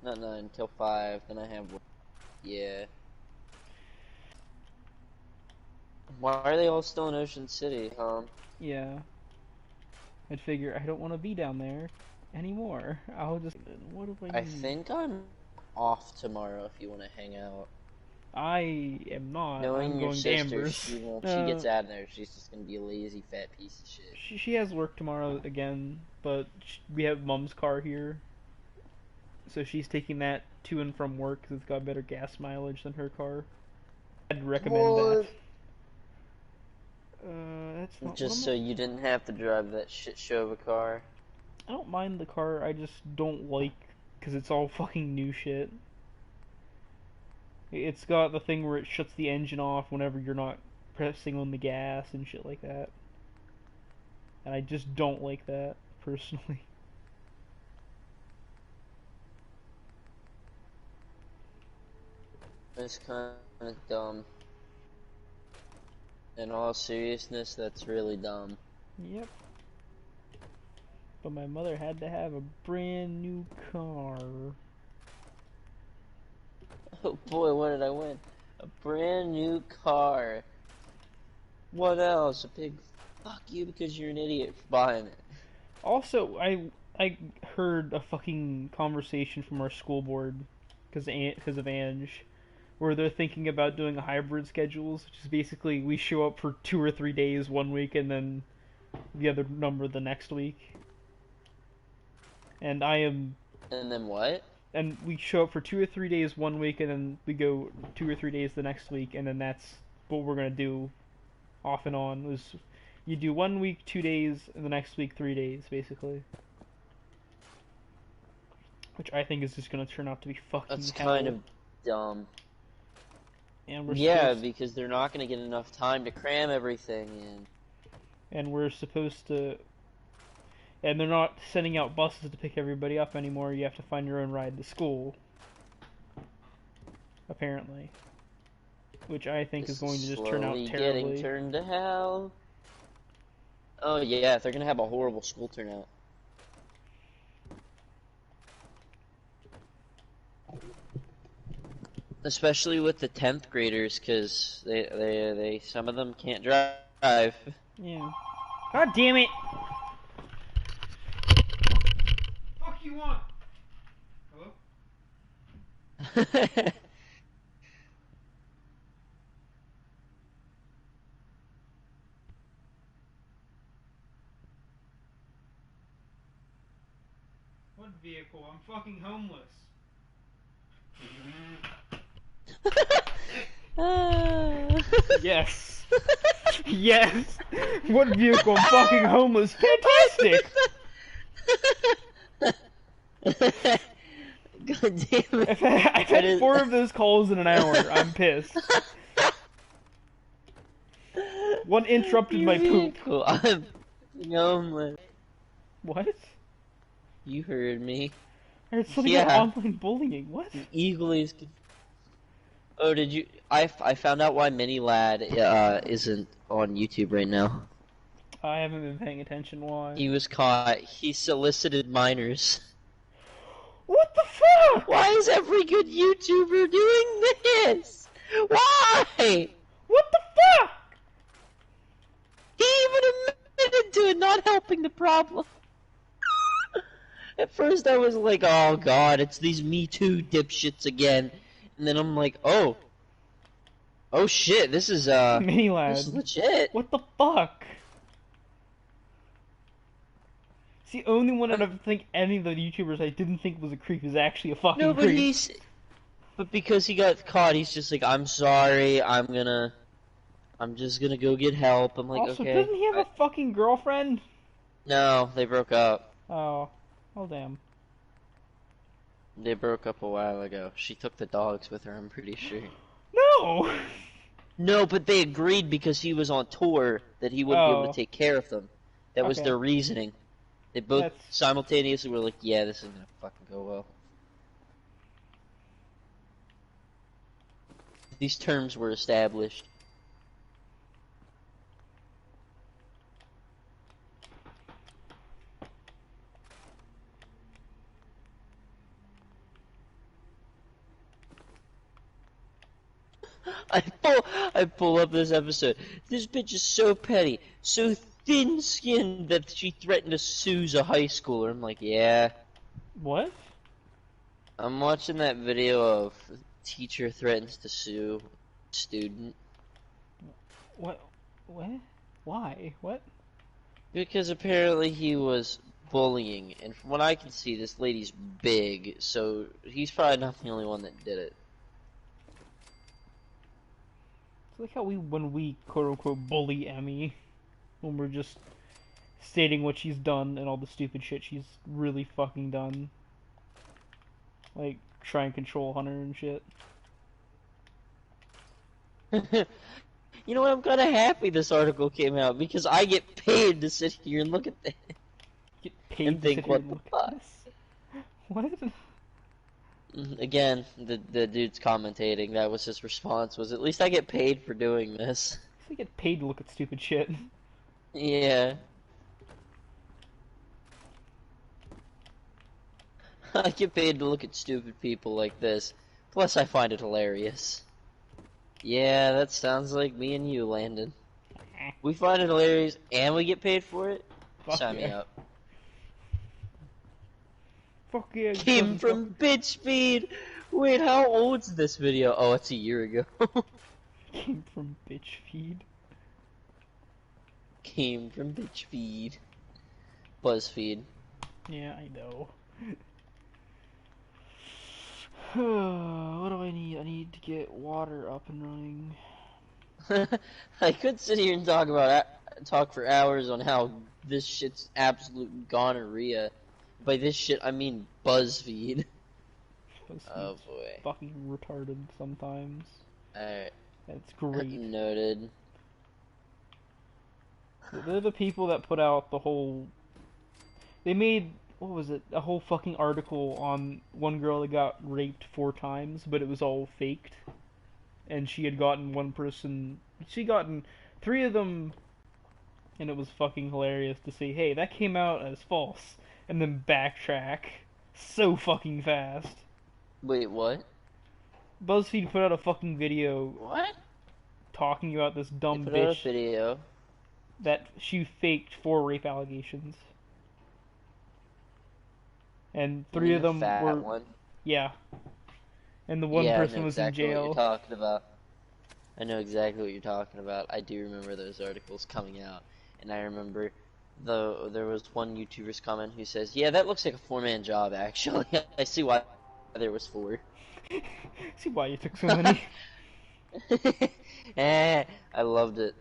Not 9 till 5. Then I have work. Yeah. Why are they all still in Ocean City, huh? Yeah. I'd figure I don't want to be down there anymore. I'll just. What do I I need? think I'm off tomorrow if you want to hang out. I am not. I'm Knowing your going to sister, Amber's. she won't. She gets out of there. She's just gonna be a lazy fat piece of shit. She has work tomorrow again, but we have Mom's car here, so she's taking that to and from work because it's got better gas mileage than her car. I'd recommend that. What? That's not what Just I'm. so you didn't have to drive that shit show of a car. I don't mind the car. I just don't like because it's all fucking new shit. It's got the thing where it shuts the engine off whenever you're not pressing on the gas and shit like that. And I just don't like that personally. It's kind of dumb. In all seriousness, that's really dumb. Yep. But my mother had to have a brand new car. Oh boy, what did I win? A brand new car. What else? A big fuck you because you're an idiot for buying it. Also, I heard a fucking conversation from our school board because of Ange, where they're thinking about doing a hybrid schedules, which is basically we show up for 2 or 3 days one week and then the other number the next week. And I am And then what? and we show up for 2 or 3 days one week and then we go 2 or 3 days the next week, and then that's what we're gonna do off and on. Was you do 1 week 2 days and the next week 3 days basically, which I think is just gonna turn out to be fucking That's hell. kind of dumb. And we're Yeah, supposed because they're not going to get enough time to cram everything in. and we're supposed to and they're not sending out buses to pick everybody up anymore. You have to find your own ride to school, apparently, which I think is This going to is just turn out slowly getting terribly. turned to hell. Oh yeah, they're going to have a horrible school turnout. Especially with the 10th graders, because they some of them can't drive. Yeah. God damn it! Fuck you want? Hello? What vehicle? I'm fucking homeless. Yes. Yes. What vehicle? I'm fucking homeless. Fantastic. God damn it. I've had 4 of those calls in an hour. I'm pissed. One interrupted my poop. Cool. I'm homeless. What? You heard me. I heard something about online bullying. What? The Eagle is. Oh, did you? I found out why Mini Lad isn't on YouTube right now. I haven't been paying attention. Why? He was caught. He solicited minors. What the fuck? Why is every good YouTuber doing this? Why? What the fuck? He even admitted to it not helping the problem. At first I was like, oh god, it's these Me Too dipshits again. And then I'm like, oh shit, this is Mini this is Lad. legit. What the fuck? It's the only one out of any of the YouTubers I didn't think was a creep is actually a fucking No, but creep. but because he got caught, he's just like, I'm sorry, I'm just gonna go get help. I'm like, Also, okay. doesn't he have a fucking girlfriend? No, they broke up. Oh. Oh, damn. They broke up a while ago. She took the dogs with her, I'm pretty sure. No! No, but they agreed because he was on tour that he wouldn't be able to take care of them. That was Okay. their reasoning. They both That's... simultaneously were like, yeah, this isn't gonna fucking go well. These terms were established. I pull up this episode. This bitch is so petty, so thin-skinned that she threatened to sue a high schooler. I'm like, yeah. What? I'm watching that video of teacher threatens to sue student. What? What? Why? What? Because apparently he was bullying, and from what I can see, this lady's big, so he's probably not the only one that did it. It's like how when we quote unquote bully Emmy, when we're just stating what she's done and all the stupid shit she's really fucking done. Like, try and control Hunter and shit. You know what? I'm kind of happy this article came out because I get paid to sit here and look at that Get paid and to think, sit here what and the look fuck? at this. What? Again, the dude's commentating. That was his response. Was at least I get paid for doing this. I get paid to look at stupid shit. Yeah. I get paid to look at stupid people like this. Plus, I find it hilarious. Yeah, that sounds like me and you, Landon. We find it hilarious, and we get paid for it? Fuck Sign yeah. me up. Fuck yeah. Came from bitch feed! Wait, how old's this video? Oh, it's a year ago. Came from bitch feed. Came from bitch feed. BuzzFeed. Yeah, I know. What do I need? I need to get water up and running. I could sit here and talk for hours on how this shit's absolute gonorrhea. By this shit, I mean BuzzFeed. Oh boy. Fucking retarded sometimes. Alright. That's great. Noted. They're the people that put out the whole... They made, what was it, a whole fucking article on one girl that got raped 4 times, but it was all faked. And she had gotten one person... She gotten 3 of them, and it was fucking hilarious to see, hey, that came out as false. And then backtrack so fucking fast. Wait, what? BuzzFeed put out a fucking video What? talking about this dumb They put out bitch a video. that she faked 4 rape allegations. And 3 of them fat were... One? Yeah. And the one person I know was exactly in what jail. you're talking about. I know exactly what you're talking about. I do remember those articles coming out. And I remember, though, there was one YouTuber's comment who says, yeah, that looks like a 4-man job, actually. I see why there was 4. See why you took so many. I loved it.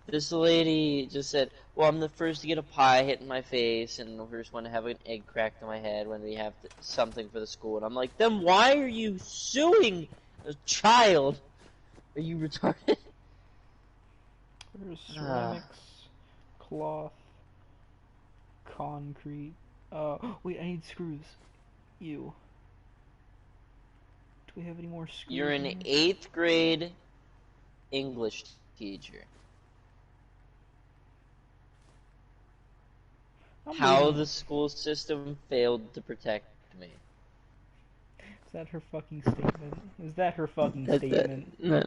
This lady just said, well, I'm the first to get a pie hit in my face, and the first one to have an egg cracked in my head when we have something for the school. And I'm like, then why are you suing a child? Are you retarded? There's ceramics, cloth, concrete. Wait, I need screws. Ew. Do we have any more screws? You're an 8th grade English teacher. How the school system failed to protect me. Is that her fucking statement? Is that her fucking statement? No.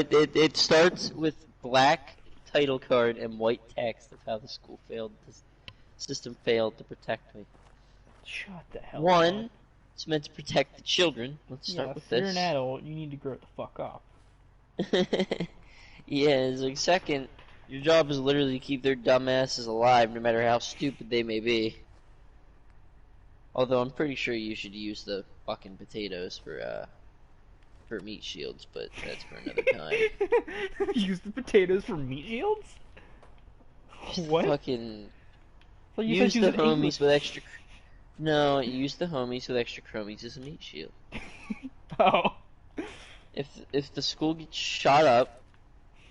It starts with black title card and white text of how the school failed. The system failed to protect me. Shut the hell up. 1, it's meant to protect the children. Let's start with if this. you're an adult, you need to grow the fuck up. Yeah, it's like 2nd, your job is literally to keep their dumb asses alive, no matter how stupid they may be. Although I'm pretty sure you should use the fucking potatoes for meat shields, but that's for another time. Use the potatoes for meat shields? What? Fucking Well, you use said the use homies English. with extra. No, use the homies with extra chromies as a meat shield. Oh. If the school gets shot up,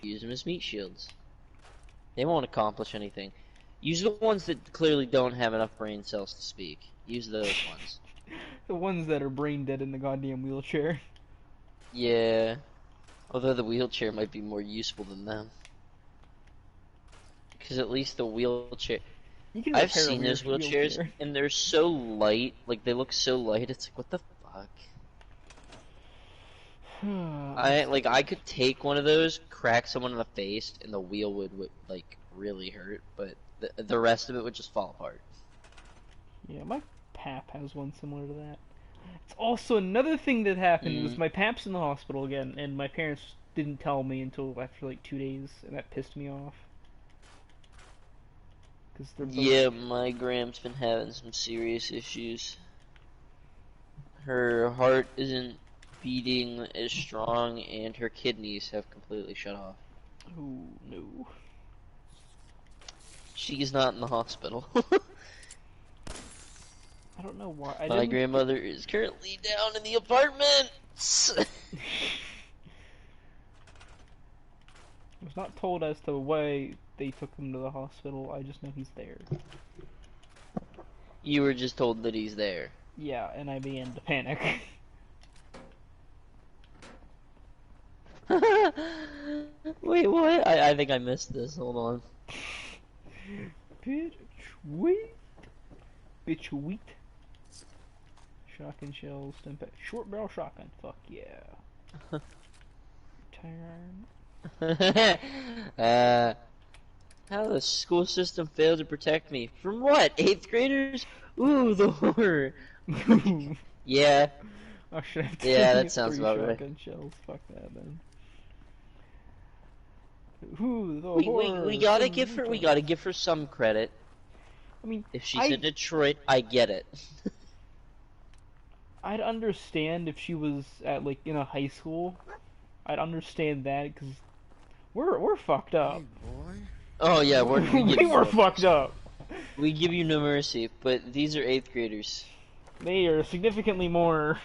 use them as meat shields. They won't accomplish anything. Use the ones that clearly don't have enough brain cells to speak. Use those ones. The ones that are brain dead in the goddamn wheelchair. Yeah. Although the wheelchair might be more useful than them. Because at least the wheelchair... You can I've repair a seen those wheelchairs, wheelchair. and they're so light. Like, they look so light, it's like, what the fuck? I could take one of those, crack someone in the face, and the wheel would like really hurt, but the rest of it would just fall apart. Yeah, my pap has one similar to that. It's also another thing that happened was Mm. my pap's in the hospital again, and my parents didn't tell me until after like 2 days, and that pissed me off. Because they're both. Yeah, my Gram's been having some serious issues. Her heart isn't beating as strong, and her kidneys have completely shut off. Oh no. She's not in the hospital. I don't know why. I My didn't. grandmother is currently down in the apartments. I was not told as to why they took him to the hospital. I just know he's there. You were just told that he's there. Yeah, and I began to panic. Wait, what? I think I missed this. Hold on. Bitch, wheat. Bitch, wheat. Shotgun shells, short barrel shotgun. Fuck yeah. Tire iron. How the school system failed to protect me. From what? 8th graders? Ooh, the horror. Yeah. I should have Yeah, taken that sounds 3 about right. shotgun shells. Fuck that, then. Ooh, the We horror. gotta give her some credit. I mean, If she's in Detroit, I get it. I'd understand if she was at like in a high school. I'd understand that because we're fucked up. Hey, boy. Oh yeah, We were fucked up. We give you no mercy, but these are 8th graders. They are significantly more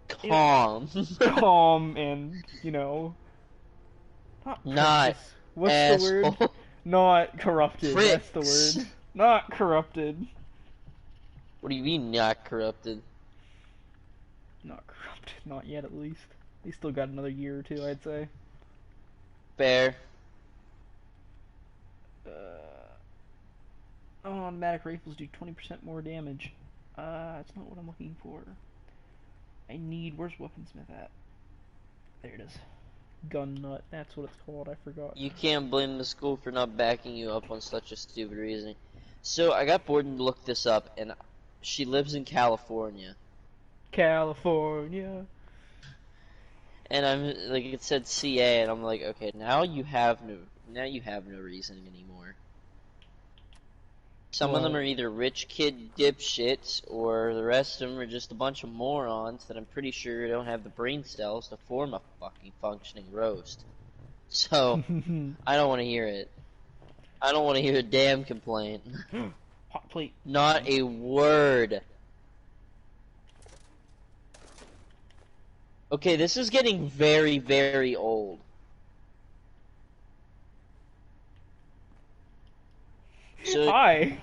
Calm. calm and Not what's asshole. the word? Not corrupted. Pricks. That's the word. Not corrupted. What do you mean not corrupted? Not corrupted. Not yet, at least. They still got another year or two, I'd say. Fair. Automatic rifles do 20% more damage. That's not what I'm looking for. I need. Where's Weaponsmith at? There it is. Gun nut. That's what it's called. I forgot. You can't blame the school for not backing you up on such a stupid reason. So I got bored and looked this up, and she lives in California. California. And I'm like, it said CA, and I'm like, okay, now you have no reasoning anymore. Some of them are either rich kid dipshits, or the rest of them are just a bunch of morons that I'm pretty sure don't have the brain cells to form a fucking functioning roast. So, I don't want to hear it. I don't want to hear a damn complaint. Hot plate. Not a word. Okay, this is getting very, very old. So, Hi.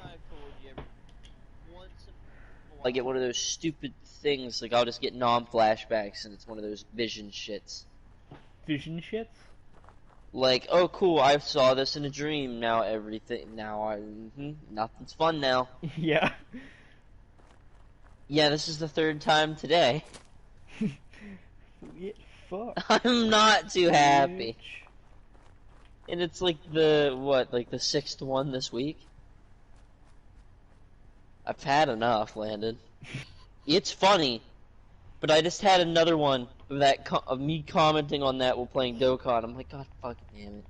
I get one of those stupid things, like I'll just get non-flashbacks, and it's one of those vision shits. Vision shits? Like, oh cool, I saw this in a dream, now nothing's fun now. Yeah. Yeah, this is the 3rd time today. Fuck. I'm not too happy. Bitch. And it's like the 6th one this week? I've had enough, Landon. It's funny, but I just had another one of me commenting on that while playing Dokkan. I'm like, God fucking damn it.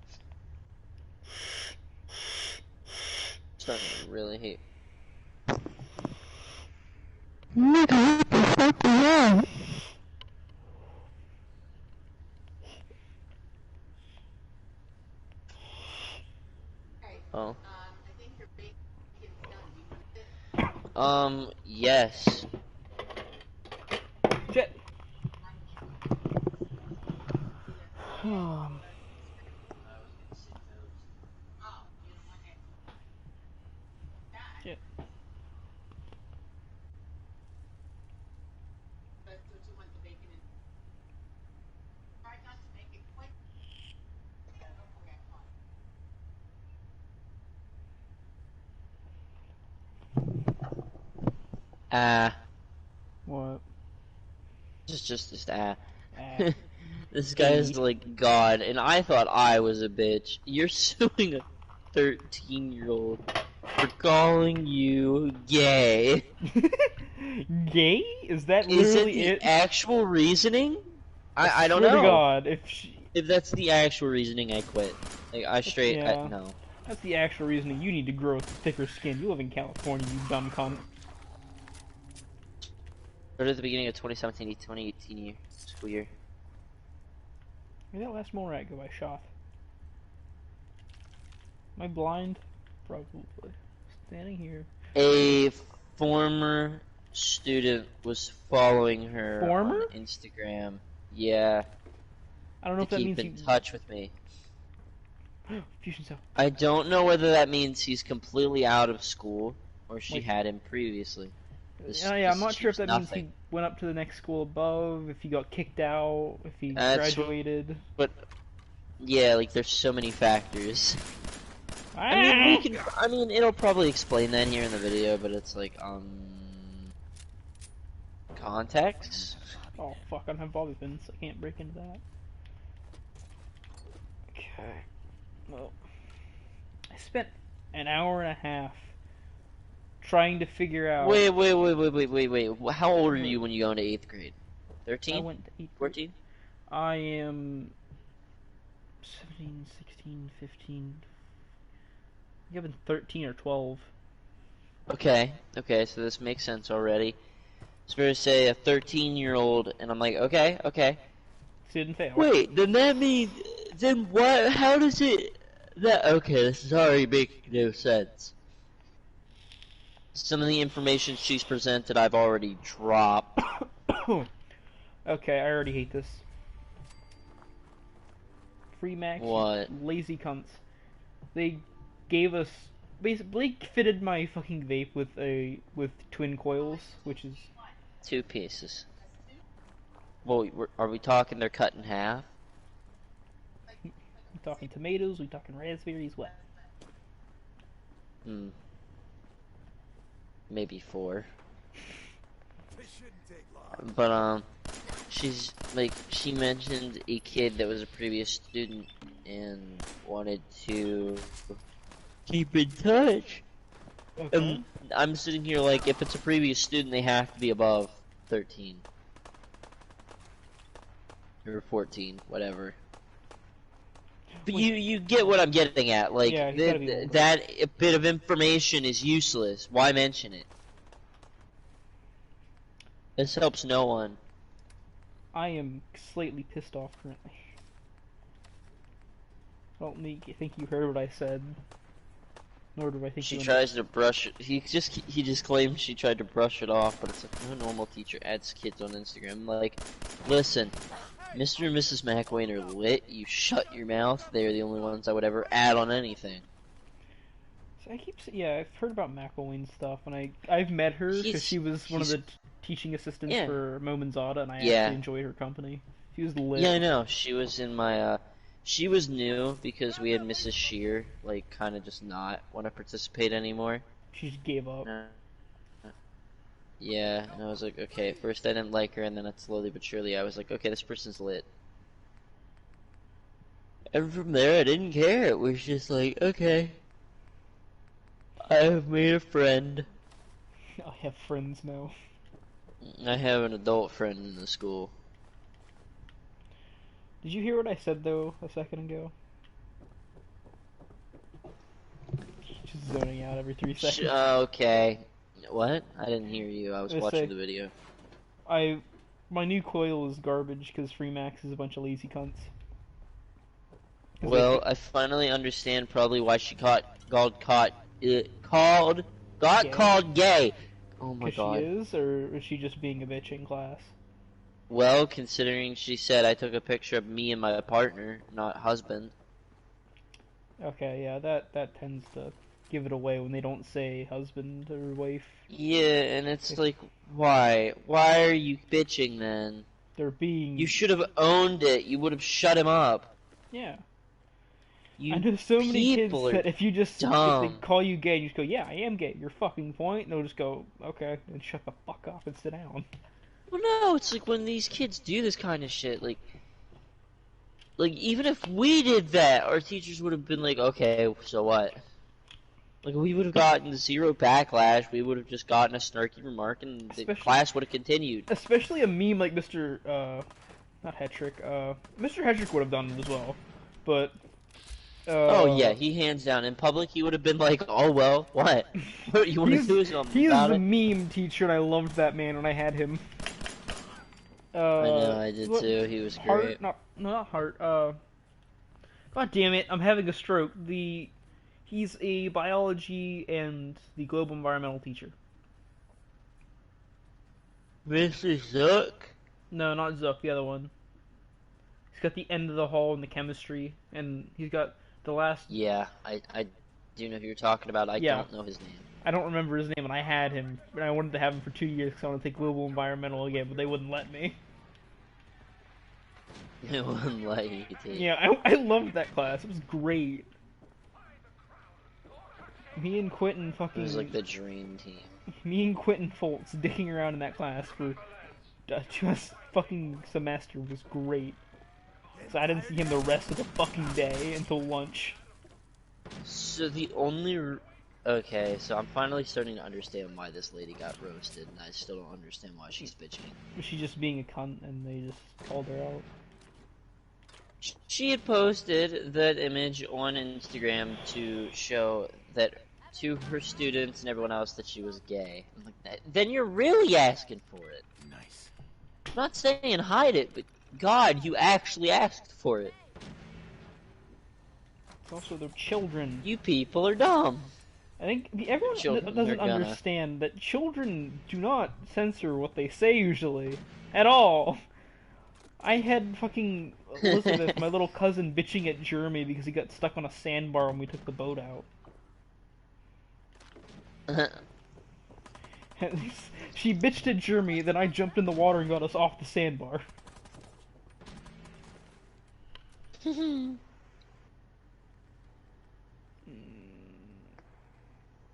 Starting to really hate. Oh. Yes. Shit. Shit. What? just Ah, This guy is A. like God, and I thought I was a bitch. You're suing a 13-year-old for calling you gay. Gay? Is that Is it literally the it? actual reasoning? I I don't swear to know. God, if she... If that's the actual reasoning, I quit. Like, Yeah. no. That's the actual reasoning you need to grow thicker skin. You live in California, you dumb cunt. Started at the beginning of 2017-2018 school year. Where'd that last mole rat go I shot? Am I blind? Probably. Standing here. A former student was following her Former? on Instagram. Yeah, I don't know to if that keep means in he... touch with me. Fusion cell. I don't know whether that means he's completely out of school or she Wait. had him previously. Yeah, I'm This not sure if achieves that means nothing. he went up to the next school above, if he got kicked out, if he That's graduated. but yeah, like there's so many factors. I mean, Ah! it'll probably explain that here in the video, but it's like, context? Oh fuck, I don't have bobby pins, so I can't break into that. Okay. Well, I spent an hour and a half trying to figure out. Wait. How old are you when you go into 8th grade? I 13? went to 8th grade. 14? I am 17, 16, 15. I think I've been 13 or 12. Okay, so this makes sense already. It's fair to say a 13-year-old, and I'm like, okay. Didn't fail. Wait, then that means, then what, how does it, okay, this is already making no sense. Some of the information she's presented I've already dropped. Okay, I already hate this. Free Max, What? lazy cunts. They gave us basically fitted my fucking vape with twin coils, which is 2 pieces. Well, are we talking they're cut in half? we talking tomatoes, we talking raspberries, what? Maybe 4. But, she mentioned a kid that was a previous student and wanted to keep in touch. Okay. I'm sitting here like, if it's a previous student, they have to be above 13. Or 14, whatever. But you get what I'm getting at, like, yeah, he's gotta be older. that bit of information is useless. Why mention it? This helps no one. I am slightly pissed off currently. I don't think you heard what I said. Nor do I think She you tries to brush it. He just claims she tried to brush it off, but it's like no normal teacher adds kids on Instagram. Like, listen, Mr. and Mrs. McWayne are lit. You shut your mouth. They're the only ones I would ever add on anything. So I've heard about McElwain stuff, and I've met her because she was one of the teaching assistants for Momen's-Ada, and I actually enjoy her company. She was lit. Yeah, I know. She was in my, she was new because we had Mrs. Shear, like, kind of just not want to participate anymore. She just gave up. Yeah, and I was like, okay, at first I didn't like her, and then slowly but surely I was like, okay, this person's lit. And from there I didn't care, it was just like, okay, I have made a friend. I have friends now. I have an adult friend in the school. Did you hear what I said, though, a second ago? Just zoning out every 3 seconds. Okay. What? I didn't hear you. I was watching the video. My new coil is garbage because Freemax is a bunch of lazy cunts. Well, I finally understand probably why she got called gay. Oh my god. She is, or is she just being a bitch in class? Well, considering she said I took a picture of me and my partner, not husband. Okay, yeah, that tends to give it away when they don't say husband or wife. Yeah, and it's like, why? Why are you bitching then? They're being... You should have owned it. You would have shut him up. Yeah. You I know so many kids people are that if you if dumb. they call you gay, you just go, yeah, I am gay. Your fucking point. And they'll just go, okay, and shut the fuck up and sit down. Well, no, it's like when these kids do this kind of shit, like even if we did that, our teachers would have been like, okay, so what? Like we would have gotten zero backlash. We would have just gotten a snarky remark, and the Especially, class would have continued. especially a meme like Mr. Not Hetrick. Mr. Hetrick would have done it as well, but Oh yeah, uh, he hands down in public. He would have been like, "Oh well, what? What you want to he's do something he's about the it?" meme teacher, and I loved that man when I had him. I know, I did What, too. He was Hart? great. Not no, not Hart. God damn it! I'm having a stroke. He's a biology and the global environmental teacher. Mr. Zook. No, not Zuck. The other one. He's got the end of the hall in the chemistry, and he's got the last. Yeah, I do know who you're talking about. I Yeah, don't know his name. I don't remember his name, and I had him, and I wanted to have him for 2 years because I want to take global environmental again, but they wouldn't let me. It wouldn't let you take. Yeah, I loved that class. It was great. Me and Quentin It was like fucking the dream team. me and Quentin Foltz dicking around in that class for just fucking semester was great. So I didn't see him the rest of the fucking day until lunch. So the only. Okay, so I'm finally starting to understand why this lady got roasted, and I still don't understand why she's bitching. She's just being a cunt, and they just called her out. She had posted that image on Instagram to show that to her students and everyone else that she was gay. I'm like, then you're really asking for it. Nice. I'm not saying hide it, but God, you actually asked for it. It's also their children. You people are dumb. I think everyone Children are doesn't gonna- understand that children do not censor what they say usually. At all. I had fucking Elizabeth, my little cousin, bitching at Jeremy because he got stuck on a sandbar when we took the boat out. She bitched at Jeremy, then I jumped in the water and got us off the sandbar.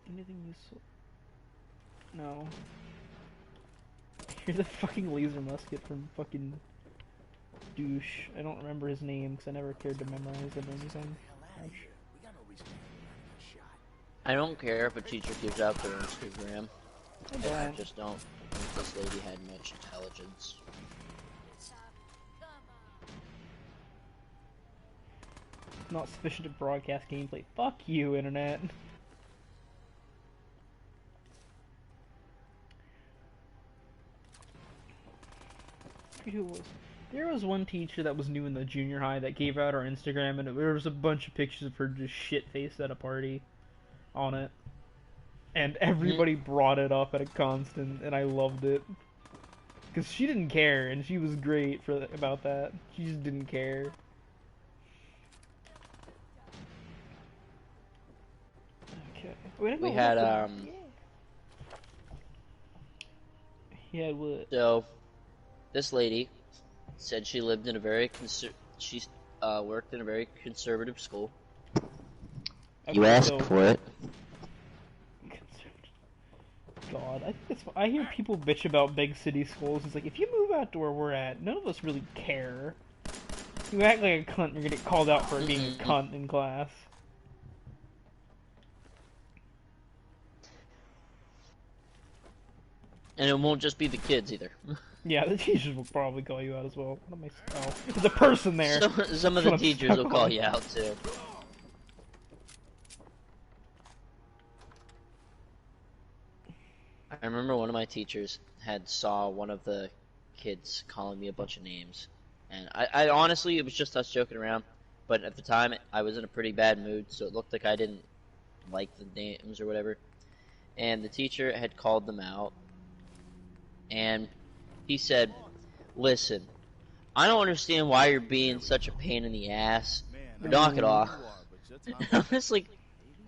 Anything useful? No. Here's a fucking laser musket from fucking douche. I don't remember his name because I never cared to memorize it or anything. Ouch. I don't care if a teacher gives out their Instagram. I I don't. just don't think this lady had much intelligence. Not sufficient to broadcast gameplay. Fuck you, internet. I forget who it was. There was one teacher that was new in the junior high that gave out our Instagram, and there was a bunch of pictures of her just shit-faced at a party on it. And everybody brought it up at a constant, and I loved it. Because she didn't care, and she was great about that. She just didn't care. Okay. We had, He had what? So, this lady said she lived in a very worked in a very conservative school. You Okay, asked so- for it. God, I think I hear people bitch about big city schools. It's like, if you move out to where we're at, none of us really care. You act like a cunt, you're gonna get called out for being a cunt in class. And it won't just be the kids either. Yeah, the teachers will probably call you out as well. What am I? Oh, there's a person there. Some of the teachers will call you out too. I remember one of my teachers had saw one of the kids calling me a bunch of names. And I honestly, it was just us joking around. But at the time, I was in a pretty bad mood, so it looked like I didn't like the names or whatever. And the teacher had called them out. And he said, "Listen, I don't understand why you're being such a pain in the ass. Knock it off." I was like,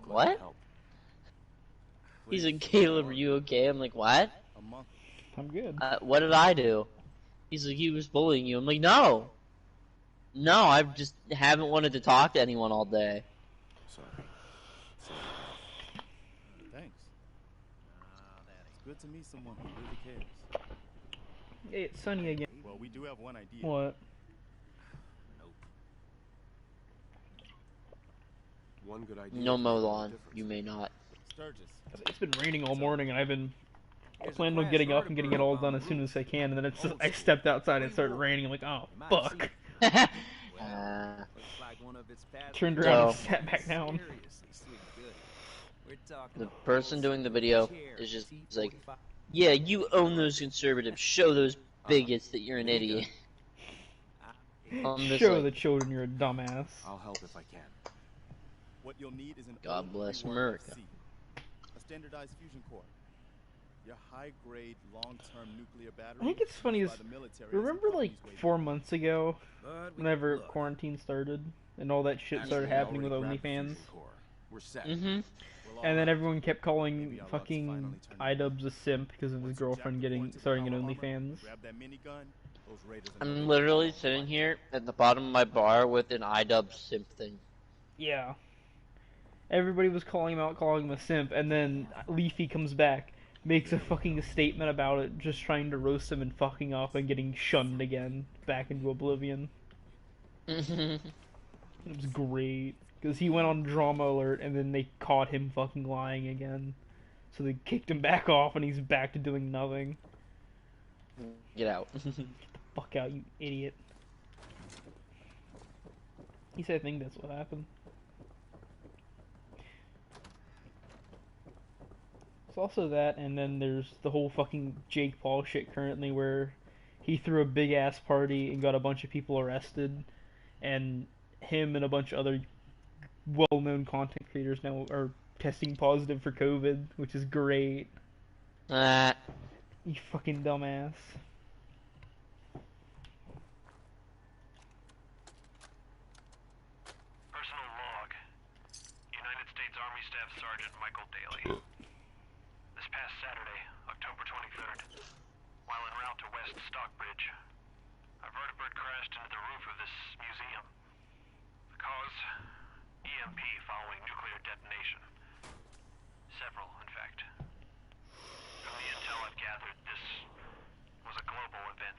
"What?" He's like, "Caleb, are you okay?" I'm like, "What? I'm good. What did I do?" He's like, "He was bullying you." I'm like, "No. No, I just haven't wanted to talk to anyone all day." Sorry. Thanks. It's good to meet someone who really cares. Hey, it's sunny again. Well, we do have one idea. What? Nope. One good idea. No mow lawn. You may not. Sturgis. It's been raining all morning, and I've been planning on getting up and getting it all done as soon as I can, and then it's just, I stepped outside and it started raining. I'm like, oh, fuck. Turned around and sat back down. The person doing the video is just like, yeah, you own those conservatives. Show those bigots that you're an idiot. Show the children you're a dumbass. I'll help if I can. What you'll need is an God bless old America. C, a standardized fusion core. Your high-grade, long-term nuclear battery. I think it's funny is, remember like 4 months ago, whenever quarantine started, and all that shit started happening with OnlyFans? We're set. Mm-hmm. And then everyone kept calling fucking iDubbbz a simp because of his girlfriend starting an OnlyFans. I'm literally sitting here at the bottom of my bar with an iDubbbz simp thing. Yeah. Everybody was calling him out, calling him a simp, and then Leafy comes back, makes a fucking statement about it, just trying to roast him and fucking up and getting shunned again, back into oblivion. It was great. Because he went on drama alert, and then they caught him fucking lying again. So they kicked him back off, and he's back to doing nothing. Get out. Get the fuck out, you idiot. He said, I think that's what happened. It's also that, and then there's the whole fucking Jake Paul shit currently, where he threw a big-ass party and got a bunch of people arrested, and him and a bunch of other well-known content creators now are testing positive for COVID, which is great. You fucking dumbass. Personal log. United States Army Staff Sergeant Michael Daly. This past Saturday, October 23rd, while en route to West Stockbridge, a vertibird crashed into the roof of this museum. The cause? EMP following nuclear detonation. Several, in fact. From the intel I've gathered, this was a global event.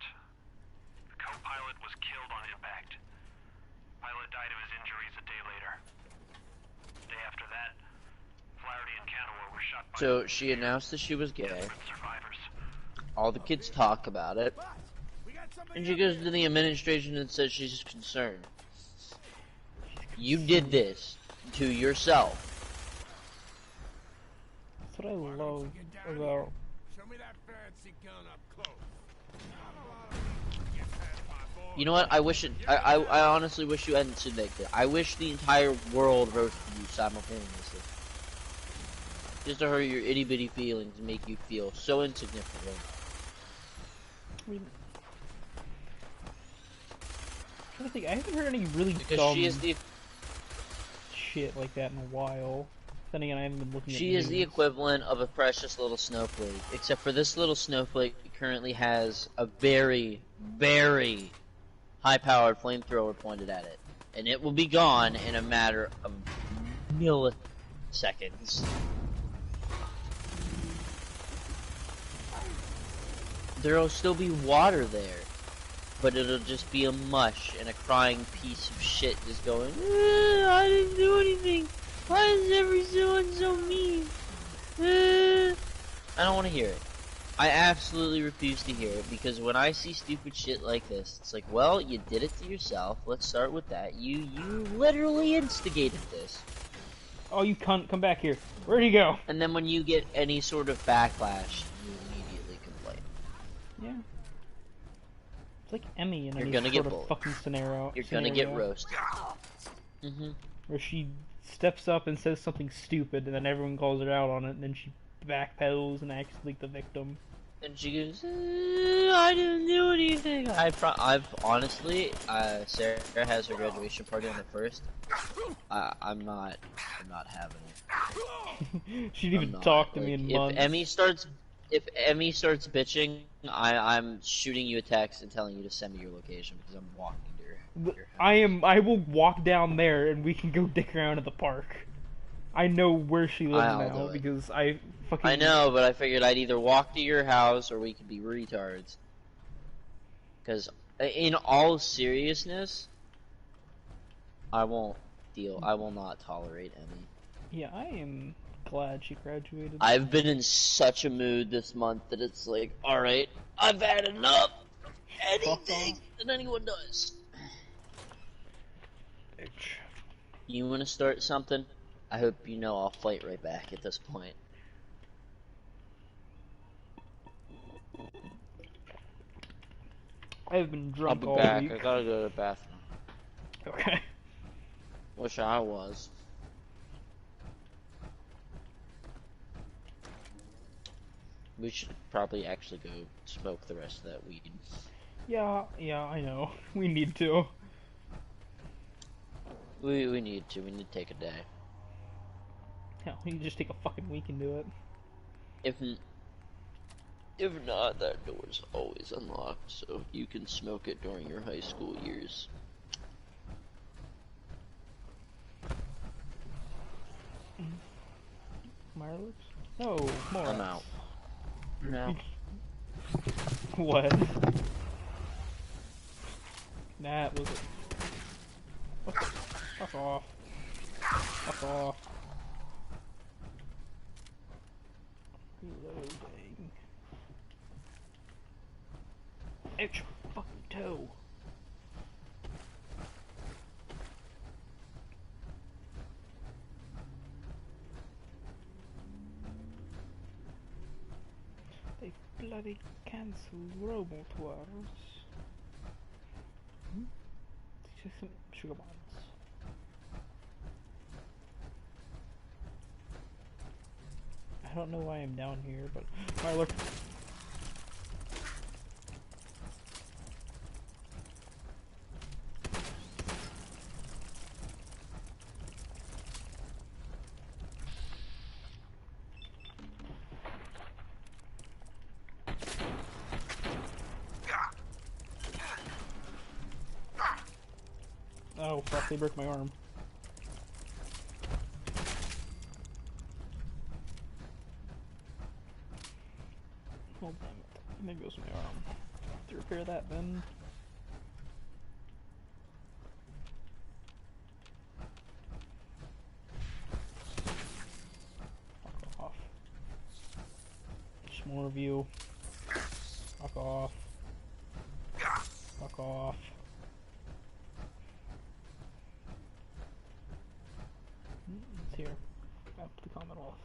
The co-pilot was killed on impact. Pilot died of his injuries a day later. The day after that, Flaherty and Canaway were shot by... So she announced that she was gay. Survivors. All the kids talk about it. And she goes to the administration and says she's concerned. You did this to yourself. That's what I love about... You know what? I wish it. I honestly wish you hadn't said that. I wish the entire world roasted you simultaneously, just to hurt your itty bitty feelings and make you feel so insignificant. I haven't heard any really Because dumb she is the shit like that in a while. Then again, I haven't been looking at she is the news. equivalent of a precious little snowflake, except for this little snowflake currently has a very, very high-powered flamethrower pointed at it, and it will be gone in a matter of milliseconds. There'll still be water there, but it'll just be a mush and a crying piece of shit just going, I didn't do anything. Why is everyone so mean? I don't want to hear it. I absolutely refuse to hear it, because when I see stupid shit like this, it's like, well, you did it to yourself. Let's start with that. You literally instigated this. Oh, you cunt, come back here. Where'd he go? And then when you get any sort of backlash, you immediately complain. Yeah. It's like Emmy in You're any gonna sort get of bullied. fucking scenario. You're gonna get roasted. Where she steps up and says something stupid, and then everyone calls her out on it, and then she backpedals and acts like the victim. And she goes, I didn't do anything. I've honestly, Sarah has her graduation party on the 1st. I'm not having it. She didn't even talk to me in months. If Emmy starts bitching, I'm shooting you a text and telling you to send me your location, because I'm walking to your house. I will walk down there and we can go dick around at the park. I know where she lives now because I fucking... I know, but I figured I'd either walk to your house or we could be retards. Because in all seriousness, I won't deal. I will not tolerate any. Yeah, I am glad she graduated. I've been in such a mood this month that it's like, all right, I've had enough of anything that anyone does. Bitch. You want to start something? I hope you know I'll fight right back at this point. I've been drunk I'll all be back. week. I gotta go to the bathroom. Okay. Wish I was. We should probably actually go smoke the rest of that weed. Yeah, I know. We need to. We need to. We need to take a day. Yeah, we can just take a fucking week and do it. If not, that door's always unlocked, so you can smoke it during your high school years. Mireless? No, more. I'm out. No. What? That was it. Fuck off. Fuck off. Reloading. Ouch, fucking toe. They bloody cancelled Robo Tours. Just some sugar bombs. I don't know why I'm down here, but alright, look. Oh fuck, they broke my arm. Oh damn it. There goes my arm. Have to repair that then. Fuck off. Just more of you. Fuck off. Fuck off. It's here. Up to the Commonwealth.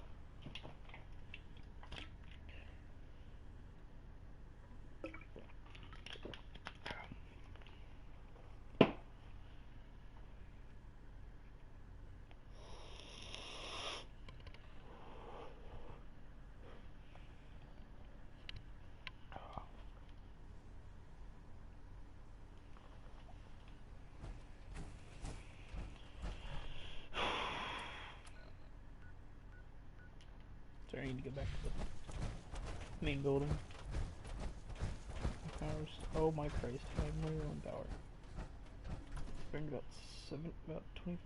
Sorry, I need to get back to the main building. Powers. Oh my Christ, 5 million power. Bring about 25%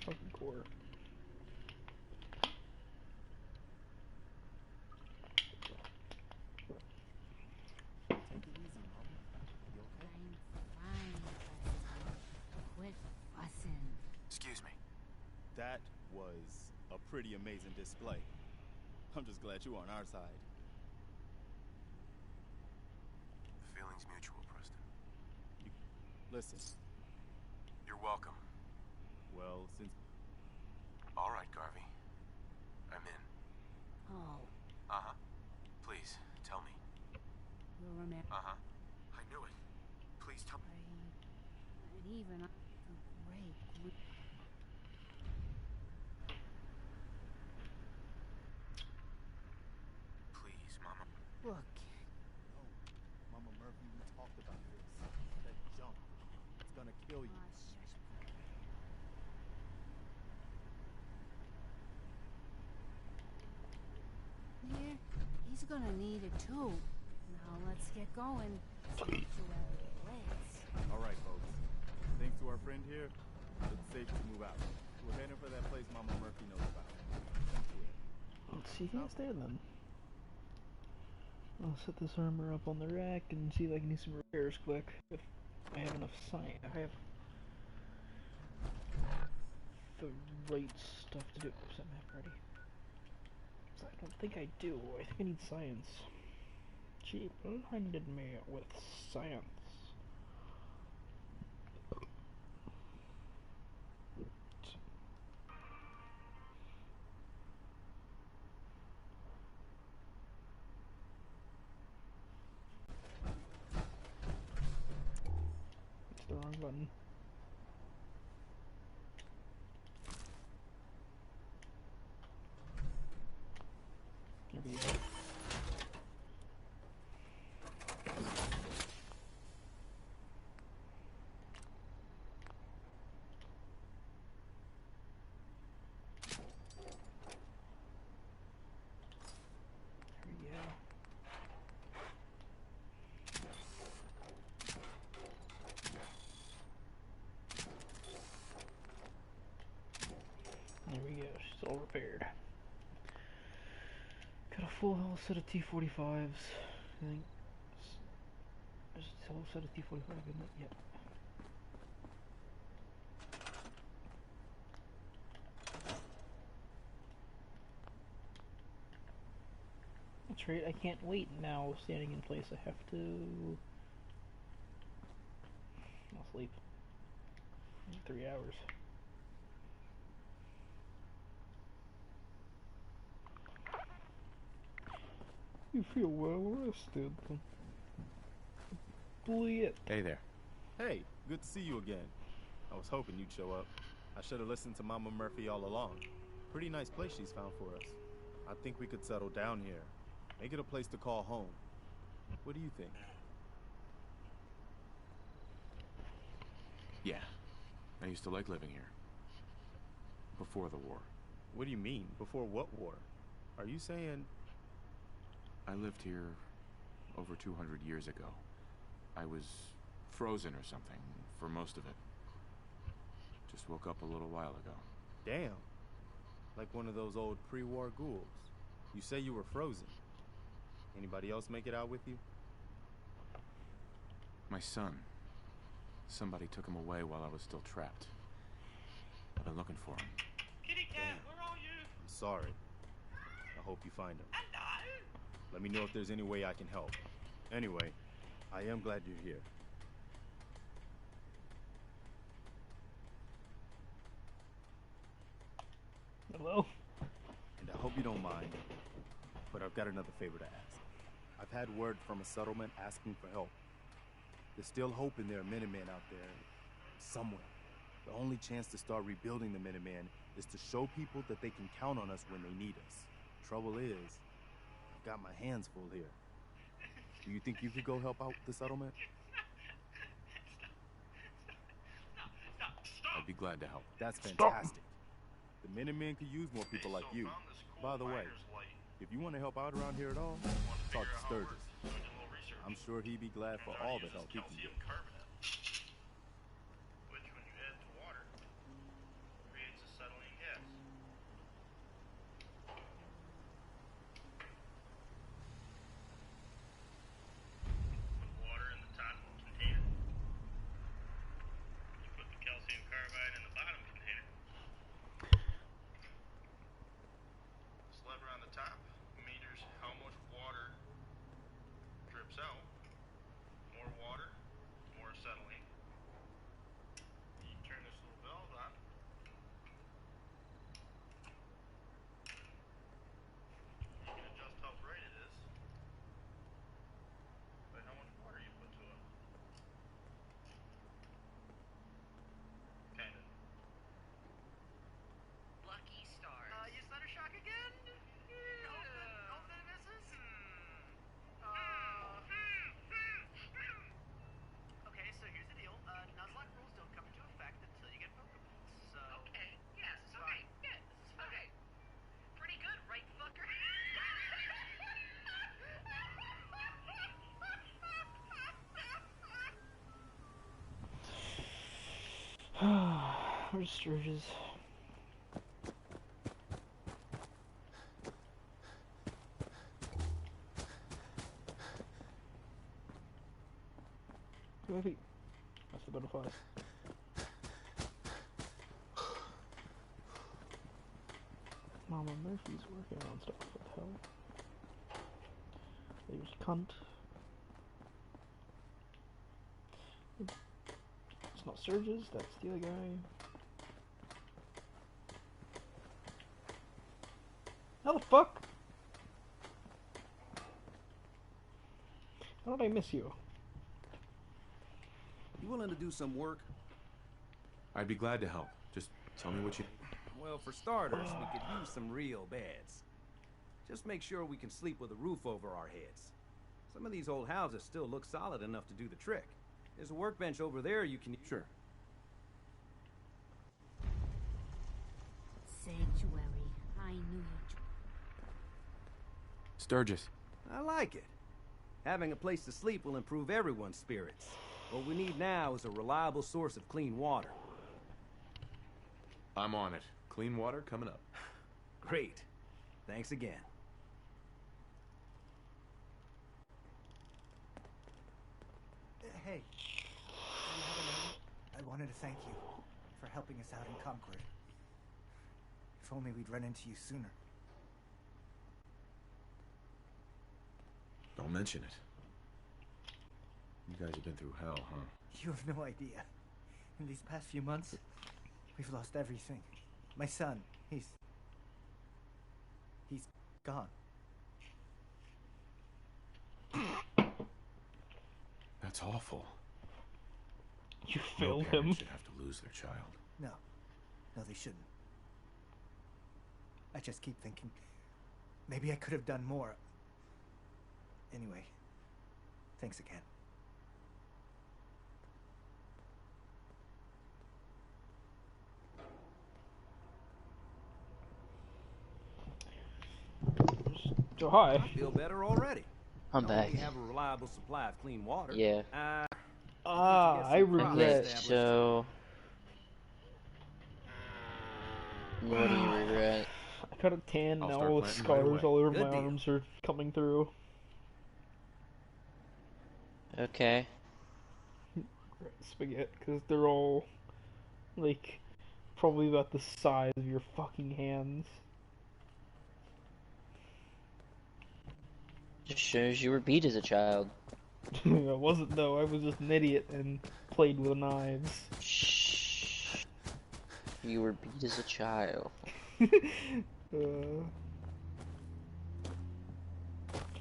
fucking core. Take it easy, Mama. You okay? I'm fine, Preston. Quit fussing. Excuse me. That was a pretty amazing display. I'm just glad you're on our side. The feeling's mutual, Preston. Listen, You're welcome. well, since All right, Garvey. I'm in. Oh, Uh-huh. Please, tell me. you're a man. Uh-huh. I knew it. Please tell me. And even after break. Please, Mama. Look, no, Mama Murphy, we talked about this. That junk, it's gonna kill you. shush. Here, he's gonna need it too. Now let's get going. Sanctuary awaits. All right, folks. Thanks to our friend here, it's safe to move out. We're heading for that place Mama Murphy knows about. Thank you. Let's see, he can't stay then. I'll set this armor up on the rack and see if I can do some repairs quick. If I have enough science, if I have the right stuff to do. Set map ready. So I don't think I do. I think I need science. She blinded me with science. It's the wrong button. There we go. There we go, she's all repaired. Got a full health set of T-45s, I think. There's a whole set of T-45 in it, yep. That's right, I can't wait now standing in place, I have to... I'll sleep. 3 hours. You feel well rested. Bleed. Hey there. Hey, good to see you again. I was hoping you'd show up. I should have listened to Mama Murphy all along. Pretty nice place she's found for us. I think we could settle down here. Make it a place to call home. What do you think? Yeah. I used to like living here. Before the war. What do you mean? Before what war? Are you saying... I lived here over 200 years ago. I was frozen or something for most of it. Just woke up a little while ago. Damn. Like one of those old pre-war ghouls. You say you were frozen. Anybody else make it out with you? My son. Somebody took him away while I was still trapped. I've been looking for him. Kitty cat, where are you? I'm sorry. I hope you find him. Hello. Let me know if there's any way I can help. Anyway, I am glad you're here. Hello? And I hope you don't mind, but I've got another favor to ask. I've had word from a settlement asking for help. There's still hope in there are Minutemen out there, somewhere. The only chance to start rebuilding the Minutemen is to show people that they can count on us when they need us. Trouble is, I've got my hands full here. Do you think you could go help out the settlement? I'd be glad to help. That's fantastic. The Minutemen could use more people like you. By the way, if you want to help out around here at all, talk to Sturgis. I'm sure he'd be glad for all the help he can get. Which, when you add to water, creates acetylene gas. Put water in the top container. You put the calcium carbide in the bottom container. This lever on the top meters how much water drips out. More water, more acetylene. You turn this little valve on. You can adjust how bright it is by how much water you put to it. Kinda. Lucky stars. You stutter shock again? Hope that it misses? Okay, so here's the deal. Nuzlocke rules don't come into effect until you get Pokeballs. So... Okay, yes, okay, yeah, this is okay. Pretty good, right, fucker? Where's Sturgis? my feet. That's the butterflies. Mama Murphy's working on stuff. What the hell? There's cunt. It's not Surges, that's the other guy. How the fuck? How did I miss you? You willing to do some work? I'd be glad to help. Just tell me what you... Well, for starters, we could use some real beds. Just make sure we can sleep with a roof over our heads. Some of these old houses still look solid enough to do the trick. There's a workbench over there you can... Sure. Sanctuary. I knew you'd... Sturgis. I like it. Having a place to sleep will improve everyone's spirits. What we need now is a reliable source of clean water. I'm on it. Clean water coming up. Great. Thanks again. Hey. I wanted to thank you for helping us out in Concord. If only we'd run into you sooner. Don't mention it. You guys have been through hell, huh? You have no idea. In these past few months, we've lost everything. My son, he's gone. That's awful. You No failed parent him. should have to lose their child. No, they shouldn't. I just keep thinking, maybe I could have done more. Anyway, thanks again. So hi. I feel better already. I'm Not only back. have a reliable supply of clean water. Yeah. I regret. So, what do you regret? I got a tan, I'll now start all the planting right scars away. all over Good my deal. arms are coming through. Okay. Spaghetti, because they're all, like, probably about the size of your fucking hands. Just shows you were beat as a child. I wasn't though, I was just an idiot and played with knives. Shh. You were beat as a child.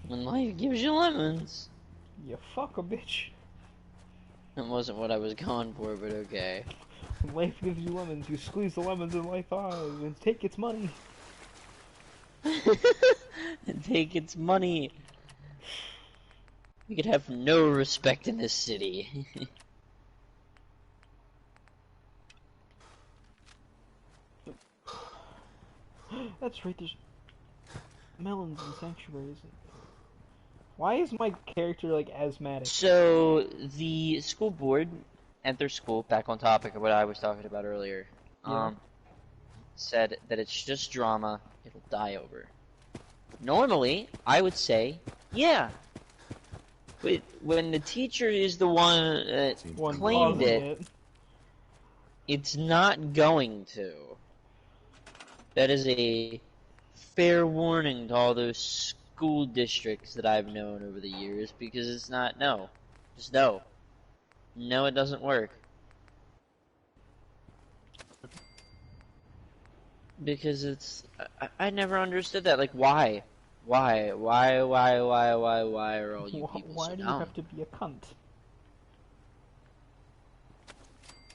When life gives you lemons. You fuck a bitch. That wasn't what I was going for, but okay. When life gives you lemons, you squeeze the lemons in life eyes and take its money. And take its money. We could have no respect in this city. That's right, there's melons and sanctuaries. Why is my character like asthmatic? So, the school board at their school, back on topic of what I was talking about earlier, Yeah. said that it's just drama, it'll die over. Normally, I would say, yeah. But when the teacher is the one that One claimed causing it, it's not going to. That is a fair warning to all those school districts that I've known over the years, because it's not, no. Just no. No, it doesn't work. Because it's, I never understood that, like, why? Why are all you people Why so do you dumb? have to be a cunt?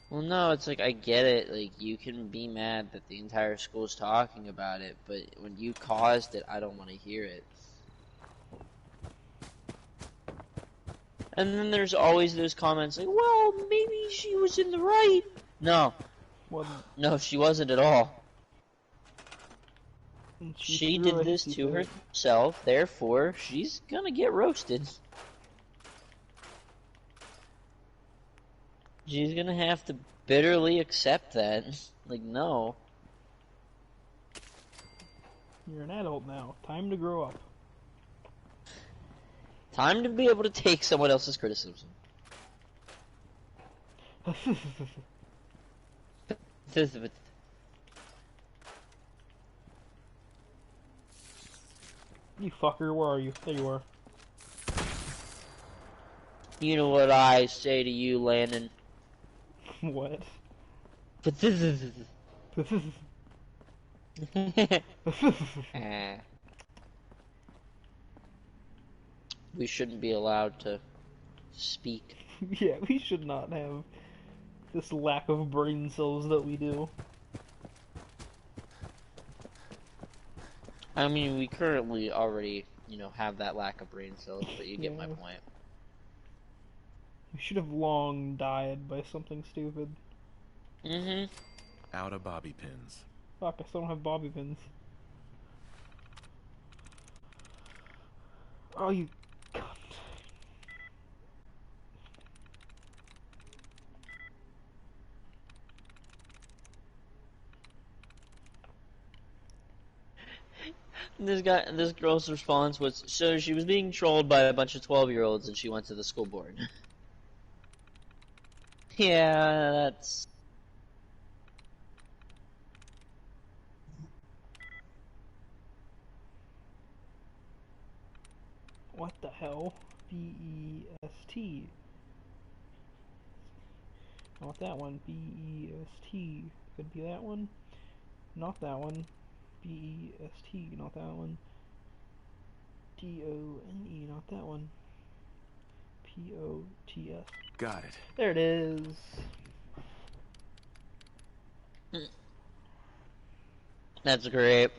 Well, no, it's like, I get it, like, you can be mad that the entire school's talking about it, but when you caused it, I don't want to hear it. And then there's always those comments like, well, maybe she was in the right. No. Wasn't. No, she wasn't at all. And She threw did a this hissy to fit. herself, therefore, she's gonna get roasted. She's gonna have to bitterly accept that. Like, no. You're an adult now. Time to grow up. Time to be able to take someone else's criticism. You fucker, where are you? There you are. You know what I say to you, Landon. What? We shouldn't be allowed to speak. Yeah, we should not have this lack of brain cells that we do. I mean, we currently already, you know, have that lack of brain cells, but you get my Yeah. point. We should have long died by something stupid. Mm-hmm. Out of bobby pins. Fuck, I still don't have bobby pins. Oh, you cunt. This girl's response was, so she was being trolled by a bunch of 12-year-olds and she went to the school board. Yeah, that's... What the hell? B-E-S-T. Not that one. B-E-S-T. Could be that one. Not that one. B-E-S-T. Not that one. D-O-N-E. Not that one. P-O-T-S. Got it. There it is. That's great.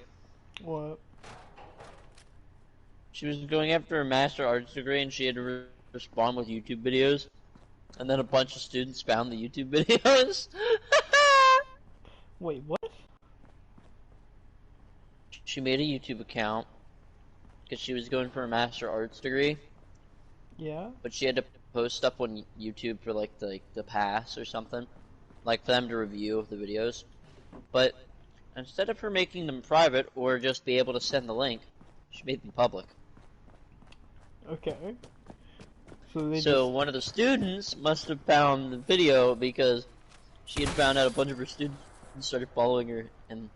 What? She was going after a Master Arts degree and she had to respond with YouTube videos. And then a bunch of students found the YouTube videos. Wait, what? She made a YouTube account because she was going for a Master Arts degree. Yeah? But she had to post stuff on YouTube for like the pass or something. Like for them to review the videos. But instead of her making them private or just be able to send the link, she made them public. Okay. So So one of the students must have found the video because she had found out a bunch of her students started following her and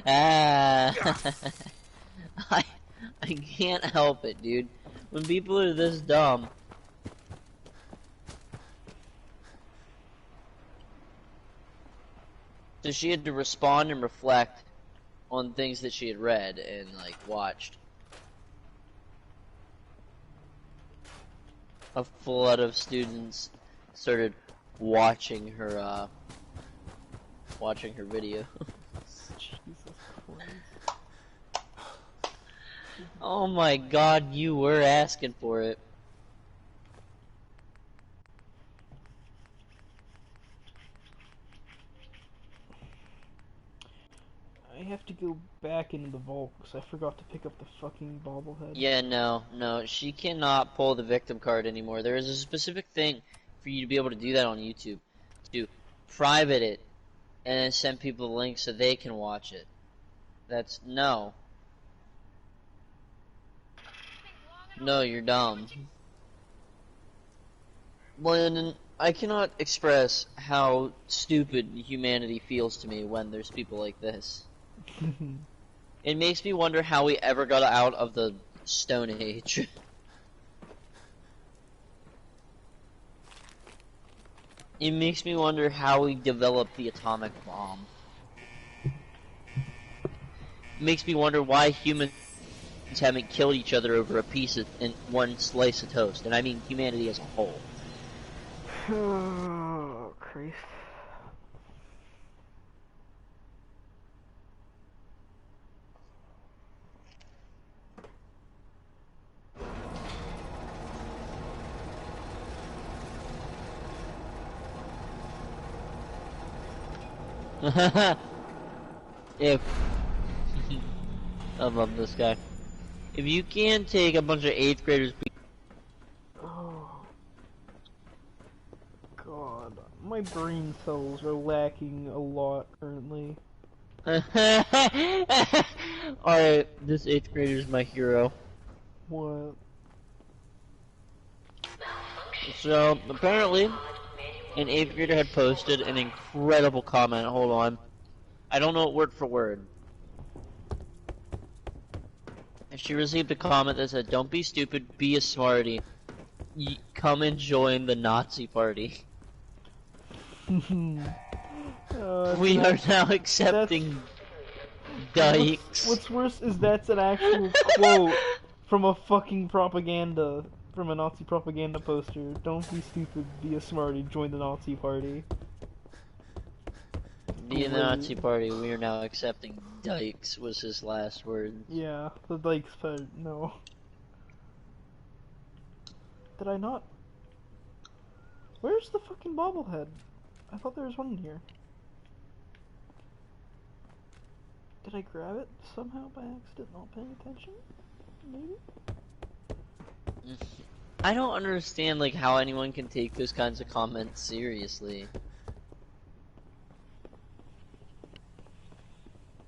I can't help it, dude. When people are this dumb. So she had to respond and reflect on things that she had read and like watched. A flood of students started watching her video. Jesus Christ. Oh my god, you were asking for it. I have to go back into the vault because I forgot to pick up the fucking bobblehead. Yeah, no, she cannot pull the victim card anymore. There is a specific thing for you to be able to do that on YouTube. To private it, and then send people the link so they can watch it. That's, no. No, you're dumb. Landon, I cannot express how stupid humanity feels to me when there's people like this. It makes me wonder how we ever got out of the Stone Age. It makes me wonder how we developed the atomic bomb. It makes me wonder why humans haven't killed each other over a piece of in one slice of toast, and I mean humanity as a whole. Oh, Christ. If I love this guy. If you can't take a bunch of 8th graders. Oh. God. My brain cells are lacking a lot currently. Alright, this 8th grader is my hero. What? So, apparently, an 8th grader had posted an incredible comment. Hold on. I don't know it word for word. She received a comment that said, "Don't be stupid, be a smarty. Come and join the Nazi party." We are now accepting dykes. What's worse is that's an actual quote from a fucking propaganda, from a Nazi propaganda poster. Don't be stupid, be a smarty, join the Nazi party. Be in the Nazi party, we are now accepting dykes, was his last word. Yeah, the dykes part, no. Did I not? Where's the fucking bobblehead? I thought there was one in here. Did I grab it somehow by accident, not paying attention? Maybe? I don't understand, like, how anyone can take those kinds of comments seriously.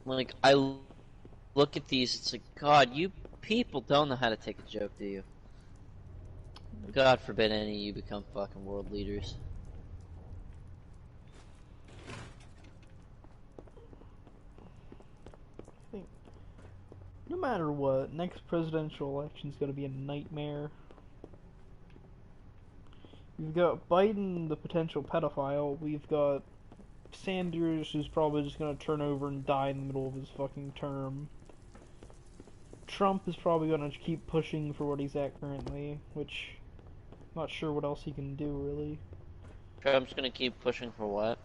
Like, I look at these, it's like, God, you people don't know how to take a joke, do you? God forbid any of you become fucking world leaders. I think, no matter what, next presidential election's gonna be a nightmare. We've got Biden, the potential pedophile. We've got Sanders, who's probably just gonna turn over and die in the middle of his fucking term. Trump is probably gonna keep pushing for what he's at currently, which I'm not sure what else he can do, really. Trump's gonna keep pushing for what?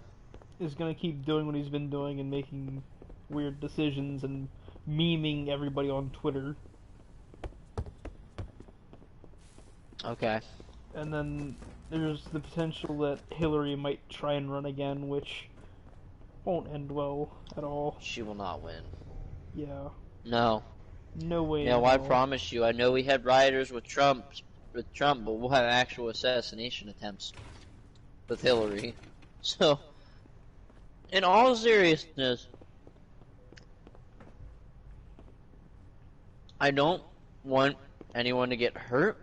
Is gonna keep doing what he's been doing and making weird decisions and memeing everybody on Twitter. Okay. And then there's the potential that Hillary might try and run again, which won't end well at all. She will not win. Yeah. No. No way. Yeah, well, I promise you. I know we had rioters with Trump, but we'll have actual assassination attempts with Hillary. So, in all seriousness, I don't want anyone to get hurt,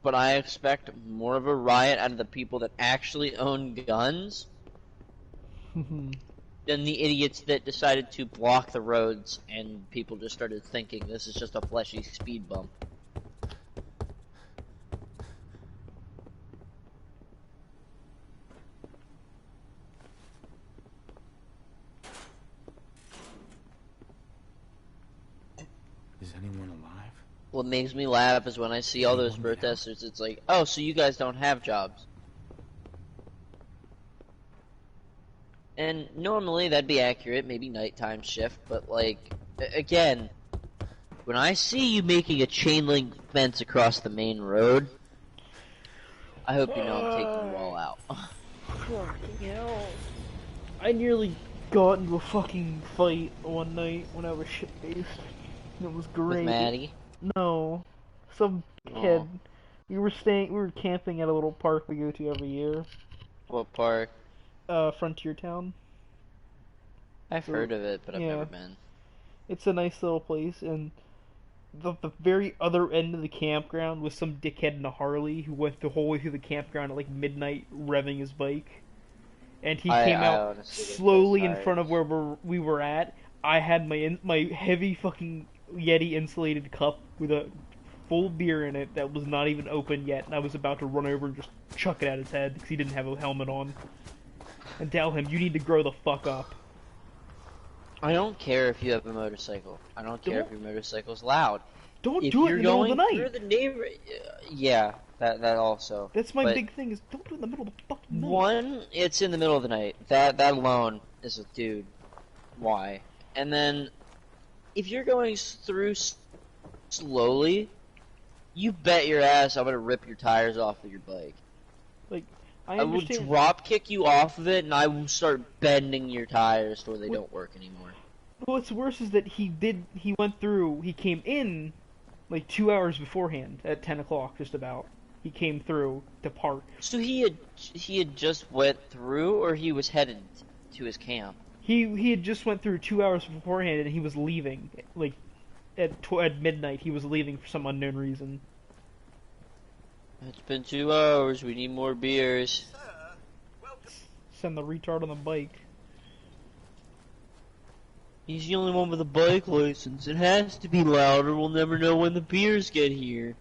but I expect more of a riot out of the people that actually own guns than the idiots that decided to block the roads and people just started thinking this is just a fleshy speed bump. Is anyone alive? What makes me laugh is when I see all those protesters, it's like, oh, so you guys don't have jobs. And normally that'd be accurate, maybe nighttime shift, but like, again, when I see you making a chain link fence across the main road, I hope you know I'm taking you all out. Fucking hell. I nearly got into a fucking fight one night when I was shit-faced. It was great. With Maddie? No. Some kid. We were camping at a little park we go to every year. What park? Frontier Town. I've heard of it, but I've never been. It's a nice little place, and the very other end of the campground was some dickhead in a Harley who went the whole way through the campground at like midnight revving his bike. And he came out slowly in front of where we were at. I had my heavy fucking Yeti insulated cup with a full beer in it that was not even open yet, and I was about to run over and just chuck it at his head because he didn't have a helmet on. And tell him, you need to grow the fuck up. I don't care if you have a motorcycle. I don't care if your motorcycle's loud. Don't do it in the middle of the night. Through the yeah, that also. That's my big thing, is don't do it in the middle of the fucking night. One, it's in the middle of the night. That alone is a dude. Why? And then, if you're going through slowly, you bet your ass I'm gonna rip your tires off of your bike. Like, I will drop kick you off of it, and I will start bending your tires so they don't work anymore. What's worse is that he came in like 2 hours beforehand at 10 o'clock, just about. He came through to park. So he had just went through, or he was headed to his camp? He had just went through 2 hours beforehand, and he was leaving. Like, at midnight, he was leaving for some unknown reason. It's been 2 hours. We need more beers. Send the retard on the bike. He's the only one with a bike license. It has to be louder. We'll never know when the beers get here.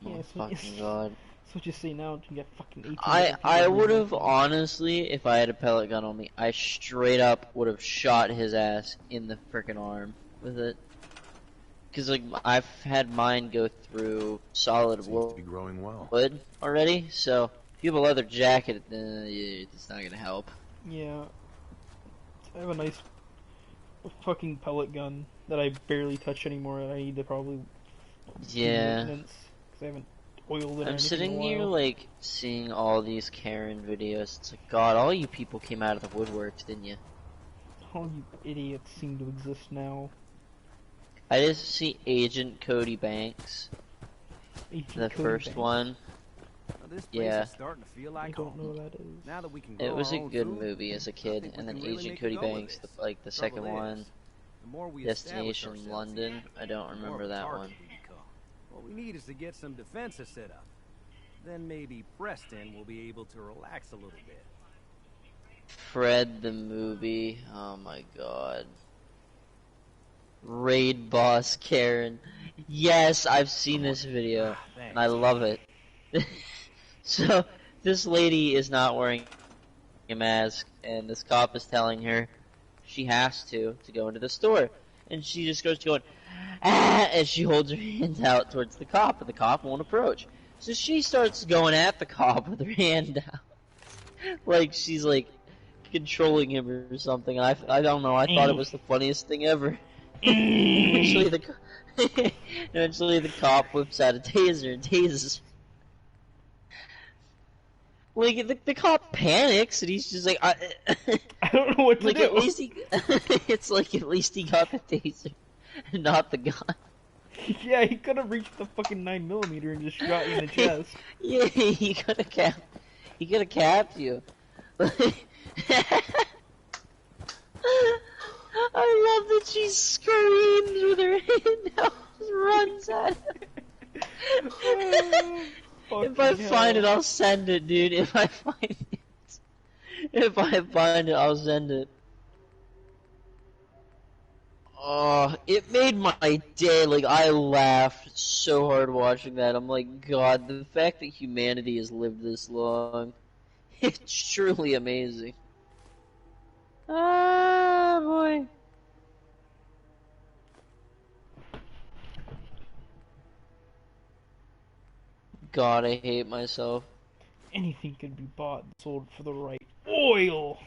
Yeah, Oh, so fucking god. That's what you say now. You get fucking 18. I would have, honestly, if I had a pellet gun on me, I straight up would have shot his ass in the frickin' arm with it. Because, like, I've had mine go through solid Seems to be growing well. wood already, so if you have a leather jacket, it's not gonna help. Yeah. I have a nice fucking pellet gun that I barely touch anymore. That I need to probably do Yeah. maintenance, 'cause I haven't oiled it. I'm sitting here, like, seeing all these Karen videos. It's like, God, all you people came out of the woodworks, didn't you? All you idiots seem to exist now. I just see Agent Cody Banks, Agent the Cody first Banks. one. Now, this place Yeah. is starting to feel I like don't home. know what that is. Now that we can It grow was our a own good food, movie as a I kid, think we and then can really Agent make a Cody go of Banks, this. like the second Trouble is, one, the more we establish Destination ourselves London. here, I don't the more remember of a that target one. we become. What we need is to get some defenses set up. Then maybe Preston will be able to relax a little bit. Fred the movie. Oh my god. Raid Boss Karen. Yes, I've seen this video, and I love it. So, this lady is not wearing a mask, and this cop is telling her she has to go into the store. And she just goes going, ah, as she holds her hands out towards the cop, but the cop won't approach. So she starts going at the cop with her hand out. Like she's like controlling him or something. I don't know, I thought it was the funniest thing ever. eventually the cop whips out a taser and tases her. Like the cop panics and he's just like, I don't know what to like do. at least he, it's like at least he got the taser, and not the gun. Yeah, he could have reached the fucking 9mm and just shot you in the chest. Yeah, he could have capped you. I love that she screams with her hand out, just runs at him. If I find it, I'll send it, dude. If I find it, I'll send it. Oh, it made my day. Like, I laughed so hard watching that. I'm like, God, the fact that humanity has lived this long, it's truly amazing. Ah, boy. God, I hate myself. Anything can be bought and sold for the right oil.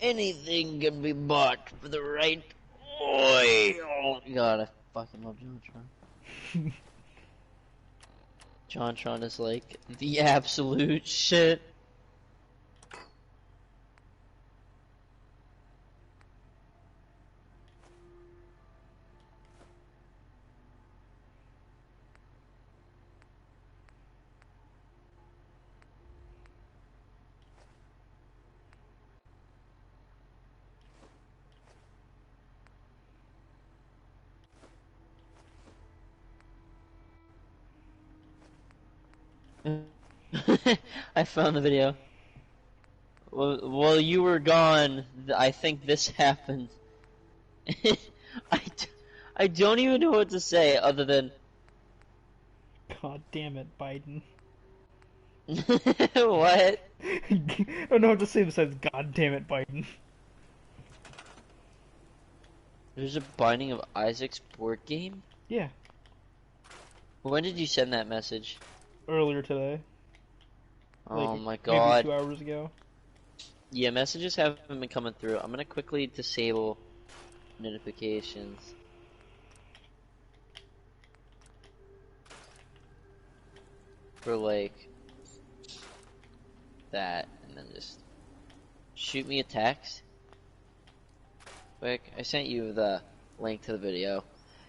Anything can be bought for the right oil. God, I fucking love JonTron. JonTron is like the absolute shit. I found the video. While you were gone, I think this happened. I don't even know what to say other than God damn it, Biden. what? I don't know what to say besides God damn it, Biden. There's a Binding of Isaac's board game? Yeah, When did you send that message? earlier today. Oh Like, my god. Maybe 2 hours ago. Yeah, messages haven't been coming through. I'm gonna quickly disable notifications. For like that, and then just shoot me a text. Quick, I sent you the link to the video.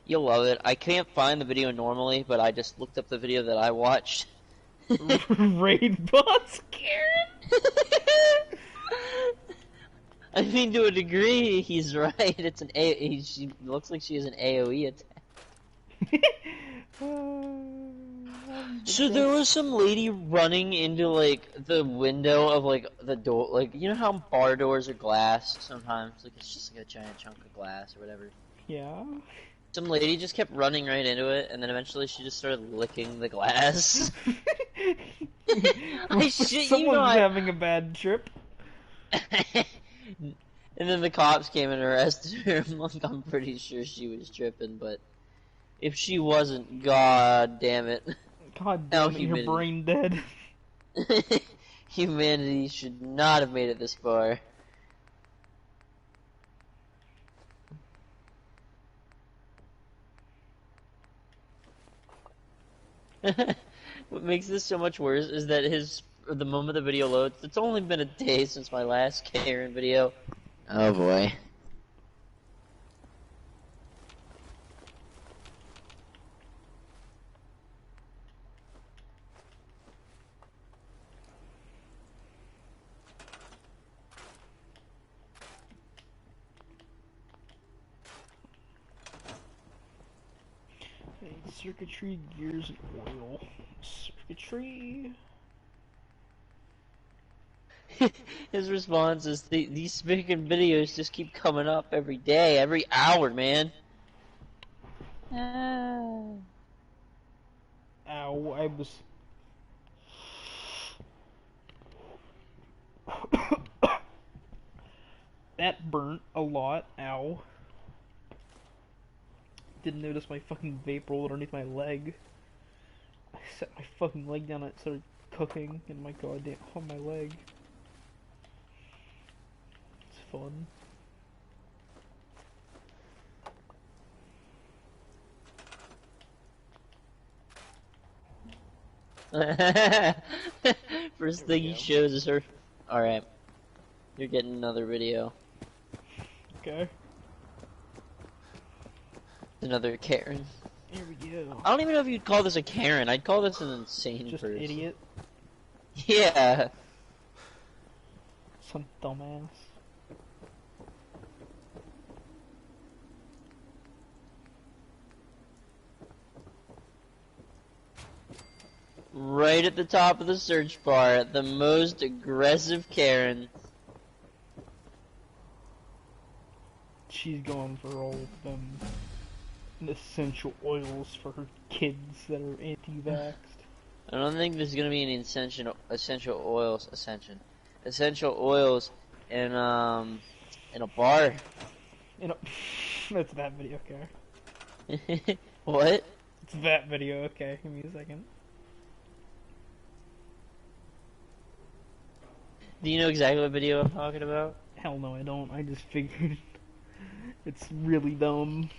You'll love it. I can't find the video normally, but I just looked up the video that I watched. Raid boss Karen? I mean, to a degree, he's right. It's an she looks like she has an AOE attack. So there was some lady running into like the window of like the door, like you know how bar doors are glass sometimes, like it's just like a giant chunk of glass or whatever. Yeah. Some lady just kept running right into it, and then eventually she just started licking the glass. I shit you Someone's not. having a bad trip. And then the cops came and arrested her. I'm pretty sure she was tripping, but if she wasn't, god damn it. God Now damn it, your brain dead. Humanity should not have made it this far. What makes this so much worse is that the moment the video loads, it's only been a day since my last Karen video. Oh boy. Circuitry, gears, and oil. Circuitry. His response is, these freaking videos just keep coming up every day, every hour, man. Ow, I was... That burnt a lot, ow. Didn't notice my fucking vape roll underneath my leg. I set my fucking leg down and it started cooking in my goddamn on my leg. It's fun. First thing he shows is her. Alright. You're getting another video. Okay. Another Karen. Here we go. I don't even know if you'd call this a Karen. I'd call this an insane Just person. idiot. Yeah. Some dumbass. Right at the top of the search bar, the most aggressive Karen. She's going for all of them essential oils for her kids that are anti-vaxxed. I don't think there's gonna be any essential oils in a bar. You know, that's that video, okay. What? It's that video, okay. Give me a second. Do you know exactly what video I'm talking about? Hell no, I don't. I just figured it's really dumb.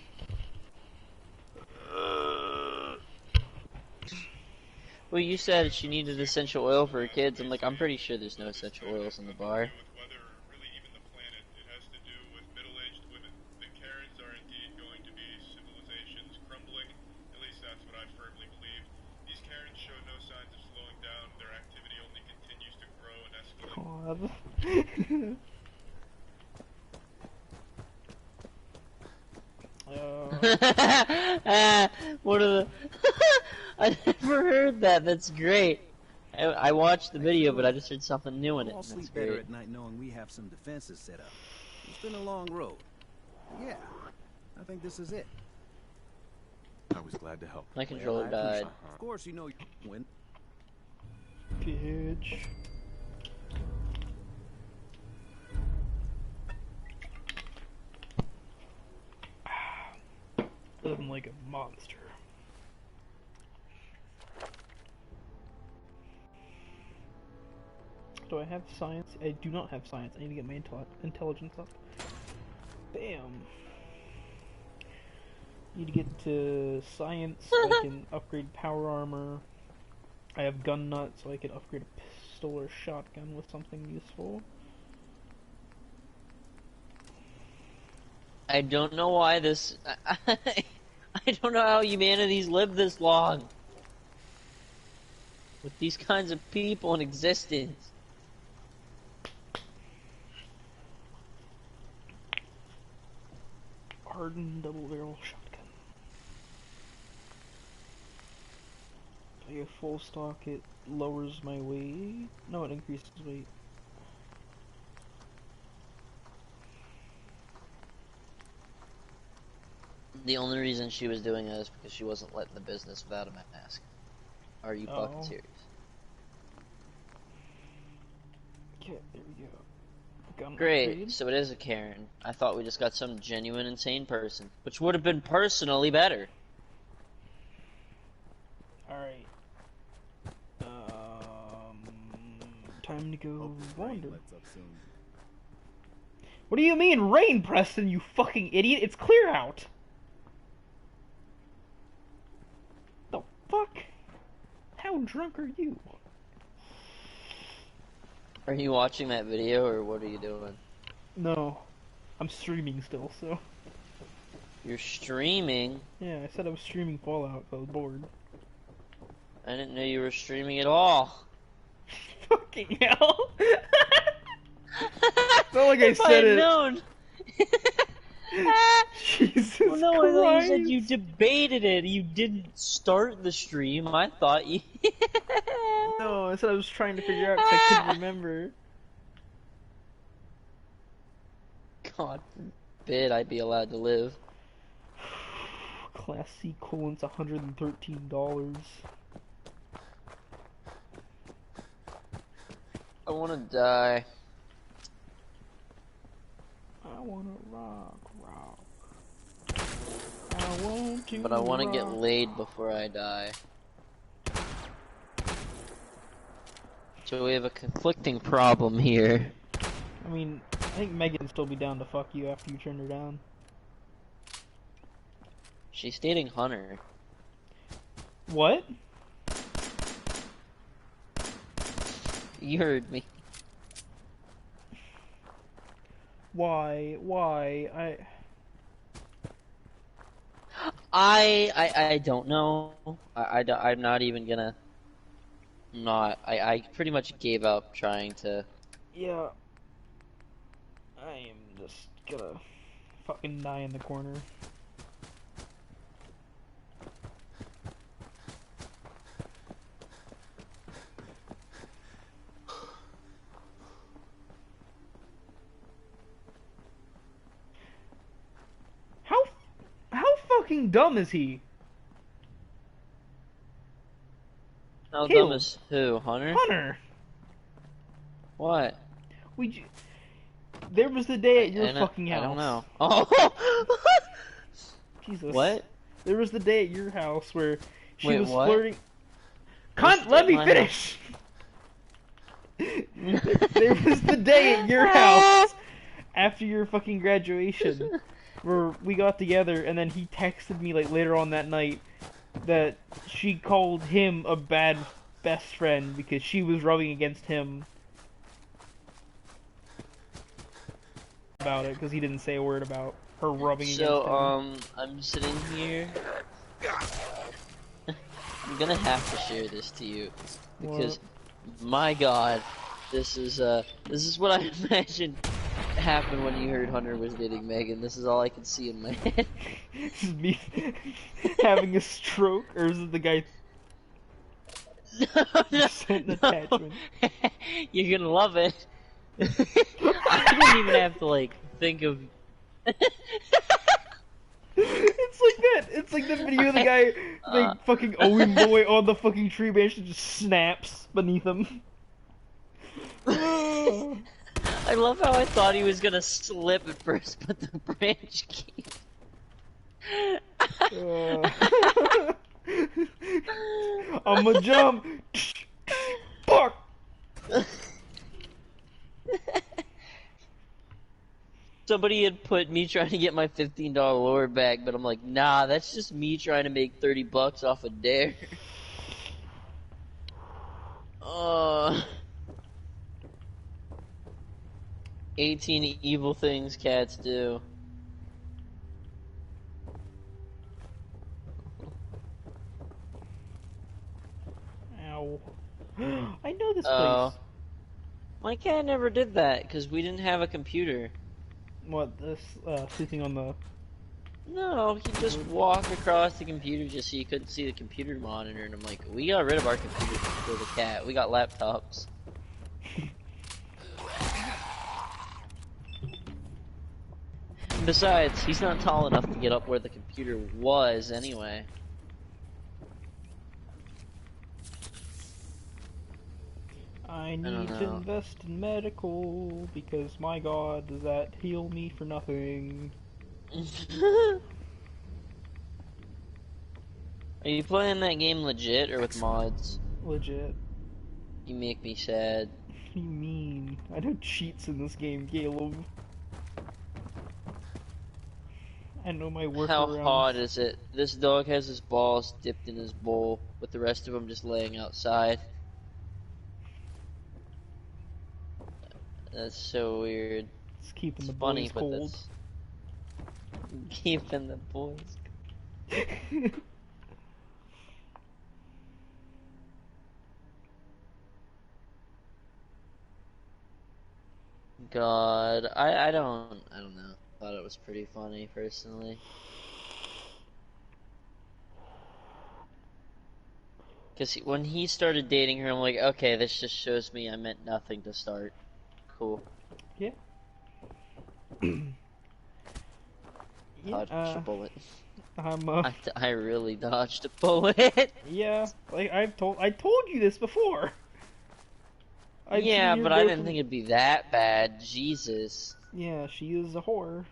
Well, you said she needed essential oil for her kids. I'm like, I'm pretty sure there's no essential oils in the bar. God. One of the... I never heard that. That's great. I watched the video, but I just heard something new in it. I'll That's sleep better great. at night knowing we have some defenses set up. It's been a long road. Yeah, I think this is it. I was glad to help. My controller I died. appreciate- Of course, you know you win. Bitch. Living like a monster. Do I have science? I do not have science. I need to get my intelligence up. Bam. Need to get to science so I can upgrade power armor. I have gun nut so I can upgrade a pistol or shotgun with something useful. I don't know why this... I don't know how humanity's lived this long. With these kinds of people in existence. Hardened double barrel shotgun. Do I Okay, full stock, it lowers my weight. No, it increases weight. The only reason she was doing that is because she wasn't letting the business without a mask. Are you fucking serious? Okay, there we go. Got an Great, upgrade. so it is a Karen. I thought we just got some genuine insane person, which would have been personally better. Alright. Time to go wander. What do you mean rain, Preston, you fucking idiot? It's clear out! The fuck? How drunk are you? Are you watching that video, or what are you doing? No. I'm streaming still, so... You're streaming? Yeah, I said I was streaming Fallout, I was bored. I didn't know you were streaming at all. Fucking hell! It's not like I If said I had it. known. Jesus Well, no, Christ. I thought you said you debated it. You didn't start the stream. I thought you... No, I said I was trying to figure out because I couldn't remember. God forbid I'd be allowed to live. Class C colon's $113. I want to die. I wanna rock. I want to But I want to rock. get laid before I die. So we have a conflicting problem here. I mean, I think Megan would still be down to fuck you after you turn her down. She's dating Hunter. What? You heard me. Why? I don't know. I'm not even gonna... I pretty much gave up trying to... Yeah. I am just gonna fucking die in the corner. How fucking dumb is he? How Who? dumb is who? Hunter? Hunter! What? There was the day at your fucking house. I don't know. Oh! Jesus. What? There was the day at your house where she Wait, was what? flirting. Cunt, let me finish! There was the day at your house after your fucking graduation where we got together and then he texted me like later on that night that she called him a bad best friend because she was rubbing against him about it because he didn't say a word about her rubbing against him. So, I'm sitting here. I'm gonna have to share this to you because, my God, this is what I imagined happened when you heard Hunter was dating Megan. This is all I could see in my head. This is me having a stroke, or is it the guy sent an attachment? You're gonna love it. I didn't even have to like think of. It's like that. It's like the video of the guy like fucking Owen boy on the fucking tree branch and just snaps beneath him. I love how I thought he was gonna slip at first, but the branch came. I'ma jump. Fuck. Somebody had put me trying to get my $15 lure back, but I'm like, nah, that's just me trying to make $30 off a dare. 18 evil things cats do. Ow. I know this Oh. place. My cat never did that, because we didn't have a computer. What, this, sleeping on the... No, he just walked across the computer just so you couldn't see the computer monitor, and I'm like, we got rid of our computers for the cat. We got laptops. Besides, he's not tall enough to get up where the computer was anyway. I need to invest in medical because my god, does that heal me for nothing? Are you playing that game legit or with mods? Legit. You make me sad. What do you mean? I know cheats in this game, Caleb. I know my workarounds. How hot is it? This dog has his balls dipped in his bowl, with the rest of them just laying outside. That's so weird. It's keeping It's the funny, boys cold. Keeping the boys cold. God, I don't know. Thought it was pretty funny personally. Cause when he started dating her, I'm like, okay, this just shows me I meant nothing to start. Cool. Yeah. Dodged a bullet. I'm I really dodged a bullet. Yeah, like I told you this before. Yeah, but I didn't think it'd be that bad. Jesus. Yeah, she is a whore.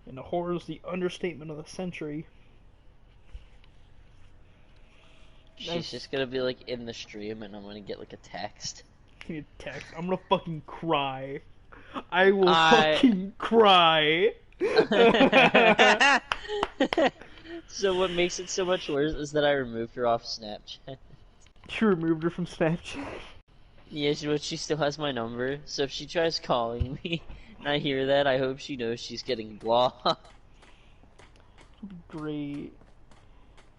And a whore is the understatement of the century. She's just gonna be like in the stream and I'm gonna get like a text. Text. I'm gonna fucking cry. I will fucking cry. So what makes it so much worse is that I removed her off Snapchat. You removed her from Snapchat? Yeah, she still has my number, so if she tries calling me and I hear that, I hope she knows she's getting blocked. Great.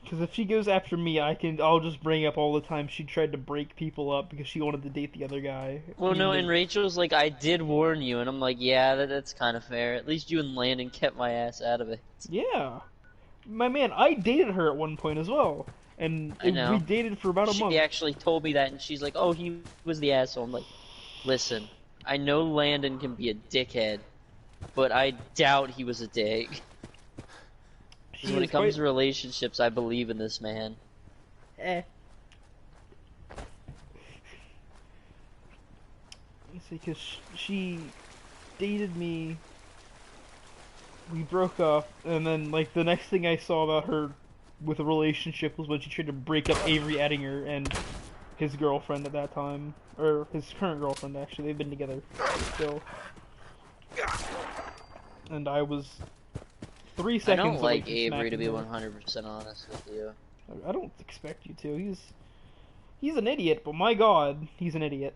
Because if she goes after me, I'll just bring up all the time she tried to break people up because she wanted to date the other guy. Well, no, and Rachel's like, I did warn you, and I'm like, yeah, that's kind of fair. At least you and Landon kept my ass out of it. Yeah. My man, I dated her at one point as well. And we dated for about a month. She actually told me that, and she's like, oh, he was the asshole. I'm like, listen, I know Landon can be a dickhead, but I doubt he was a dick. Because when it comes to relationships, I believe in this man. Because she dated me, we broke up, and then like the next thing I saw about her with a relationship was when she tried to break up Avery Ettinger and his girlfriend at that time, or his current girlfriend actually. They've been together still, and I was 3 seconds. I don't away like from Avery, to be her. 100% honest with you. I don't expect you to. He's an idiot, but my god, he's an idiot.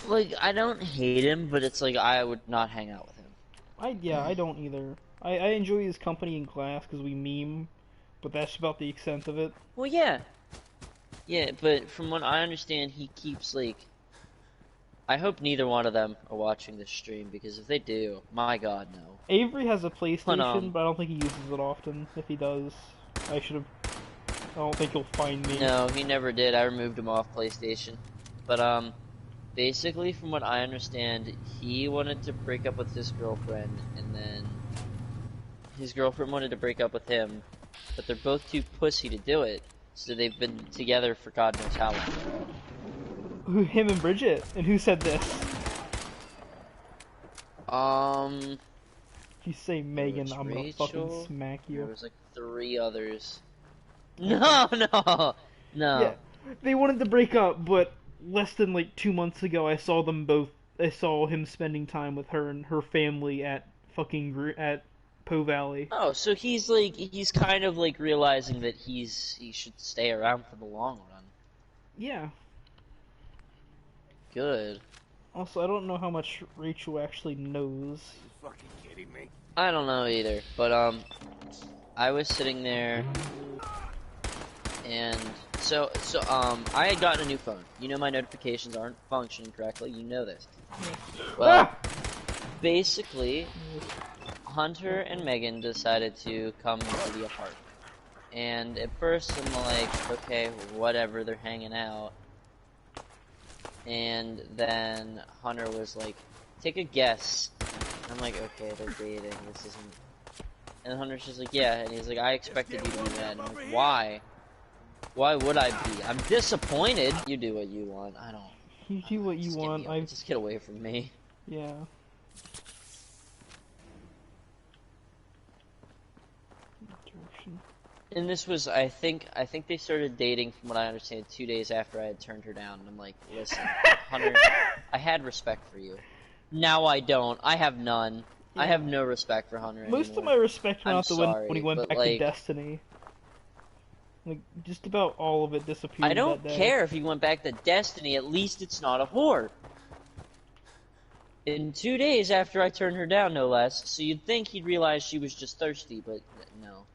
Like, I don't hate him, but it's like I would not hang out with him. I don't either. I enjoy his company in class because we meme, but that's about the extent of it. Well, yeah. Yeah, but from what I understand, he keeps, like... I hope neither one of them are watching this stream, because if they do, my god, no. Avery has a PlayStation, but I don't think he uses it often. If he does, I don't think he'll find me. No, he never did. I removed him off PlayStation. But, basically, from what I understand, he wanted to break up with his girlfriend, and then his girlfriend wanted to break up with him, but they're both too pussy to do it, so they've been together for God knows how long. Him and Bridget? And who said this? If you say Megan, I'm gonna fucking smack you. There was like 3 others. No! Yeah, they wanted to break up, but less than like 2 months ago, I saw him spending time with her and her family at Po Valley. Oh, so he's kind of like realizing that he should stay around for the long run. Yeah. Good. Also, I don't know how much Rachel actually knows. You fucking kidding me? I don't know either, but I was sitting there, and I had gotten a new phone. You know my notifications aren't functioning correctly. You know this. Well, basically, Hunter and Megan decided to come to the apartment. And at first I'm like, okay, whatever, they're hanging out. And then Hunter was like, take a guess. I'm like, okay, they're dating, this isn't... And Hunter's just like, yeah, and he's like, I expected you to be mad. And I'm like, why? Why would I be? I'm disappointed. You do what you want, I don't... You do what you want, Just get away from me. Yeah. And this was, I think they started dating, from what I understand, 2 days after I had turned her down. And I'm like, listen, Hunter, I had respect for you. Now I don't. I have none. Yeah. I have no respect for Hunter anymore. Most of my respect went out the window when he went back like, to Destiny. Like, just about all of it disappeared I don't that day. care if he went back to Destiny, at least it's not a whore. In 2 days after I turned her down, no less, so you'd think he'd realize she was just thirsty, but no.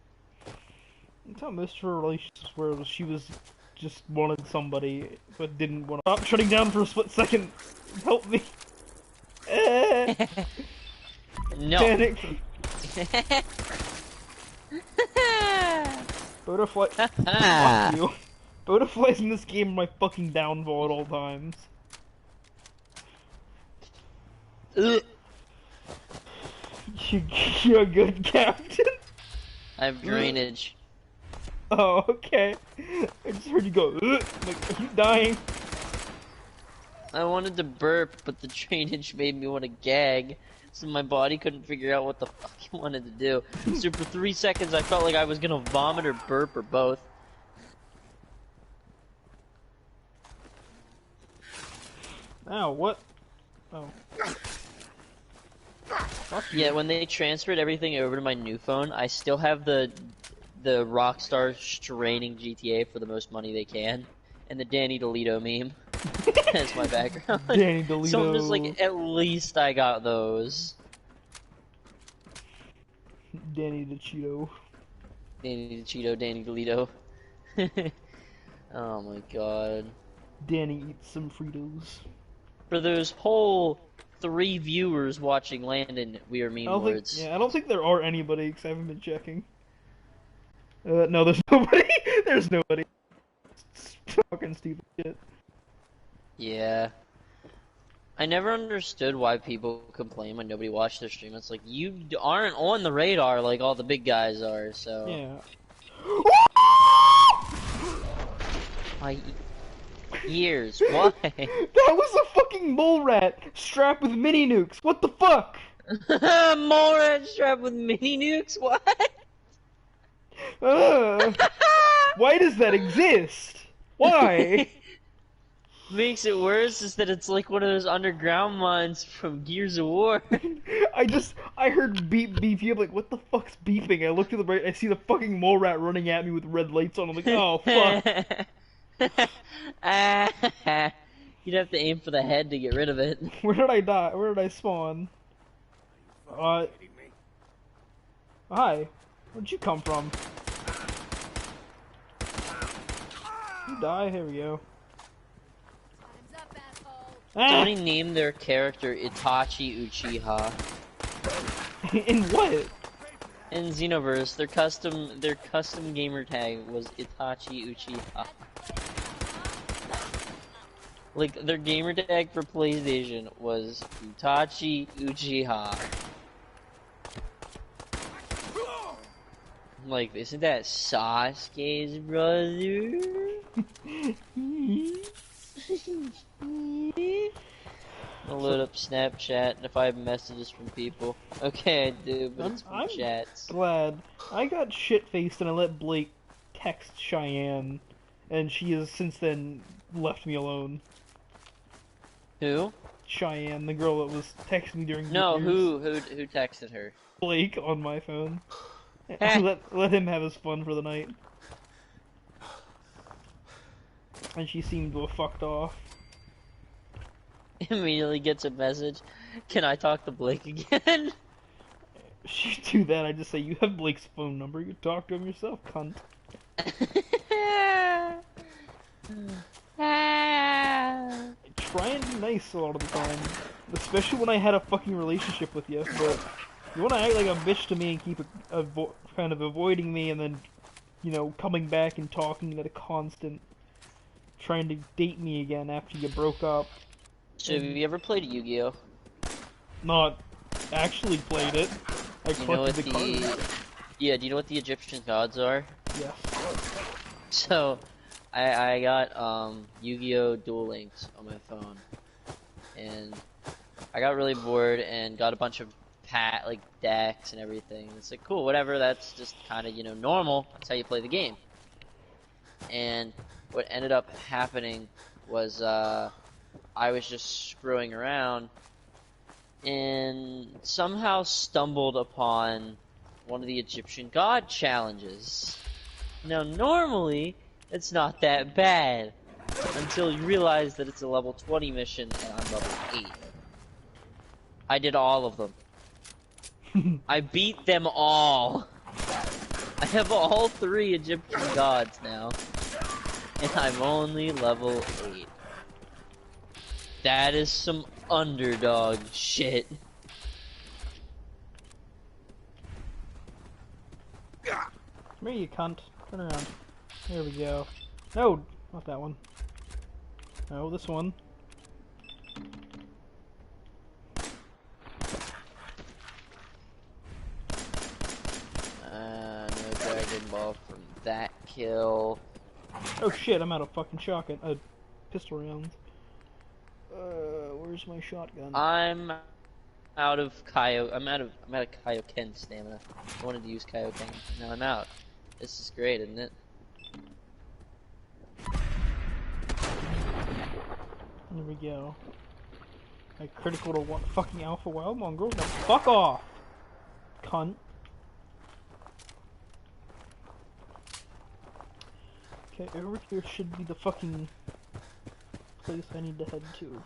That's how most of her relationships were. She was just wanted somebody, but didn't want to. Stop shutting down for a split second. Help me. No. Panic. Butterfly. Fuck you. Butterflies in this game are my fucking downfall at all times. You're a good captain. I have drainage. Oh, okay. I just heard you go, like, are you dying? I wanted to burp, but the drainage made me want to gag, so my body couldn't figure out what the fuck I wanted to do. So for 3 seconds I felt like I was gonna vomit or burp or both. Ow, what? Oh. Yeah, when they transferred everything over to my new phone, I still have the Rockstar straining GTA for the most money they can, and the Danny DeLito meme as my background. Danny DeLito. So I'm just like, at least I got those. Danny DeCito. Danny DeCito, Danny DeLito. Oh my god. Danny eats some Fritos. For those whole 3 viewers watching Landon, we are mean words. I don't think there are anybody, because I haven't been checking. No, there's nobody. There's nobody. It's fucking stupid shit. Yeah. I never understood why people complain when nobody watched their stream. It's like, you aren't on the radar like all the big guys are, so... Yeah. My ears, why? That was a fucking mole rat strapped with mini nukes. What the fuck? Mole rat strapped with mini nukes? What? Why does that exist? Why? Makes it worse is that it's like one of those underground mines from Gears of War. I heard beep beep. I'm like, what the fuck's beeping? I look to the right. I see the fucking mole rat running at me with red lights on. I'm like, oh fuck. You'd have to aim for the head to get rid of it. Where did I die? Where did I spawn? Hi. Where'd you come from? You die? Here we go. Somebody named their character Itachi Uchiha. In what? In Xenoverse, their custom gamer tag was Itachi Uchiha. Like, their gamer tag for PlayStation was Itachi Uchiha. I'm like, isn't that Sasuke's brother? I'll load up Snapchat and if I have messages from people. Okay, I do, but it's from chats. I'm glad. I got shit-faced and I let Blake text Cheyenne, and she has since then left me alone. Who? Cheyenne, the girl that was texting me during No, who texted her? Blake on my phone. let him have his fun for the night. And she seemed to have fucked off. Immediately gets a message. Can I talk to Blake again? She do that, I just say, you have Blake's phone number, you talk to him yourself, cunt. nice a lot of the time. Especially when I had a fucking relationship with you, but you wanna act like a bitch to me and keep kind of avoiding me and then, you know, coming back and talking at a constant, trying to date me again after you broke up. So have you ever played Yu-Gi-Oh? Not actually played it. I Do you know what collected the cards. Yeah, do you know what the Egyptian gods are? Yes. So, I got Yu-Gi-Oh! Duel Links on my phone, and I got really bored and got a bunch of like decks and everything. It's like cool, whatever. That's just kind of normal. That's how you play the game. And what ended up happening was I was just screwing around and somehow stumbled upon one of the Egyptian god challenges. Now, normally, it's not that bad until you realize that it's a level 20 mission and I'm level 8. I did all of them. I beat them all. I have all 3 Egyptian gods now, and I'm only level 8. That is some underdog shit. Come here, you cunt. Turn around. There we go. No, not that one. No, this one. No Dragon Ball from that kill. Oh shit, I'm out of fucking shotgun. Pistol rounds. Where's my shotgun? I'm out of I'm out of Kaioken stamina. I wanted to use Kaioken. Now I'm out. This is great, isn't it? There we go. I critical to what fucking alpha wild mongrel? Now fuck off! Cunt. Okay, over here should be the fucking place I need to head to.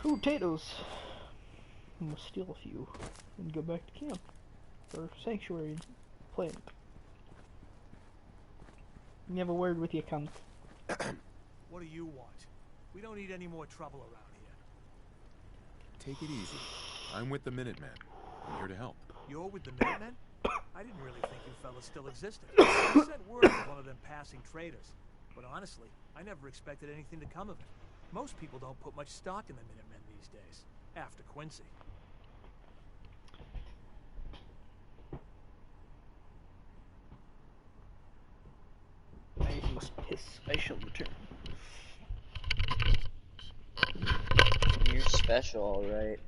Ooh, potatoes! I'm gonna steal a few and go back to camp. Or sanctuary plant. Let me have a word with you, cunt. What do you want? We don't need any more trouble around here. Take it easy. I'm with the Minutemen. I'm here to help. You're with the Minutemen? I didn't really think you fellas still existed. I sent word of one of them passing traders. But honestly, I never expected anything to come of it. Most people don't put much stock in the Minutemen these days. After Quincy. I must piss. I shall return. You're special, alright.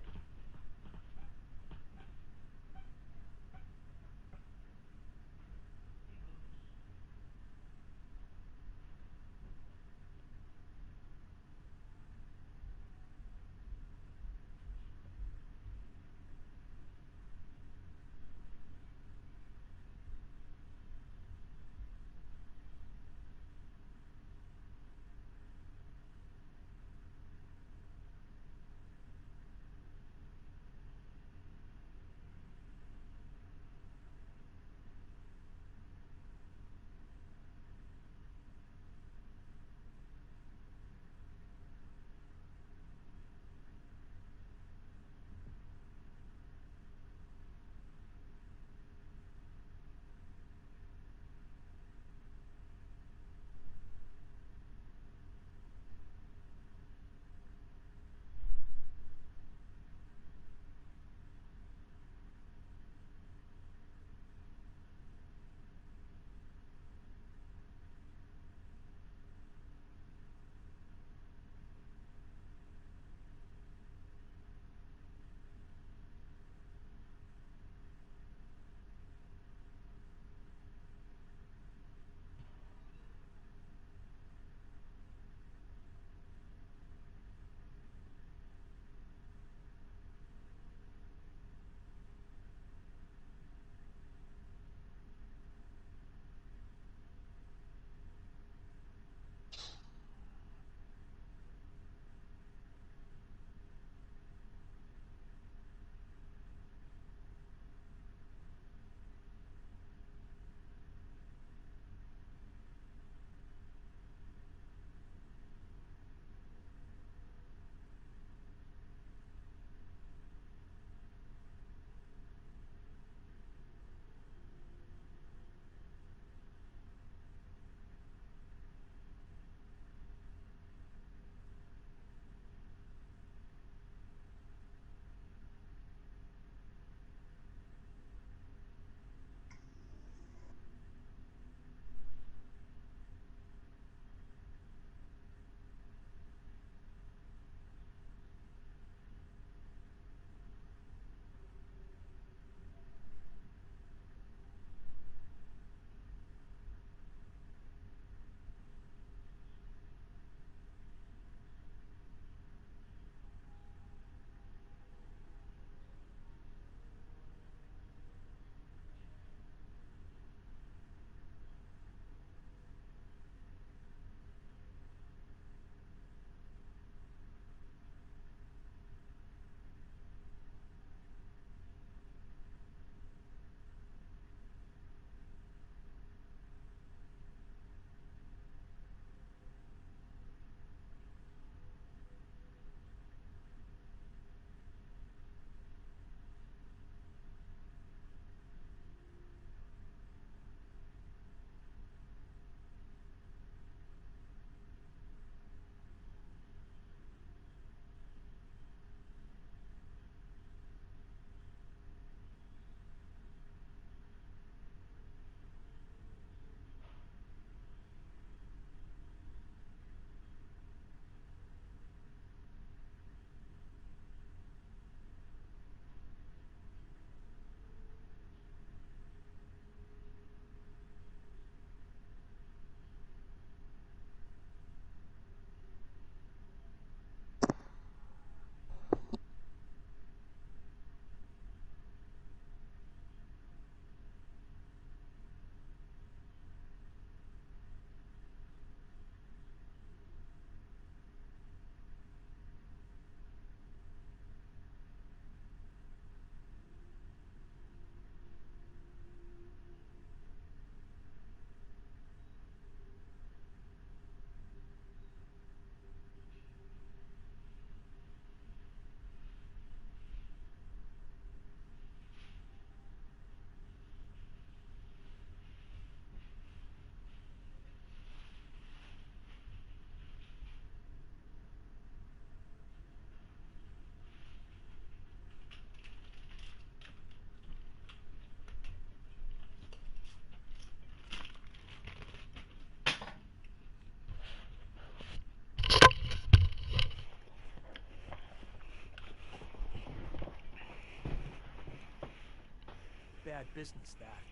bad business, that.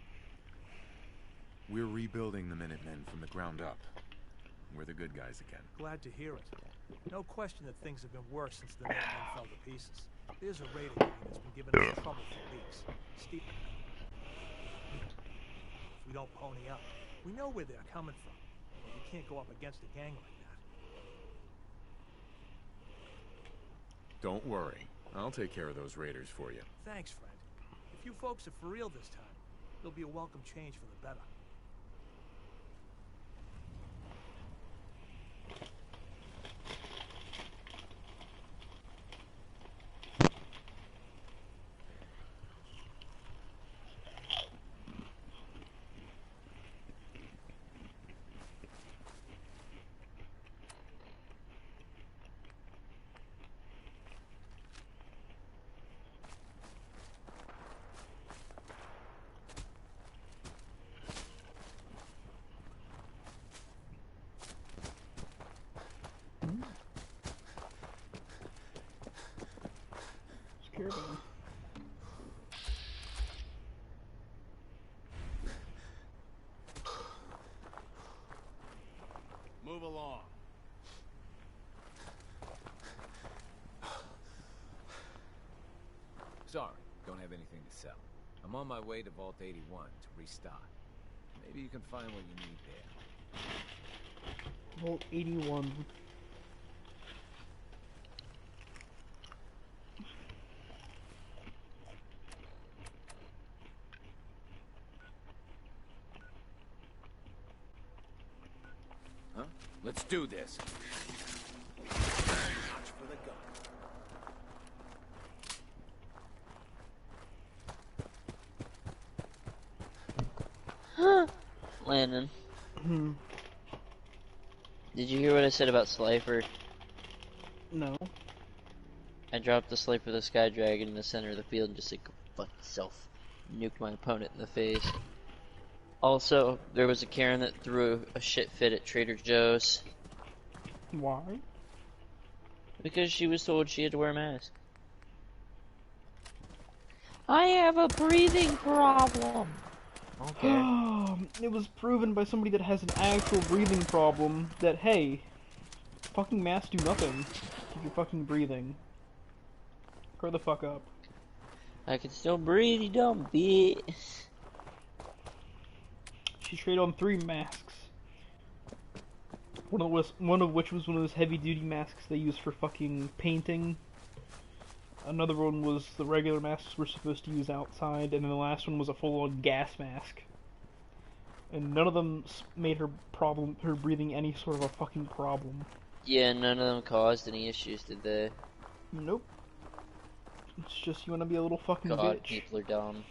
We're rebuilding the Minutemen from the ground up. We're the good guys again. Glad to hear it. No question that things have been worse since the Minutemen fell to pieces. There's a raiding gang that's been giving us trouble for weeks. Stupidity. If we don't pony up, we know where they're coming from. But we can't go up against a gang like that. Don't worry. I'll take care of those raiders for you. Thanks, friend. If you folks are for real this time, it'll be a welcome change for the better. Scared of him. Move along. Sorry, don't have anything to sell. I'm on my way to Vault 81 to restock. Maybe you can find what you need there. Vault 81. Huh? Let's do this. Watch for the gun. Landon. Did you hear what I said about Slifer? No. I dropped the Slifer the Sky Dragon in the center of the field and just said, go fuck yourself. Nuked my opponent in the face. Also, there was a Karen that threw a shit fit at Trader Joe's. Why? Because she was told she had to wear a mask. I have a breathing problem. Okay. It was proven by somebody that has an actual breathing problem that, hey, fucking masks do nothing if you're fucking breathing. Grow the fuck up. I can still breathe, you dumb bitch. She traded on 3 masks. One of which was one of those heavy-duty masks they use for fucking painting. Another one was the regular masks we're supposed to use outside, and then the last one was a full-on gas mask. And none of them made her breathing any sort of a fucking problem. Yeah, none of them caused any issues, did they? Nope. It's just you want to be a little fucking God, bitch. people are dumb.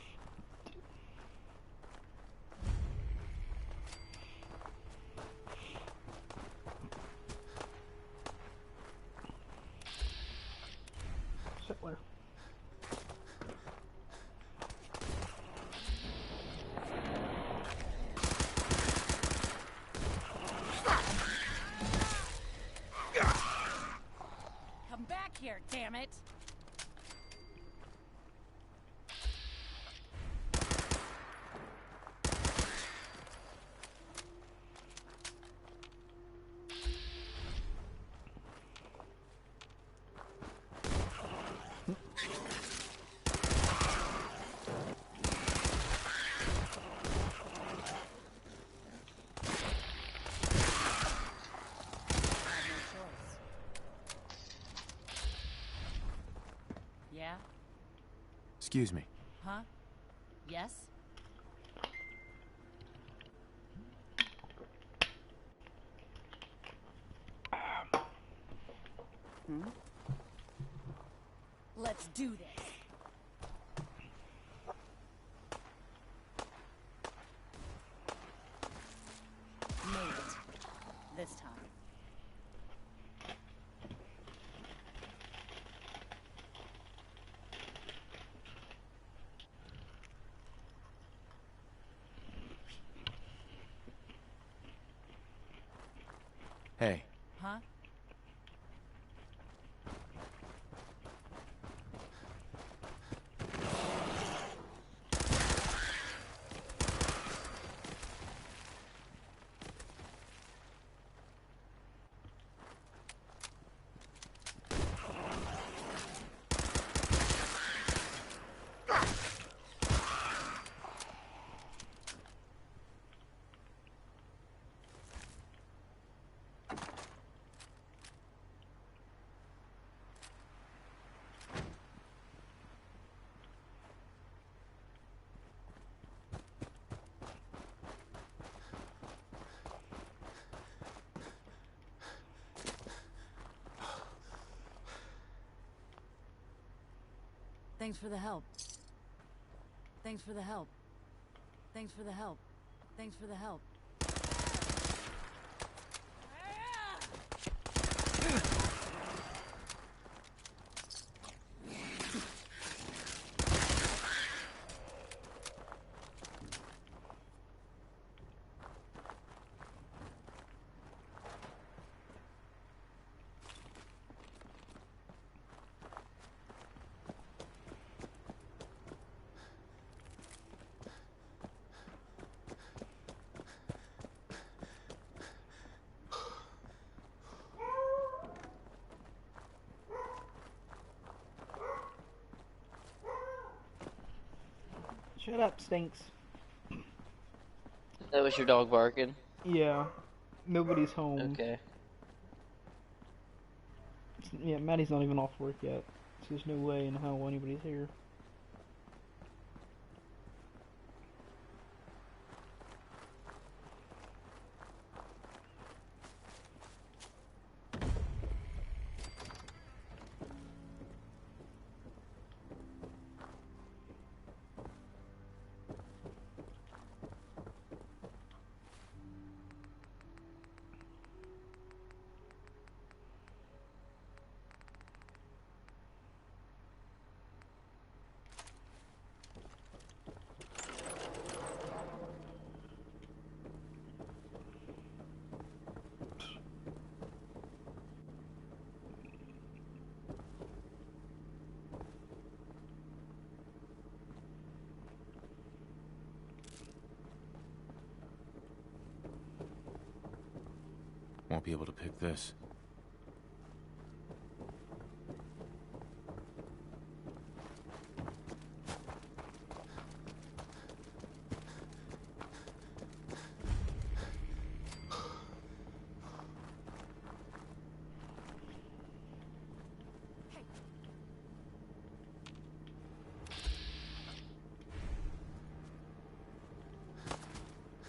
Settler. Come back here, damn it! Yeah? Excuse me. Huh? Yes? Let's do this. Made it. This time. Hey. Huh? Thanks for the help. Thanks for the help. Thanks for the help. Thanks for the help. Shut up, Stinks. That was your dog barking? Yeah. Nobody's home. Okay. Yeah, Maddie's not even off work yet. So there's no way in hell anybody's here. Won't be able to pick this.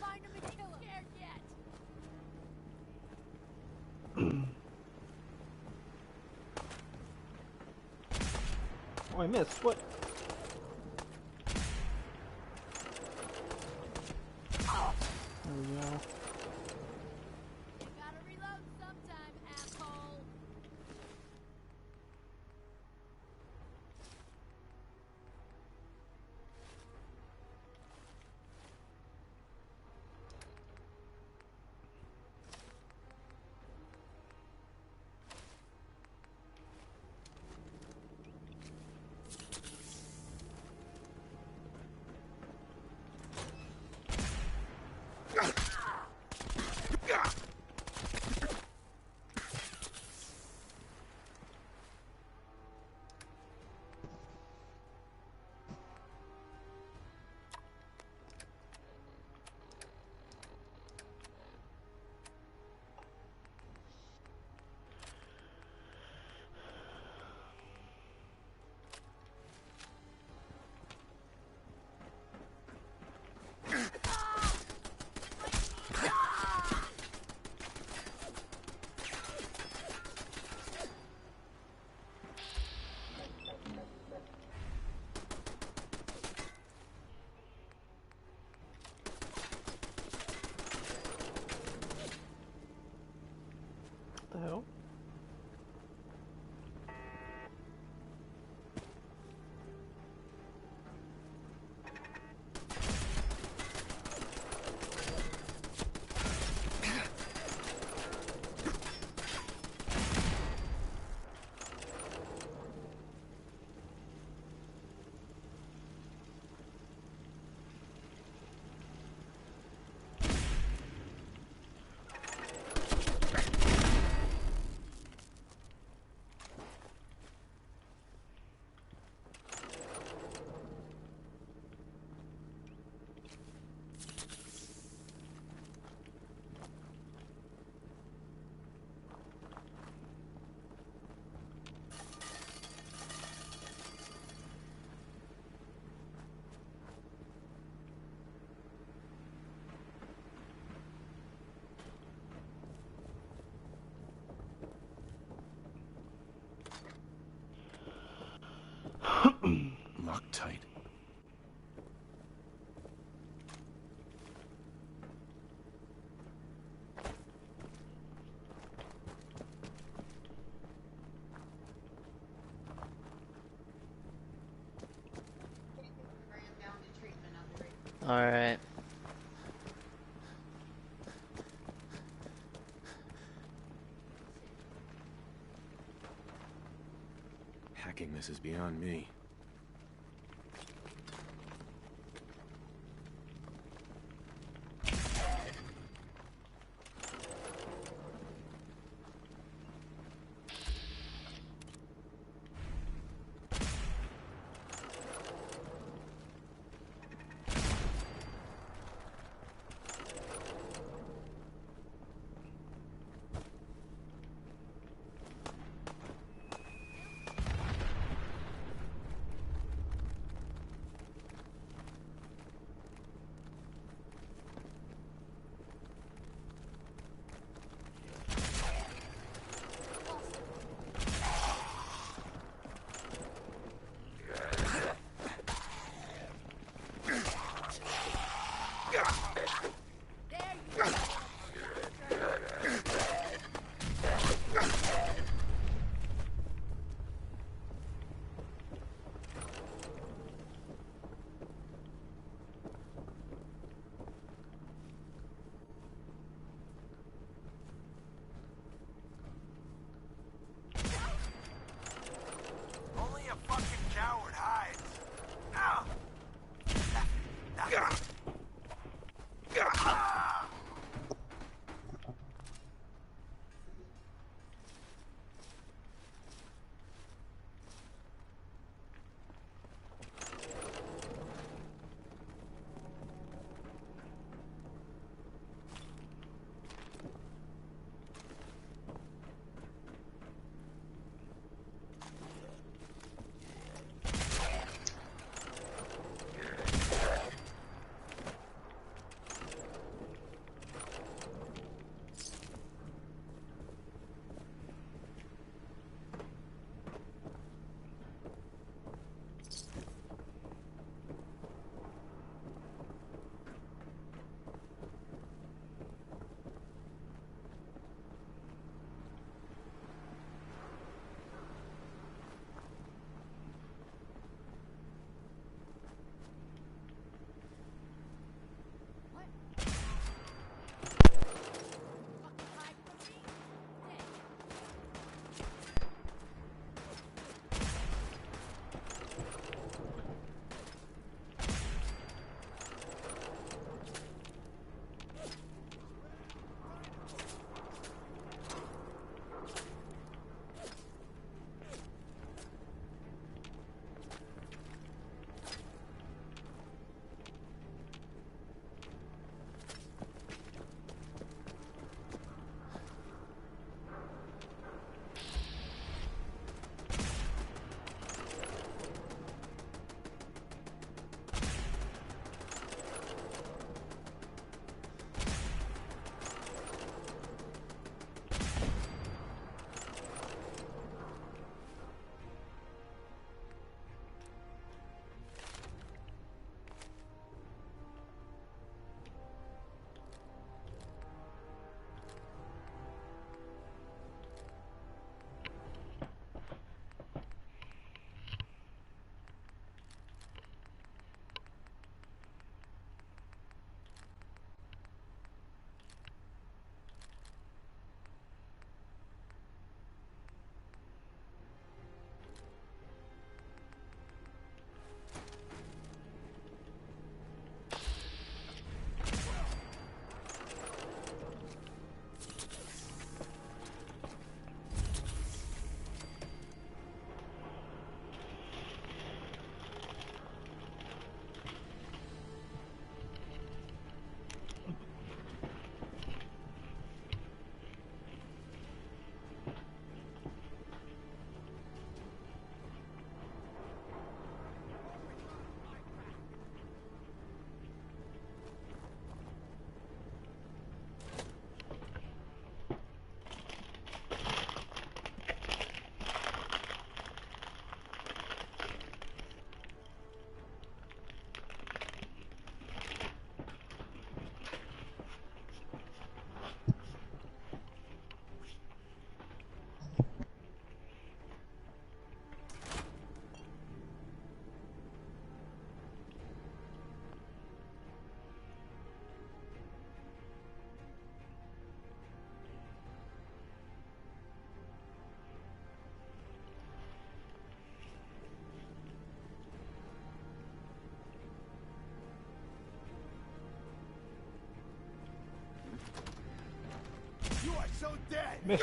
Find him and kill him. Scared yet? Oh, I missed. What? There we go. You gotta reload sometime, asshole. Alright. Hacking this is beyond me. Miss.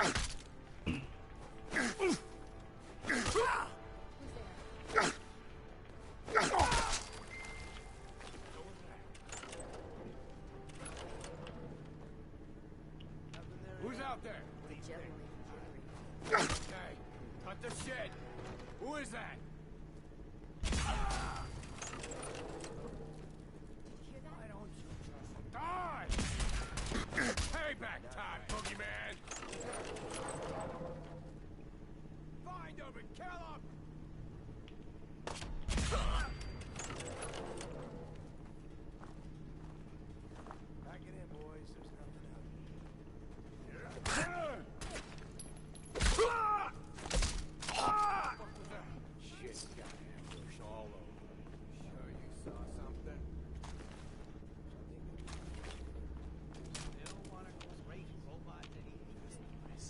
Who's out there? Okay, cut the shit. Who is that? Why don't you just die? Payback time, boogeyman! Find him and kill him! Pack it in, boys. There's nothing out Shit, got ambush all over. Sure you saw something? Still want to race robot that he hates.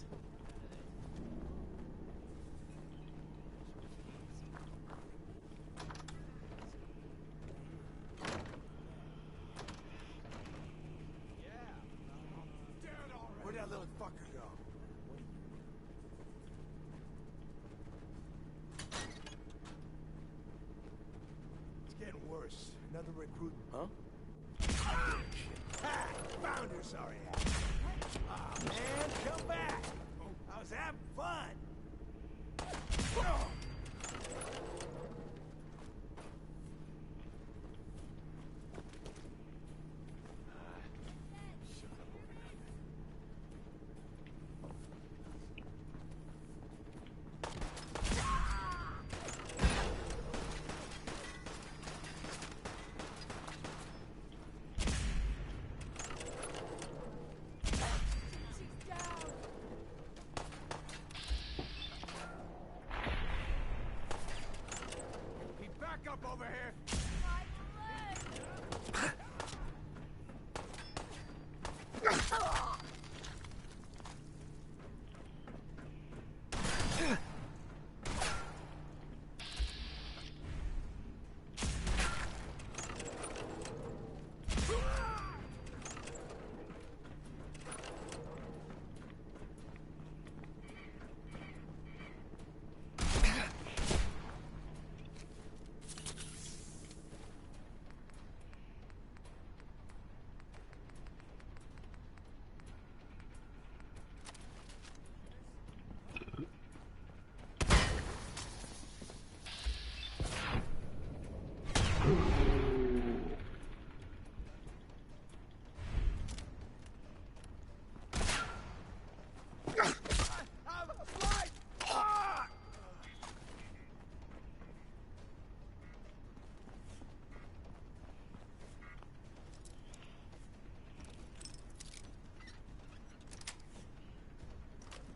Where'd that little fucker go? It's getting worse. Another recruit. Huh? Ah, found her, sorry ass. Ah, man, come back. I was having fun. He back up over here!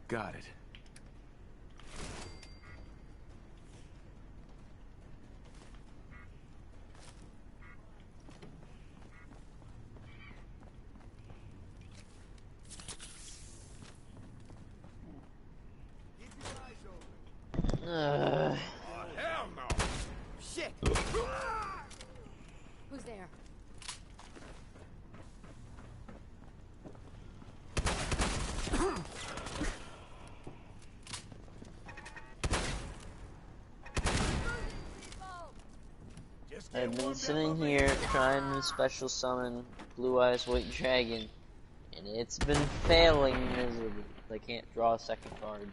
Got it. Uh, Hell no! Shit! Who's there? Just get I've been warmed up sitting over here trying to special summon Blue Eyes White Dragon, and it's been failing miserably. I can't draw a second card.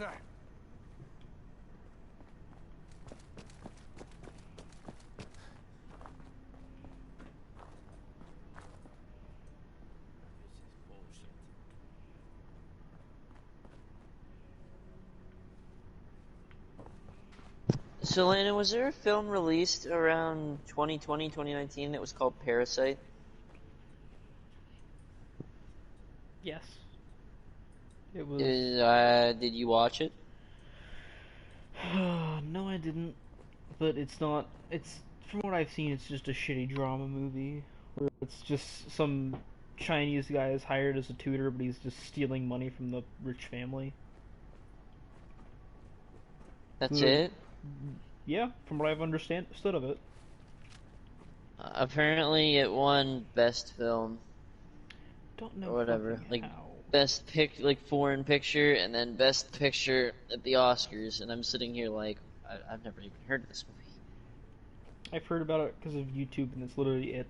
Officer! So, Landon, was there a film released around 2020, 2019 that was called Parasite? Yes. It was. Did you watch it? No, I didn't. But it's not. It's from what I've seen, it's just a shitty drama movie where it's just some Chinese guy is hired as a tutor, but he's just stealing money from the rich family. That's it? Yeah, from what I've understood of it. Apparently, it won Best Film. Don't know or whatever. Like, how. like foreign picture, and then Best Picture at the Oscars. And I'm sitting here like, I've never even heard of this movie. I've heard about it because of YouTube, and it's literally it.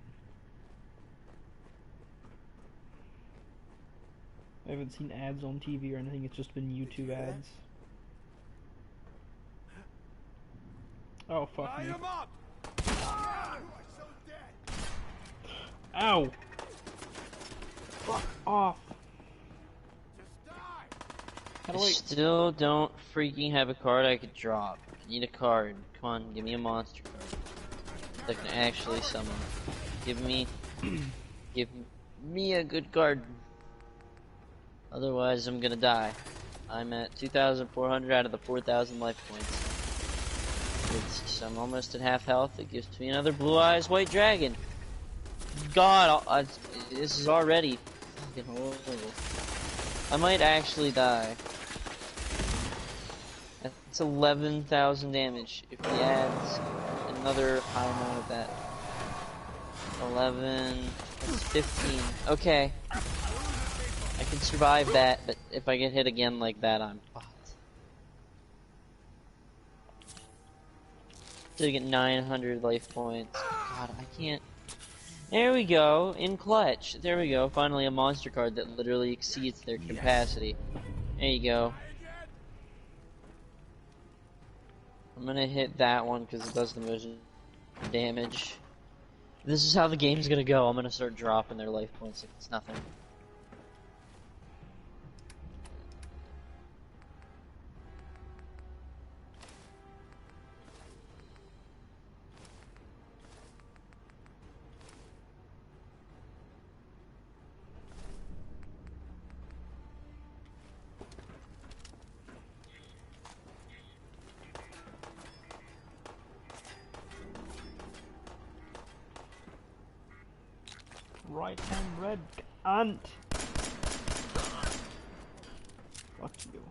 I haven't seen ads on TV or anything, it's just been YouTube ads. Oh, fuck me. Ow! Fuck off! How do I still don't freaking have a card I could drop. I need a card. Come on, give me a monster card that I can actually summon. Give me a good card. Otherwise, I'm gonna die. I'm at 2,400 out of the 4,000 life points. I'm almost at half health. It gives me another Blue Eyes White Dragon. God, this is already fucking horrible. I might actually die. That's 11,000 damage. If he adds another high amount of that. 11, that's 15. Okay. I can survive that, but if I get hit again like that, I'm fucked. To get 900 life points. God, I can't. There we go, in clutch. There we go, finally a monster card that literally exceeds their capacity. There you go. I'm gonna hit that one because it does the most damage. This is how the game's gonna go. I'm gonna start dropping their life points like it's nothing. Right hand red ant. Fuck you.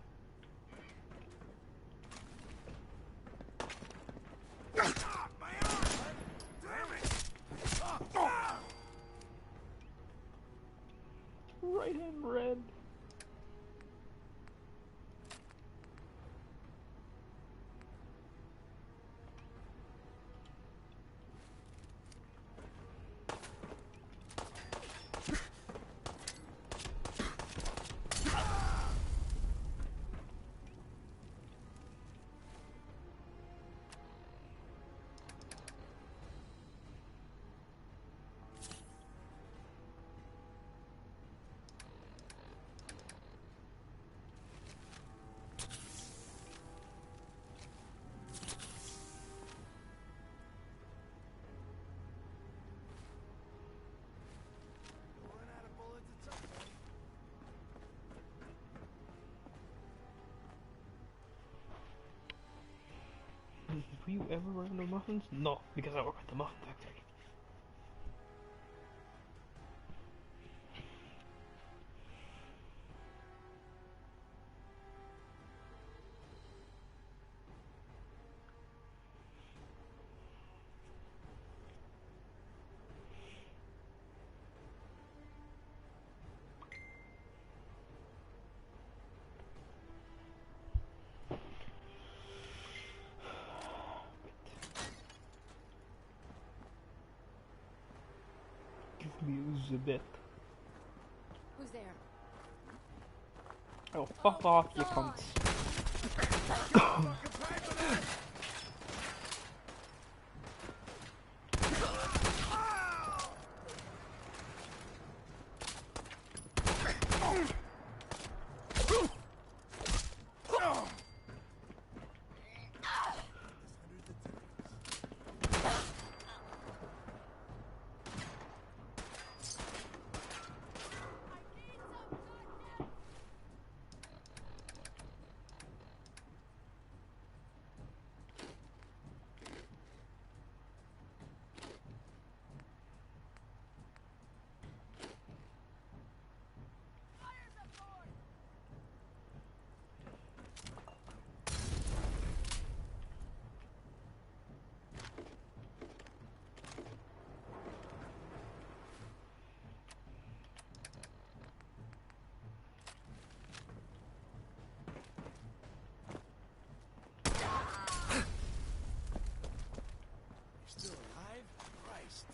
Right hand red. Were you ever working the muffins? No, because I work at the muffin factory. Give me a bit. Who's there? Oh, fuck off, you cunts. Still alive? Christ.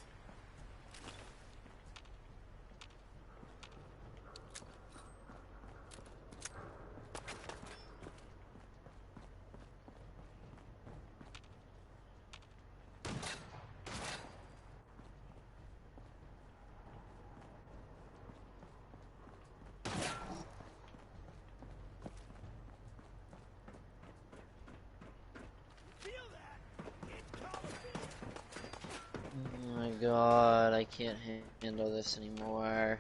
Oh my god, I can't handle this anymore.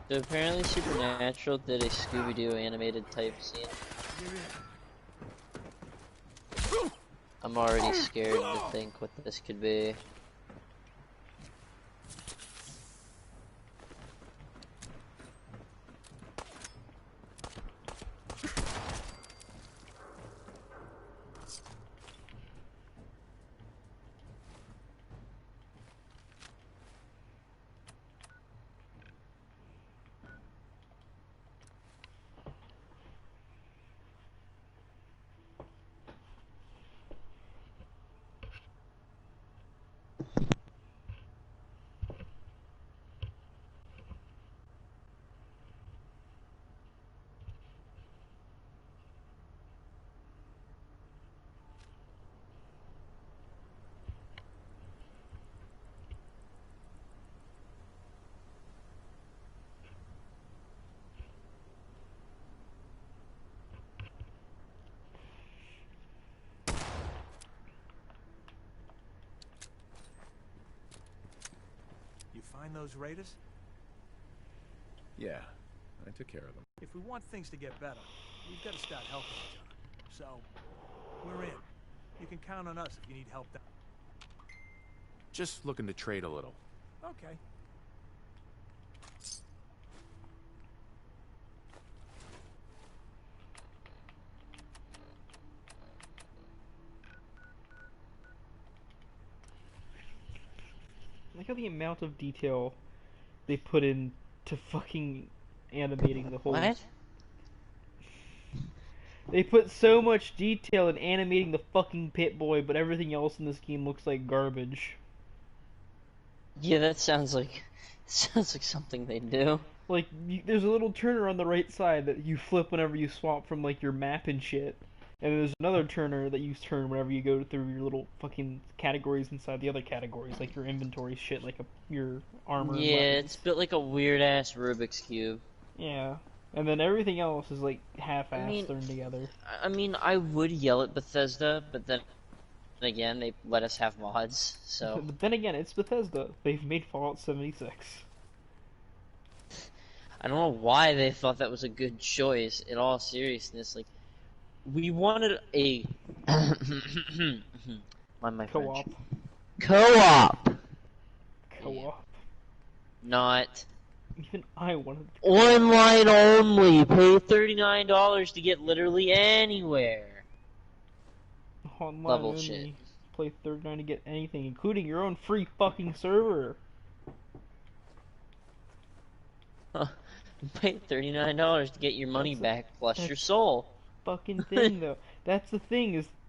So apparently Supernatural did a Scooby-Doo animated type scene. I'm already scared to think what this could be. You find those raiders? Yeah, I took care of them. If we want things to get better, we've got to start helping each other. So, we're in. You can count on us if you need help down. Just looking to trade a little. Okay. Look at the amount of detail they put into fucking animating the whole. What? They put so much detail in animating the fucking Pit-Boy, but everything else in this game looks like garbage. Yeah, that sounds like something they do. Like, there's a little turner on the right side that you flip whenever you swap from, like, your map and shit. And there's another turner that you turn whenever you go through your little fucking categories inside the other categories, like your inventory shit, like your armor and Yeah, weapons. it's built like a weird-ass Rubik's Cube. Yeah. And then everything else is, like, half-assed I mean, thrown together. I would yell at Bethesda, but then again, they let us have mods, so... But then again, it's Bethesda. They've made Fallout 76. I don't know why they thought that was a good choice, in all seriousness. Like, we wanted a... my French. Co-op. Co-op! Co-op. Not... Even I wanted to Online only! Pay $39 to get literally anywhere! online Level only. shit. Play $39 to get anything, including your own free fucking server. Pay $39 to get your money back plus that's your soul. Fucking thing though. That's the thing is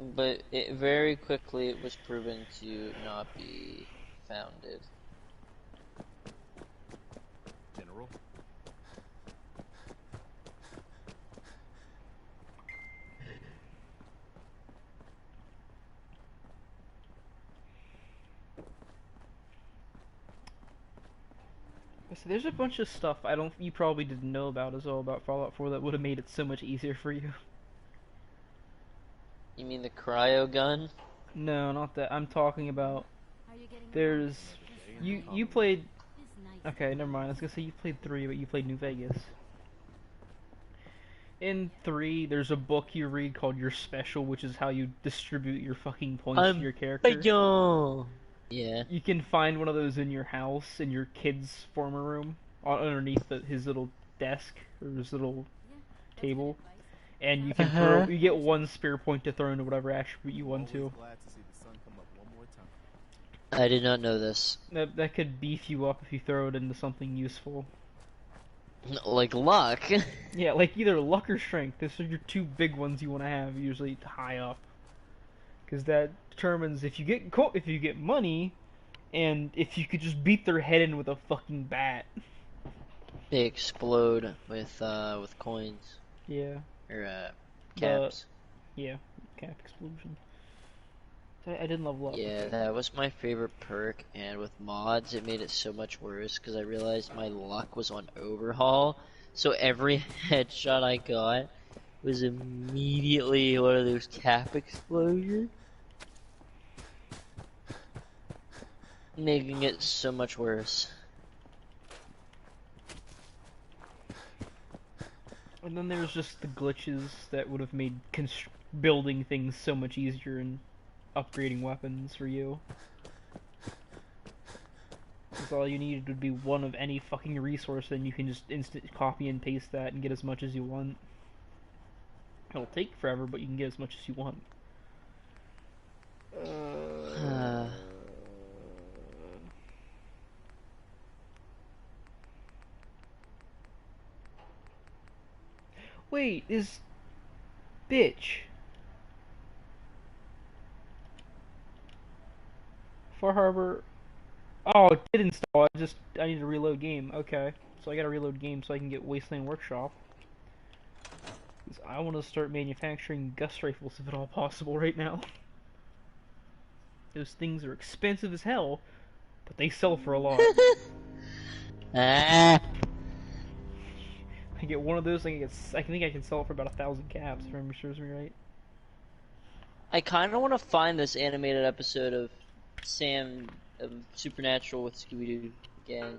But it very quickly it was proven to not be founded. General? So there's a bunch of stuff you probably didn't know about as well about Fallout 4 that would have made it so much easier for you. You mean the cryo gun? No, not that. I'm talking about How you getting there's along? you played. It's nice. Okay, never mind. I was gonna say you played 3, but you played New Vegas. In 3, there's a book you read called Your Special, which is how you distribute your fucking points to your character. Yeah. You can find one of those in your house, in your kid's former room, underneath his little desk, or his little Yeah, that's good table. advice. And you can you get 1 spare point to throw into whatever attribute you want to. Always glad to see the sun come up one more time. I did not know this. That could beef you up if you throw it into something useful. Like luck. Yeah, like either luck or strength. Those are your 2 big ones you want to have, usually high up. Because that determines if you get money, and if you could just beat their head in with a fucking bat. They explode with coins. Yeah. Or caps. Cap explosion. I didn't level up. Yeah, that was my favorite perk, and with mods it made it so much worse because I realized my luck was on overhaul, so every headshot I got was immediately one of those cap explosions, making it so much worse. And then there's just the glitches that would have made building things so much easier and upgrading weapons for you. Because all you needed would be one of any fucking resource, and you can just instant copy and paste that and get as much as you want. It'll take forever, but you can get as much as you want. Wait, is bitch Far Harbor? Oh, it did install. I need to reload game. Okay, so I gotta reload game so I can get Wasteland Workshop. 'Cause I want to start manufacturing Gus rifles if at all possible right now. Those things are expensive as hell, but they sell for a lot. I get one of those. I think I can sell it for about 1,000 caps. If memory serves me right. I kind of want to find this animated episode of Sam of Supernatural with Scooby-Doo gang.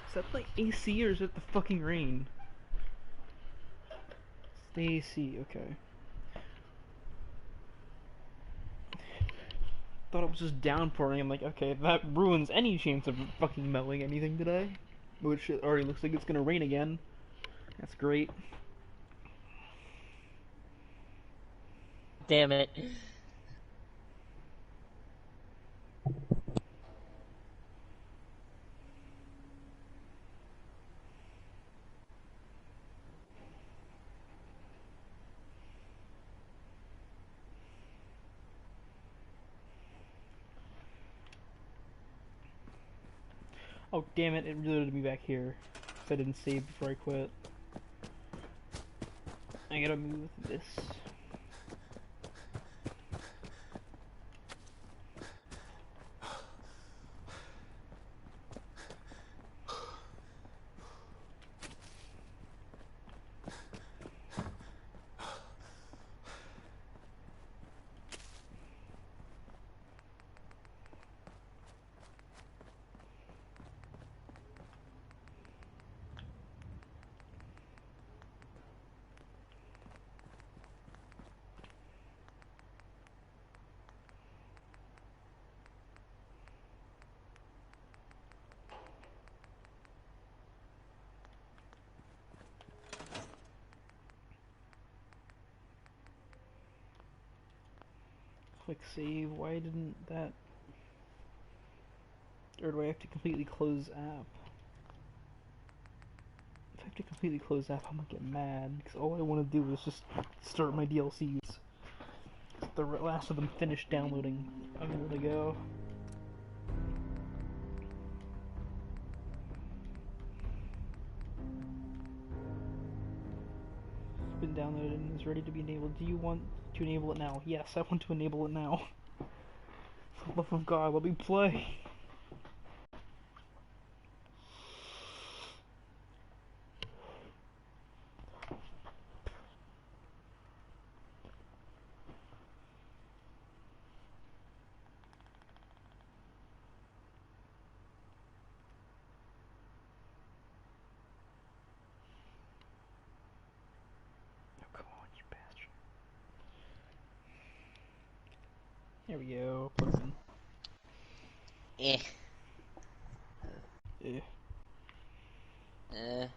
Is that the AC or is it the fucking rain? It's the AC, okay. Thought it was just downpouring. I'm like, okay, that ruins any chance of fucking melting anything today. Which it already looks like it's gonna rain again. That's great. Damn it. Oh, damn it, it reloaded me back here. Because I didn't save before I quit. I gotta move this. Quick save. Why didn't that? Or do I have to completely close app? If I have to completely close app, I'm gonna get mad because all I want to do is just start my DLCs. The last of them finished downloading a minute ago. It's been downloaded and is ready to be enabled. Do you want to enable it now? Yes, I want to enable it now. For the love of God, let me play. There we go. Plug it Eh. in.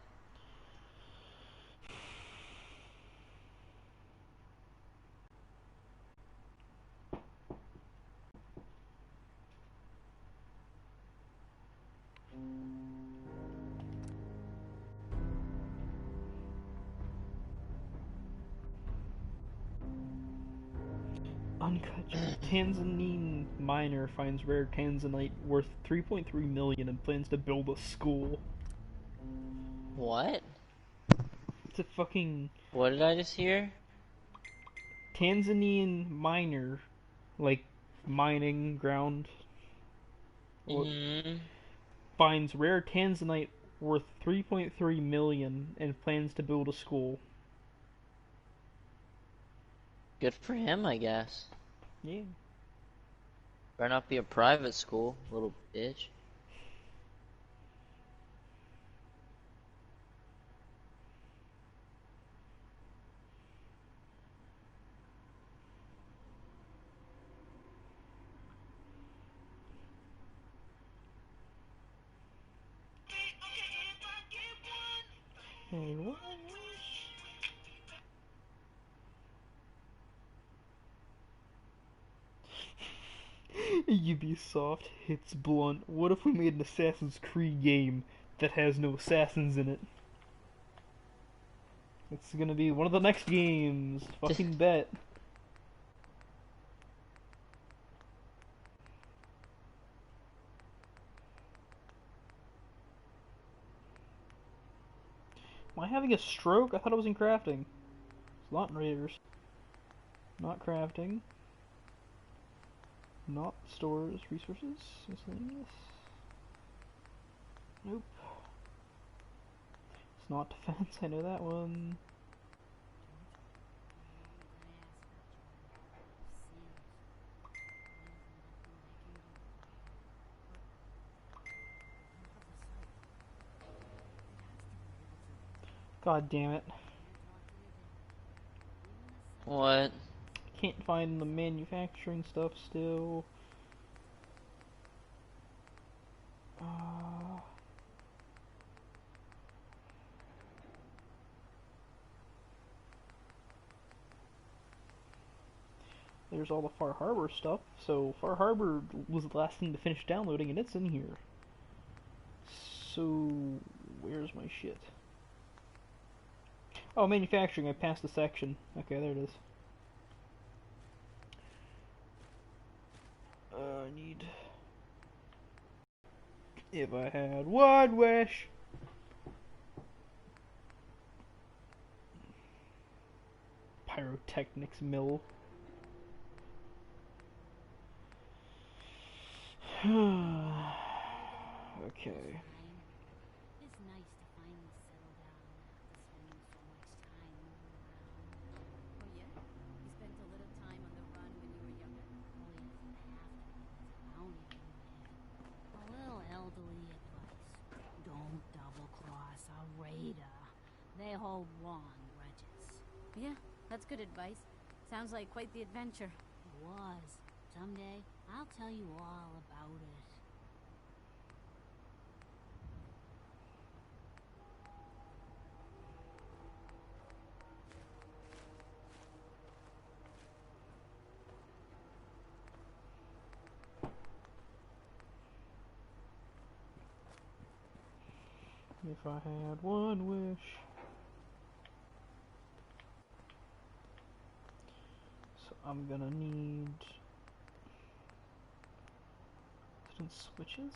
Uncut Gems. Tanzanian miner finds rare tanzanite worth 3.3 million and plans to build a school. What? It's a fucking What did I just hear? Tanzanian miner, like mining ground, finds rare tanzanite worth 3.3 million and plans to build a school. Good for him, I guess. Yeah. Better not be a private school, little bitch. Hey, what? Ubisoft hits blunt. What if we made an Assassin's Creed game that has no assassins in it? It's gonna be one of the next games. Fucking bet. Am I having a stroke? I thought I was in crafting. It's not in Raiders. Not crafting. Not stores, resources, miscellaneous. Nope. It's not defense, I know that one. God damn it. What? Can't find the manufacturing stuff still. There's all the Far Harbor stuff. So Far Harbor was the last thing to finish downloading, and it's in here. So where's my shit? Oh, manufacturing. I passed the section. Okay, there it is. I need. If I had one wish. Pyrotechnics mill. Okay. It's nice to finally settle down after spending so much time moving around. Oh yeah? You spent a little time on the run when you were younger? Oh yes, I have to because a bounty hunter had a little elderly advice. Don't double cross a raider. They hold long grudges. Yeah, that's good advice. Sounds like quite the adventure. It was. Someday, I'll tell you all about it. If I had one wish. So I'm gonna need different switches.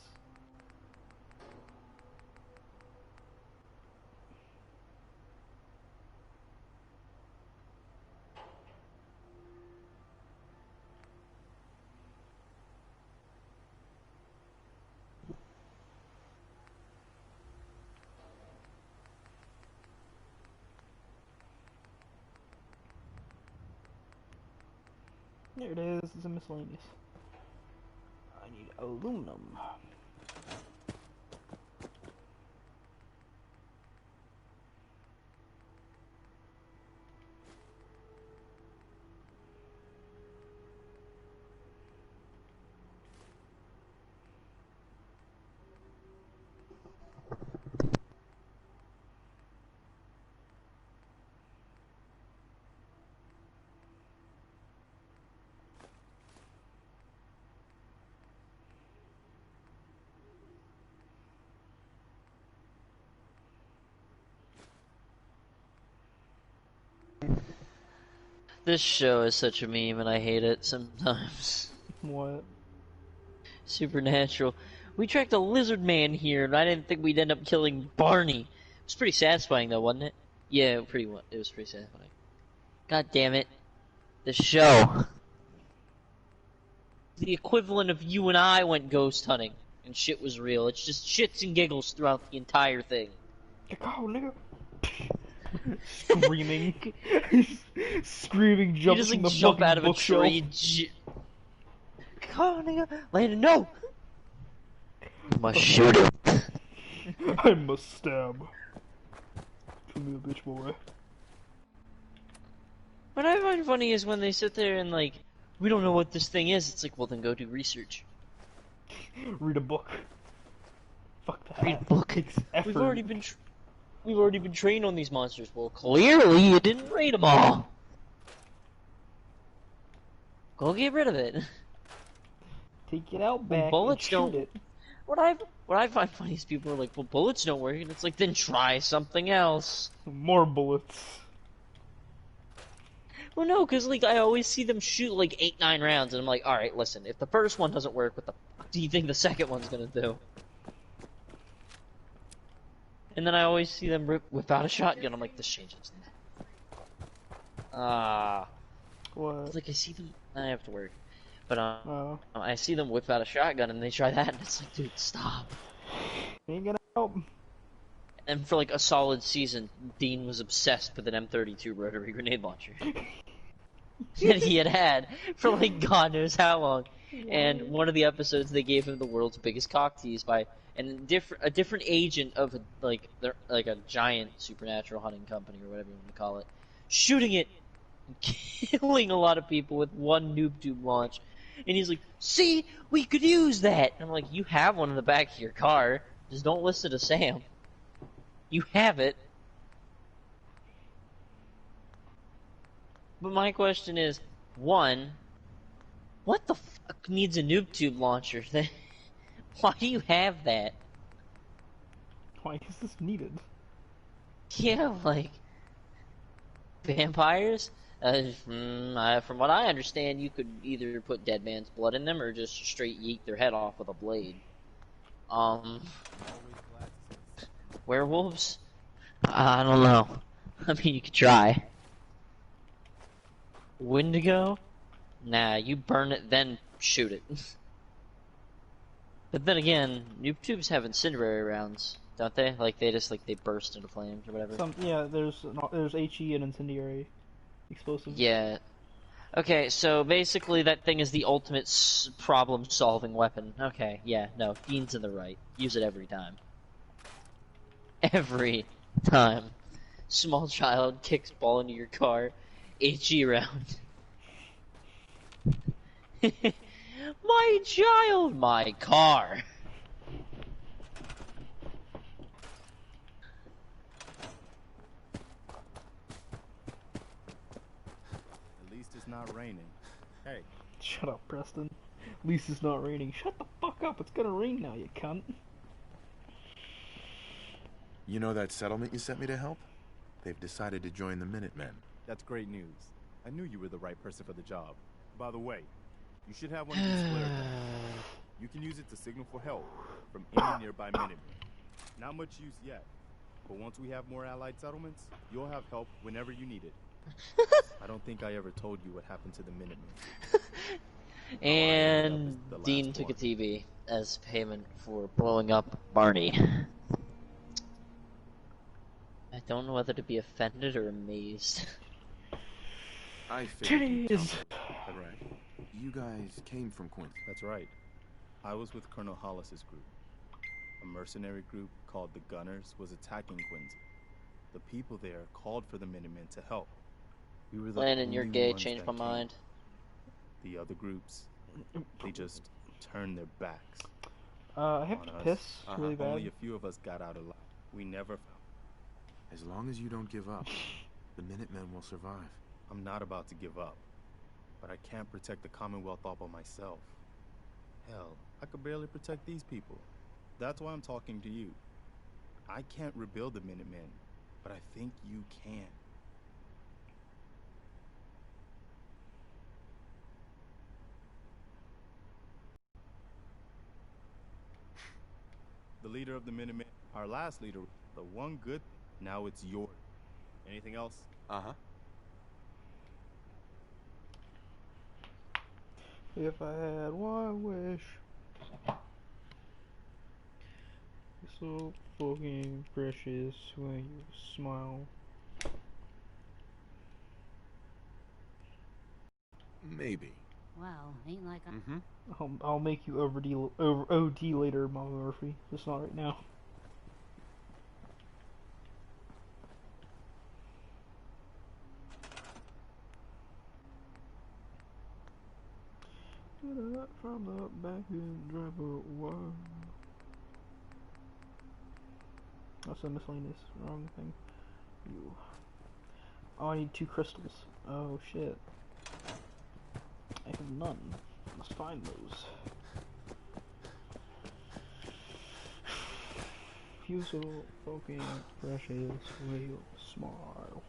There it is, it's a miscellaneous. I need aluminum. This show is such a meme and I hate it sometimes. What? Supernatural. We tracked a lizard man here and I didn't think we'd end up killing Barney. It was pretty satisfying though, wasn't it? Yeah, it was pretty satisfying. God damn it. The show. The equivalent of you and I went ghost hunting and shit was real. It's just shits and giggles throughout the entire thing. Go, nigga. Screaming. Screaming, You jump just from like the jump fucking out of a bookshelf. tree. Come on, nigga. Landon, no! I must shoot him. I must stab. Kill me a bitch boy. What I find funny is when they sit there and like, we don't know what this thing is. It's like, well then go do research. Read a book. Fuck that. Read a book. Takes effort. We've already been trained on these monsters. Well, clearly you didn't raid them all. Go get rid of it. Take it out back bullets and shoot don't. it. What I find funny is people are like, well, bullets don't work, and it's like, then try something else. More bullets. Well, no, because like I always see them shoot like 8-9 rounds, and I'm like, all right, listen, if the first one doesn't work, what the fuck do you think the second one's gonna do? And then I always see them whip out a shotgun. I'm like, this changes. What? It's like I see them. I have to work, but Oh. I see them whip out a shotgun, and they try that, and it's like, dude, stop. Ain't gonna help. And for like a solid season, Dean was obsessed with an M32 rotary grenade launcher that he had for like God knows how long. And one of the episodes, they gave him the world's biggest cock tease by a different agent of like a giant supernatural hunting company or whatever you want to call it, shooting it and killing a lot of people with one noob tube launch. And he's like, "See, we could use that." And I'm like, "You have one in the back of your car. Just don't listen to Sam. You have it." But my question is, one, what the fuck needs a noob tube launcher? Why do you have that? Why is this needed? Yeah, like, vampires? From what I understand, you could either put dead man's blood in them or just straight yeet their head off with a blade. Werewolves? I don't know. I mean, you could try. Wendigo? Nah, you burn it, then shoot it. But then again, noob tubes have incendiary rounds, don't they? Like, they just, like, they burst into flames or whatever. Yeah, there's HE and incendiary explosives. Yeah. Okay, so basically that thing is the ultimate problem-solving weapon. Okay, yeah, no, Dean's in the right. Use it every time. Every time. Small child kicks ball into your car. HE round. My child, my car. At least it's not raining. Hey. Shut up, Preston. At least it's not raining. Shut the fuck up, it's gonna rain now, you cunt. You know that settlement you sent me to help? They've decided to join the Minutemen. That's great news. I knew you were the right person for the job. By the way, you should have one of these flare guns. You can use it to signal for help from any nearby Minutemen. Not much use yet, but once we have more allied settlements, you'll have help whenever you need it. I don't think I ever told you what happened to the Minutemen. And Dean took a TV as payment for blowing up Barney. I don't know whether to be offended or amazed. I figured you'd tell me. Right. You guys came from Quincy. That's right. I was with Colonel Hollis's group. A mercenary group called the Gunners was attacking Quincy. The people there called for the Minutemen to help. We were the Landon, you're only gay. ones Changed that my came. mind. The other groups, they just turned their backs. I have to piss really bad. Only a few of us got out alive. We never. As long as you don't give up, the Minutemen will survive. I'm not about to give up, but I can't protect the Commonwealth all by myself. Hell, I could barely protect these people. That's why I'm talking to you. I can't rebuild the Minutemen, but I think you can. The leader of the Minutemen, our last leader, the one good, now it's yours. Anything else? Uh-huh. If I had one wish. It's so fucking precious when you smile. Maybe. Well, ain't like I... I'll make you over OD later, Mama Murphy. Just not right now. Get up from the back and drive a while. That's a miscellaneous. Wrong thing. You. Oh, I need 2 crystals. Oh shit. I have none. Must find those. You so fucking precious way you smile.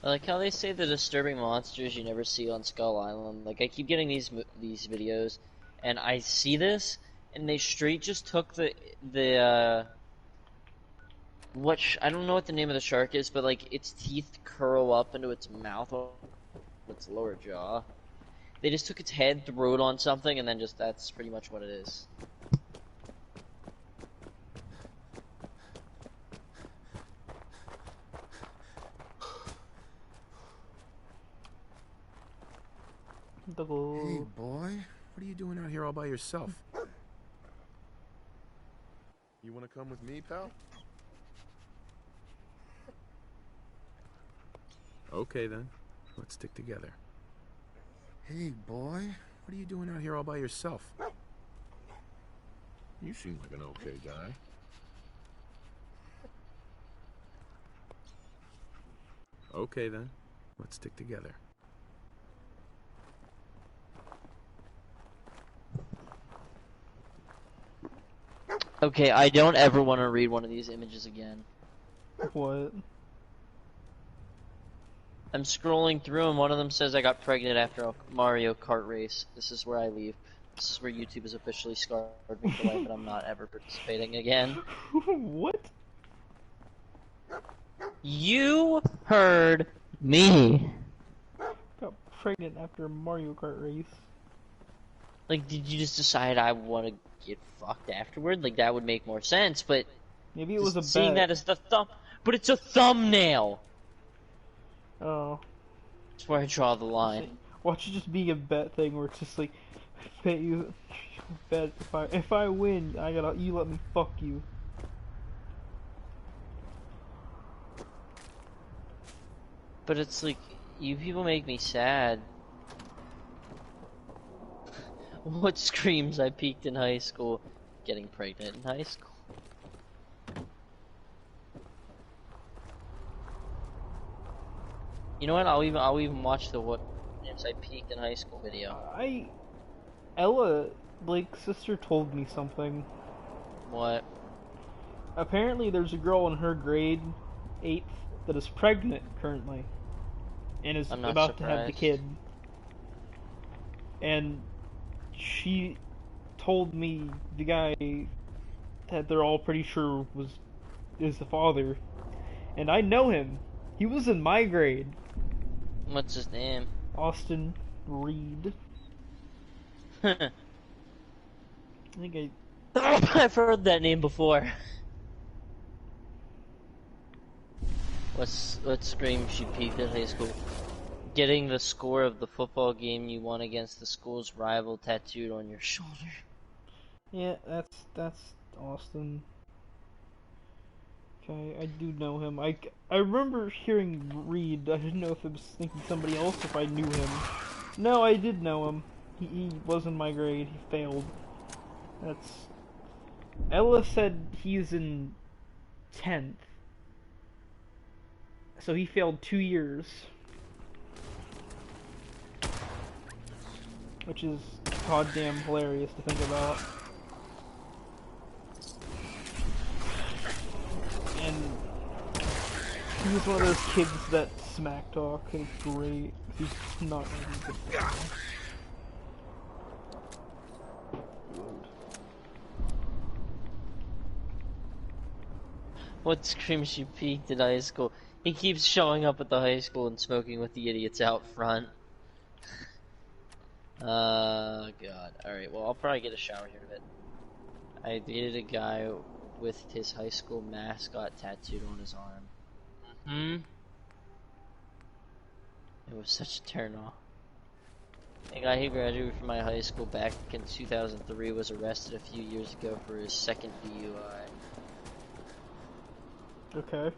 I like how they say the disturbing monsters you never see on Skull Island. Like, I keep getting these videos, and I see this, and they straight just took the I don't know what the name of the shark is, but like its teeth curl up into its mouth or its lower jaw. They just took its head, threw it on something, and then just that's pretty much what it is. Hey, boy. What are you doing out here all by yourself? You want to come with me, pal? Okay, then. Let's stick together. Hey, boy. What are you doing out here all by yourself? You seem like an okay guy. Okay, then. Let's stick together. Okay, I don't ever want to read one of these images again. What? I'm scrolling through and one of them says I got pregnant after a Mario Kart race. This is where I leave. This is where YouTube has officially scarred me for life and I'm not ever participating again. What? You heard me. Got pregnant after a Mario Kart race. Like, did you just decide I want to get fucked afterward? Like, that would make more sense, but... Maybe it was a seeing bet. that as the thumb... But it's a thumbnail! Oh. That's where I draw the line. Watch it just being a bet thing where it's just like, bet you, bet if I win, you let me fuck you. But it's like, you people make me sad. What screams I peaked in high school? Getting pregnant in high school. You know what? I'll even watch the what screams I peaked in high school video. Ella, Blake's sister, told me something. What? Apparently, there's a girl in her grade, 8th, that is pregnant currently, and is I'm not about to have the surprised. kid. And she told me the guy that they're all pretty sure is the father, and I know him. He was in my grade. What's his name? Austin Reed. I think I've heard that name before. What scream she peaked in high school? Getting the score of the football game you won against the school's rival tattooed on your shoulder. Yeah, that's Austin. Okay, I do know him. I remember hearing Reed. I didn't know if I was thinking somebody else, if I knew him. No, I did know him. He was in my grade. He failed. That's... Ella said he's in 10th. So he failed 2 years. Which is goddamn hilarious to think about. And he was one of those kids that smack talk, and it's great. He's not really good player. What scream she peaked at high school? He keeps showing up at the high school and smoking with the idiots out front. God. Alright, well, I'll probably get a shower here in a bit. I dated a guy with his high school mascot tattooed on his arm. It was such a turn off. A guy who graduated from my high school back in 2003 was arrested a few years ago for his second DUI. Okay.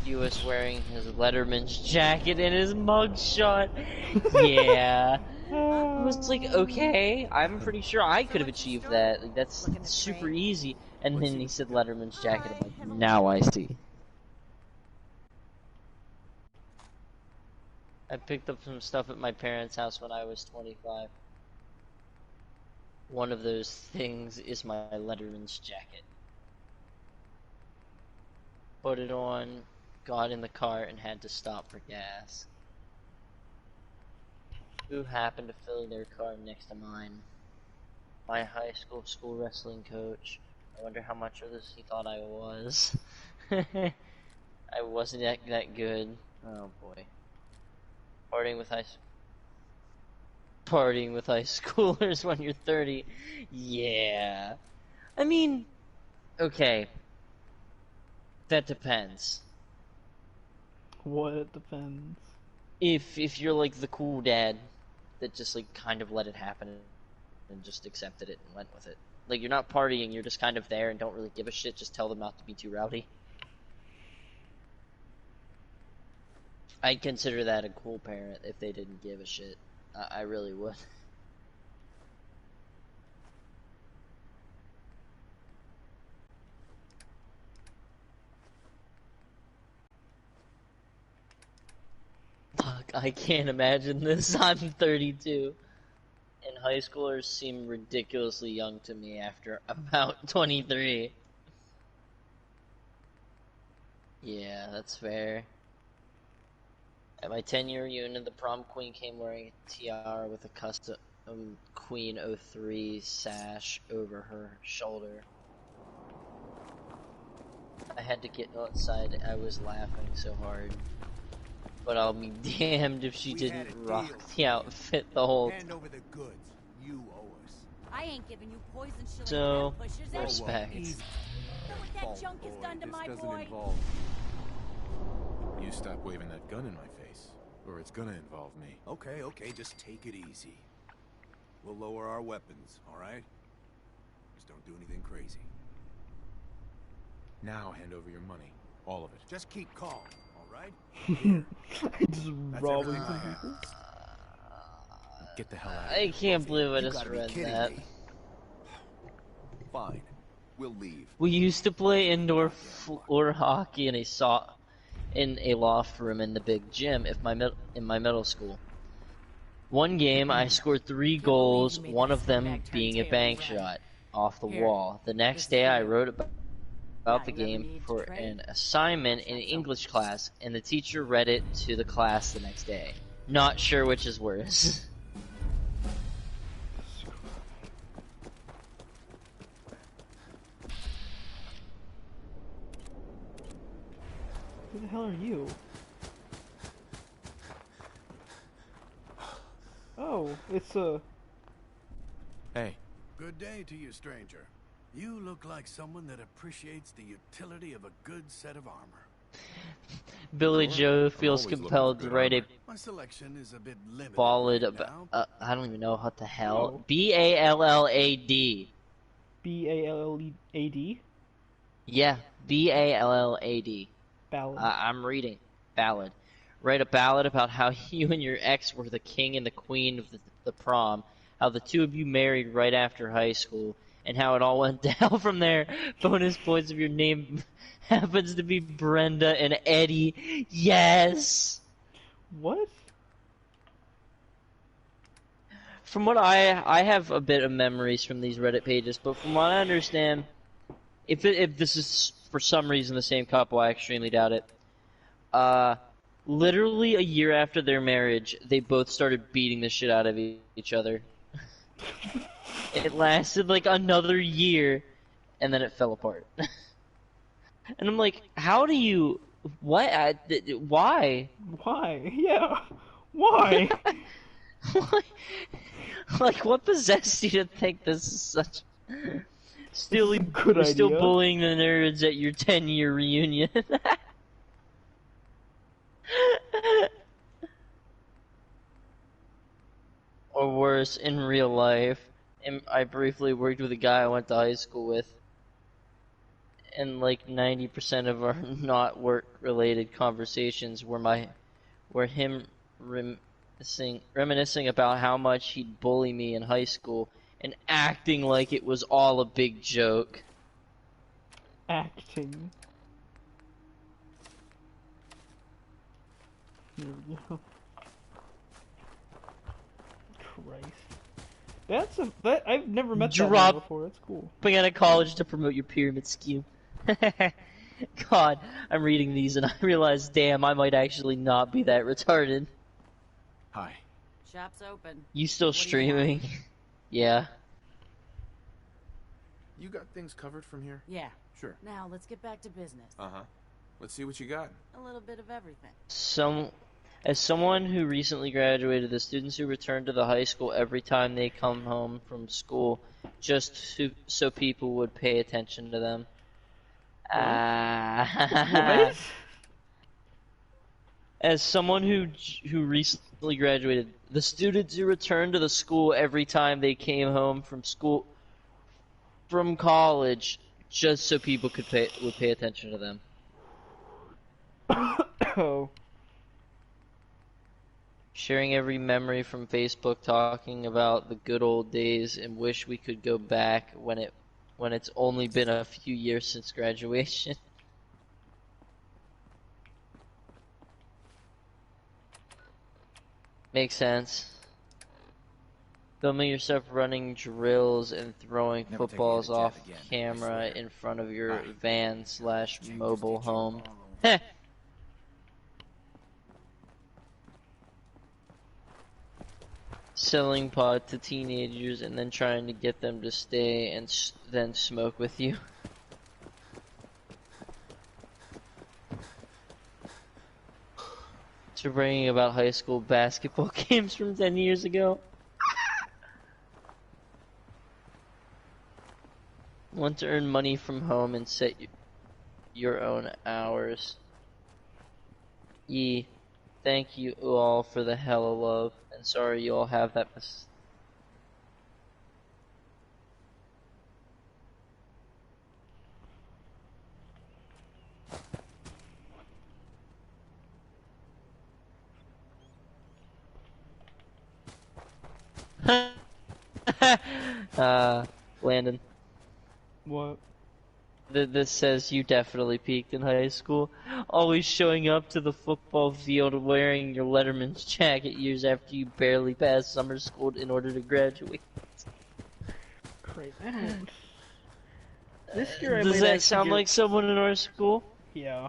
He was wearing his Letterman's jacket in his mugshot. Yeah. I was like, okay, I'm pretty sure I could have achieved that. Like, that's super easy. And then he said Letterman's jacket. I'm like, now I see. I picked up some stuff at my parents' house when I was 25. One of those things is my Letterman's jacket. Put it on, got in the car, and had to stop for gas. Who happened to fill their car next to mine? My high school wrestling coach. I wonder how much of this he thought I was. I wasn't that good. Oh boy. Partying with high schoolers when you're 30. Yeah. I mean, okay. That depends. What depends? If you're like the cool dad that just like kind of let it happen and just accepted it and went with it. Like, you're not partying, you're just kind of there and don't really give a shit, just tell them not to be too rowdy. I'd consider that a cool parent if they didn't give a shit. I really would. Fuck, I can't imagine this. I'm 32. And high schoolers seem ridiculously young to me after about 23. Yeah, that's fair. At my 10-year reunion, the prom queen came wearing a tiara with a custom Queen 03 sash over her shoulder. I had to get outside, I was laughing so hard. But I'll be damned if she didn't rock the outfit the whole time. Hand over the goods. You owe us. I ain't giving you poison shilling So, pushers anyway. respect. You know what that junk has done to my boy? You stop waving that gun in my face, or it's gonna involve me. Okay, just take it easy. We'll lower our weapons, all right? Just don't do anything crazy. Now hand over your money, all of it. Just keep calm, all right? Just That's robbing everything I have. people. Get the hell out of I here. can't believe I You just gotta be read kidding that. me. Fine. We'll leave. We used to play indoor floor hockey in a loft room in the big gym in my middle school. One game, I scored 3 Can't believe goals, you made one that of them scumbag turn being a tail bank and run. shot off the Here, wall. The this next is day, for I you. wrote Now, about the you ever game need to for trade? an assignment in That's English something. class, and the teacher read it to the class the next day. Not sure which is worse. Who the hell are you? Oh, it's a. Hey, Good day to you, stranger. You look like someone that appreciates the utility of a good set of armor. Billy Sure. Joe I'm feels always looking compelled for to good write a armor. My selection is a bit limited ballad right about. now. I don't even know what the hell. Oh. Ballad. Ballad? Yeah, Ballad. Ballad. I'm reading. Ballad. Write a ballad about how you and your ex were the king and the queen of the prom, how the two of you married right after high school, and how it all went down from there. Bonus points if your name happens to be Brenda and Eddie. Yes! What? From what I have a bit of memories from these Reddit pages, but from what I understand, if this is for some reason the same couple, I extremely doubt it. Literally a year after their marriage, they both started beating the shit out of each other. It lasted like another year, and then it fell apart. And I'm like, how do you? What? Why? Why? Yeah. Why? Why? Like, what possessed you to think this is such? This is a good You're still idea. bullying the nerds at your 10-year reunion. Or worse, in real life. And I briefly worked with a guy I went to high school with, and like 90% of our not work-related conversations were him reminiscing about how much he'd bully me in high school and acting like it was all a big joke. Acting. Here we go. Christ. I've never met that man before. That's cool. Dropping out of college to promote your pyramid scheme. God, I'm reading these and I realize, damn, I might actually not be that retarded. Hi. Shop's open. You still What do you streaming? Yeah. You got things covered from here? Yeah. Sure. Now let's get back to business. Uh-huh. Let's see what you got. A little bit of everything. As someone who recently graduated, the students who return to the high school every time they come home from school, just so people would pay attention to them. What? As someone who recently graduated, the students who returned to the school every time they came home from college, just so people would pay attention to them. Oh. Sharing every memory from Facebook, talking about the good old days, and wish we could go back when it's only been a few years since graduation. Makes sense. Filming yourself running drills and throwing Never take a footballs hit at off Jeff again, I camera swear. in front of your Hi. van/mobile home. Selling pot to teenagers and then trying to get them to stay and then smoke with you. So bringing about high school basketball games from 10 years ago. Want to earn money from home and set your own hours. Thank you all for the hella love, and sorry you all have that Landon. What? This says you definitely peaked in high school. Always showing up to the football field wearing your Letterman's jacket years after you barely passed summer school in order to graduate. Great. I don't... This year I Does might that actually sound get... like someone in our school? Yeah.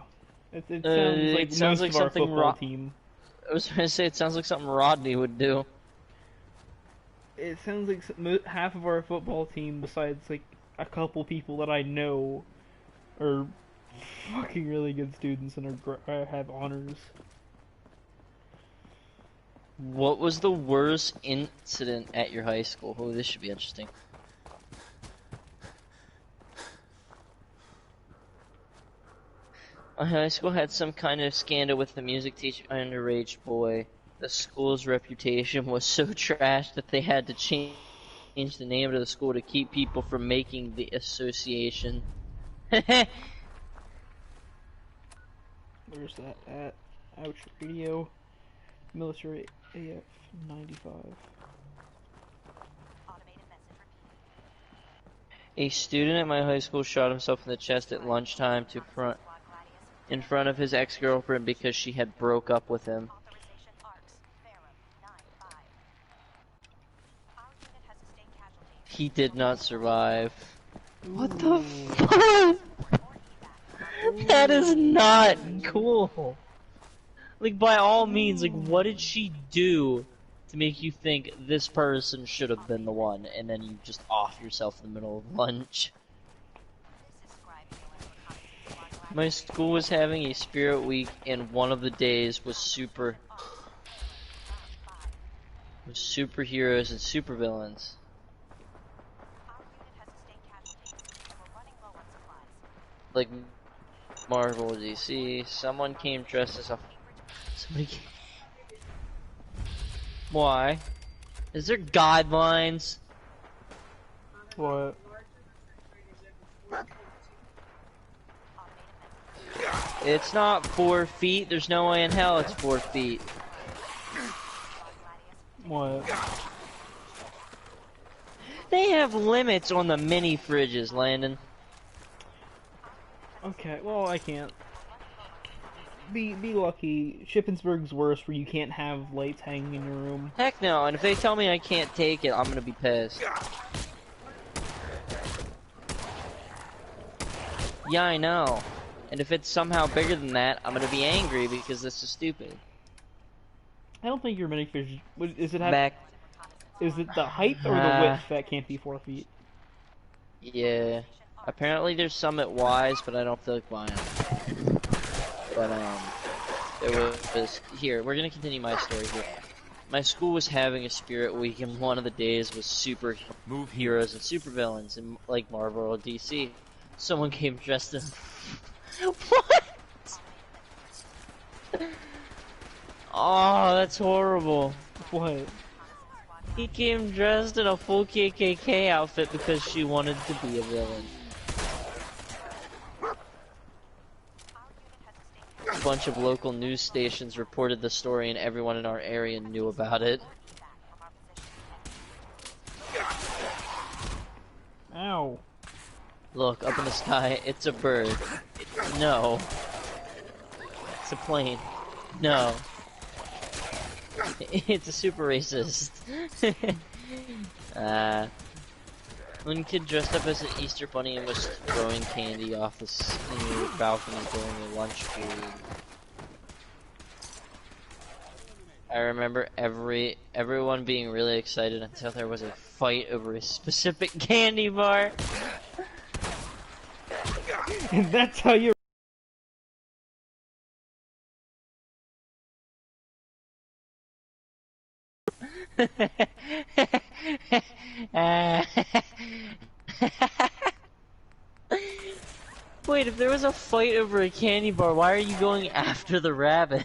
It sounds like it sounds most like of our something football team. I was trying to say it sounds like something Rodney would do. It sounds like half of our football team, besides like a couple people that I know, are fucking really good students and have honors. What was the worst incident at your high school? Oh, this should be interesting. My high school had some kind of scandal with the music teacher, an underage boy. The school's reputation was so trash that they had to change the name of the school to keep people from making the association. Where's that at? Ouch radio. Military AF 95. A student at my high school shot himself in the chest at lunchtime in front of his ex-girlfriend because she had broke up with him. He did not survive. What the fuck? That is not cool. Like, by all means, like, what did she do to make you think this person should have been the one, and then you just off yourself in the middle of lunch? My school was having a spirit week, and one of the days was superheroes and supervillains. Like Marvel, DC. Someone came dressed as a. Somebody came. Why? Is there guidelines? What? It's not 4 feet. There's no way in hell it's 4 feet. What? They have limits on the mini fridges, Landon. Okay, well, I can't. Be lucky. Shippensburg's worse, where you can't have lights hanging in your room. Heck no, and if they tell me I can't take it, I'm gonna be pissed. Yeah, I know. And if it's somehow bigger than that, I'm gonna be angry because this is stupid. I don't think your mini fridge... Is it have... Back. Is it the height or the width that can't be 4 feet? Yeah. Apparently there's some at Wise, but I don't feel like buying them. But, there was... Here, we're gonna continue my story here. My school was having a spirit week, and one of the days was super heroes and supervillains, in, like Marvel or DC. Someone came dressed as... What? Oh, that's horrible. What? He came dressed in a full KKK outfit because she wanted to be a villain. A bunch of local news stations reported the story and everyone in our area knew about it. Ow. Look, up in the sky, it's a bird. No. It's a plane. No. It's a super racist. One kid dressed up as an Easter bunny and was throwing candy off the balcony during a lunch period. I remember everyone being really excited until there was a fight over a specific candy bar. And that's how you... Wait, if there was a fight over a candy bar, why are you going after the rabbit?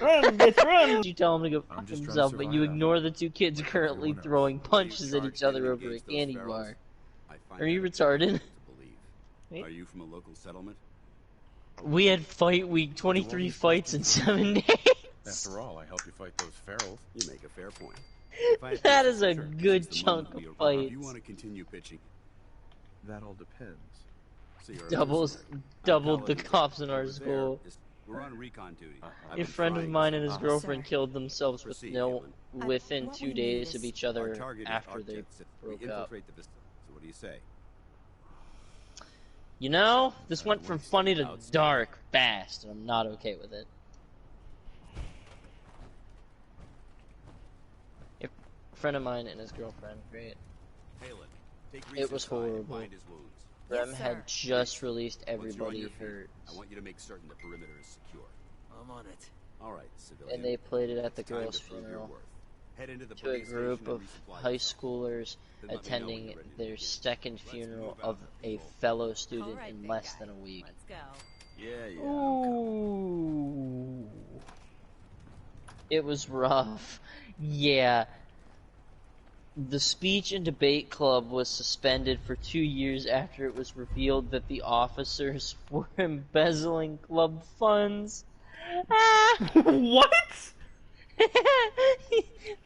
Run, bitch, run! You tell him to go fuck himself, but you ignore the two kids currently throwing punches at each other over a candy bar. Are you retarded? Are you from a local settlement? We had fight week, 23 fights in 7 days. After all, I helped you fight those ferals. You make a fair point. That is a good chunk of fights. You want to continue pitching? That all depends. So you're a Doubled mercenary. doubled the Paladin. cops in our Over there school. we're on recon duty. I've A been friend of trying mine and his some- girlfriend Sir. killed themselves Proceed, within what 2 we need days is- of each Our other target is after they Arctic. We broke up. infiltrate the vicinity. So what do you say? You know, this went from funny to Outstanding. dark fast, and I'm not okay with it. A friend of mine and his girlfriend, great. Palin, take It Reese was aside and horrible. bind his wounds. Rem Yes, had sir. just released Once you're on Everybody your feet, Hurts, I want you to make certain the perimeter is secure. I'm on it. All right, civilian. and they played it at the It's time girl's to prove your funeral worth. Head into the to a police group station of and resupply high yourself. schoolers Then let me know when attending you're ready to their begin. second Let's funeral move of out, a people. fellow student All right, in big less guy. than a week. Let's go. Yeah, yeah. Ooh. It was rough. Yeah. The speech and debate club was suspended for 2 years after it was revealed that the officers were embezzling club funds. What?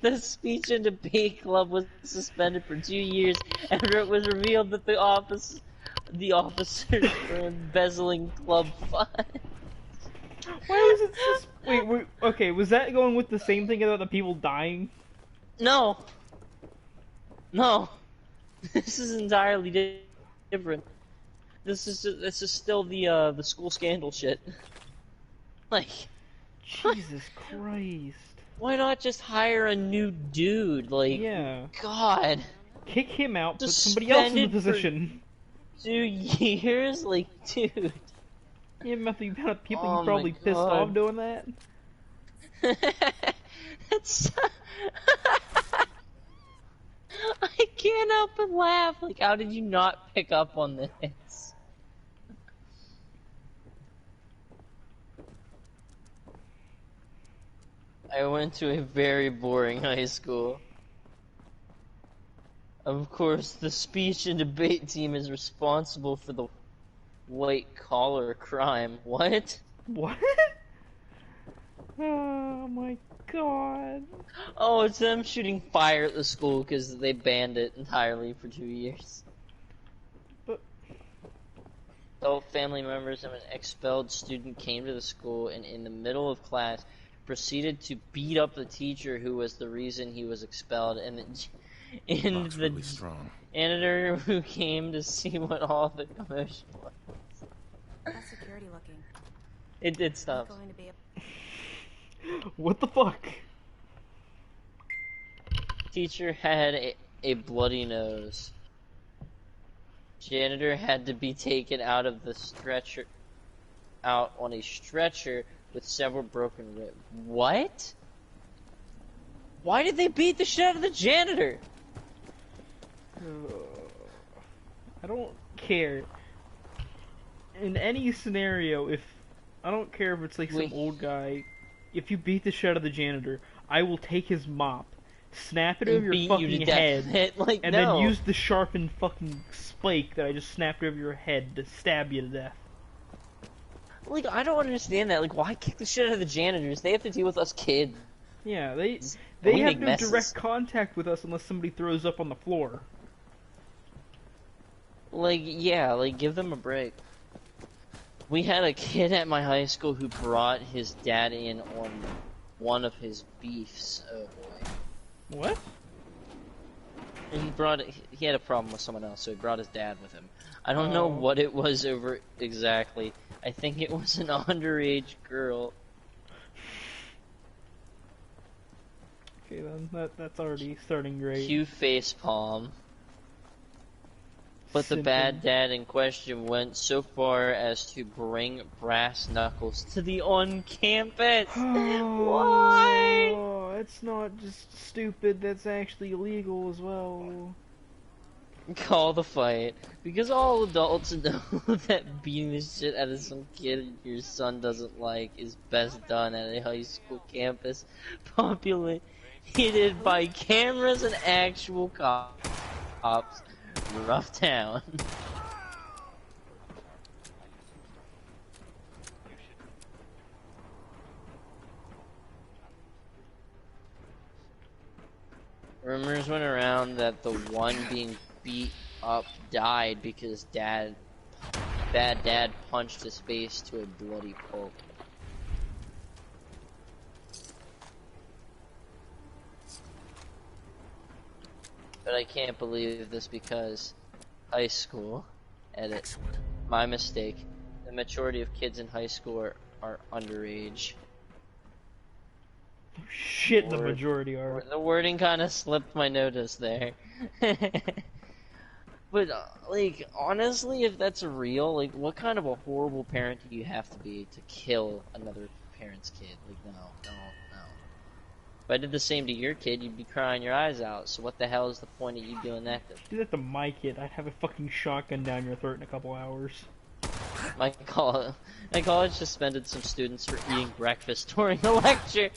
The speech and debate club was suspended for 2 years after it was revealed that the officers were embezzling club funds. Why was it wait, okay, was that going with the same thing about the people dying? No. No. This is entirely different. This is still the school scandal shit. Like, Jesus Christ. why not just hire a new dude? Like, Yeah. God. Kick him out, put somebody else in the Suspended for position. 2 years? Like, dude. You have the amount of people Oh you probably my pissed God. off doing that? It's I can't help but laugh. Like, how did you not pick up on this? I went to a very boring high school. Of course, the speech and debate team is responsible for the white collar crime. What? What? Oh my god. Oh, it's them shooting fire at the school because they banned it entirely for 2 years. But Adult family members of an expelled student came to the school and in the middle of class proceeded to beat up the teacher who was the reason he was expelled, and Rock's the really strong. janitor who came to see what all the commotion was. How's security looking? It did stop. Going to be a what the fuck? Teacher had a bloody nose. Janitor had to be taken out of the stretcher, out on a stretcher with several broken ribs. What? Why did they beat the shit out of the janitor? I don't care. In any scenario, if I don't care if it's like some old guy, if you beat the shit out of the janitor, I will take his mop, snap it over your fucking head, Like, and no. then use the sharpened fucking spike that I just snapped over your head to stab you to death. Like, I don't understand that. Like, why kick the shit out of the janitors? They have to deal with us kids. Yeah, they We have make no messes. direct contact with us unless somebody throws up on the floor. Like, yeah, like, give them a break. We had a kid at my high school who brought his dad in on one of his beefs. Oh boy. What? He had a problem with someone else, so he brought his dad with him. I don't know Oh. what it was over exactly. I think it was an underage girl. Okay, then that's already starting great. Cue face palm. But the Simping. bad dad in question went so far as to bring brass knuckles to the on-campus. Why? Oh, it's not just stupid, that's actually illegal as well. Call the fight. Because all adults know that beating the shit out of some kid your son doesn't like is best done at a high school campus populated by cameras and actual cops. Rough town. Rumors went around that the one being beat up died because bad dad punched his face to a bloody pulp. But I can't believe this because high school, edit, Excellent. my mistake. The majority of kids in high school are underage. Shit, the majority are. The wording kind of slipped my notice there. But, like, honestly, if that's real, like, what kind of a horrible parent do you have to be to kill another parent's kid? Like, no. If I did the same to your kid, you'd be crying your eyes out, so what the hell is the point of you doing that to? Do that to my kid, I'd have a fucking shotgun down your throat in a couple hours. My college suspended some students for eating breakfast during a lecture.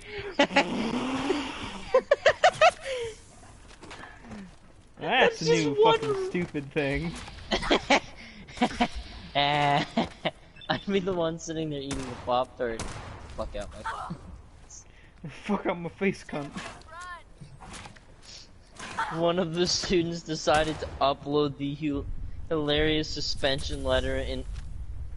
That's a new fucking stupid thing. I'd be the one sitting there eating the Pop-Tart. Fuck out my face. Fuck out my face, cunt. One of the students decided to upload the hilarious suspension letter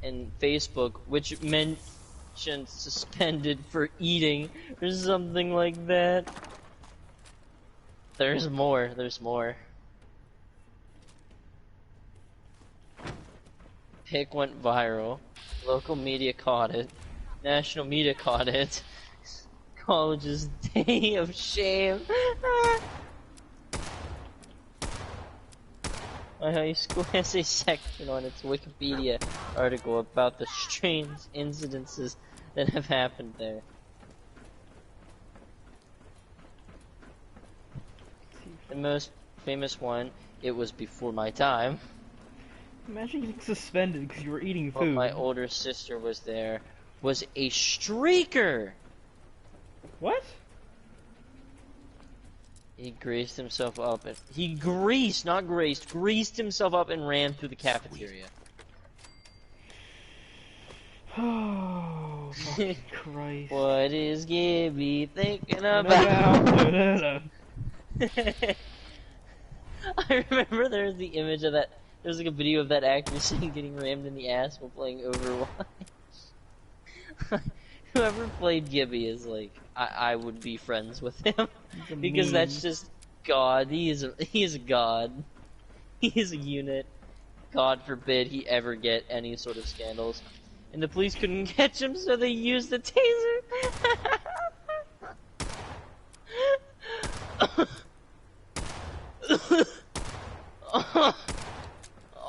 in Facebook, which mentioned suspended for eating or something like that. There's more. Pic went viral. Local media caught it. National media caught it. College's day of shame. My high school has a section on its Wikipedia article about the strange incidences that have happened there. The most famous one, it was before my time. Imagine getting suspended because you were eating But food. my older sister was there, was a streaker! What? He greased himself up and greased himself up and ran through the cafeteria. Oh, fucking Christ. What is Gibby thinking about? I remember there's the image of that. There's like a video of that actor saying getting rammed in the ass while playing Overwatch. Whoever played Gibby is like, I would be friends with him because that's just God. He is a god. He is a unit. God forbid he ever get any sort of scandals. And the police couldn't catch him, so they used the taser.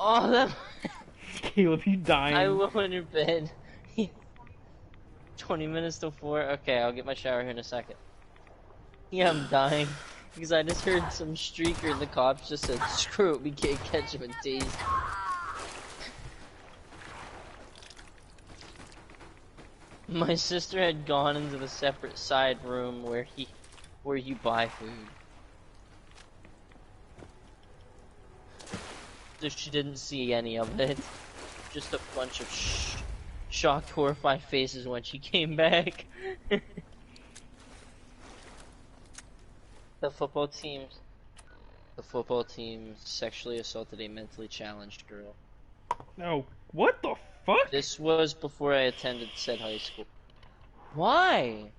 Oh, that. Caleb, you dying. I went to bed. 20 minutes till 4. Okay, I'll get my shower here in a second. Yeah, I'm dying. Because I just heard some streaker and the cops just said, screw it, we can't catch him and tase. My sister had gone into the separate side room where you buy food. So she didn't see any of it. Just a bunch of shocked, horrified faces when she came back. The football team sexually assaulted a mentally challenged girl. No, what the fuck? This was before I attended said high school. Why?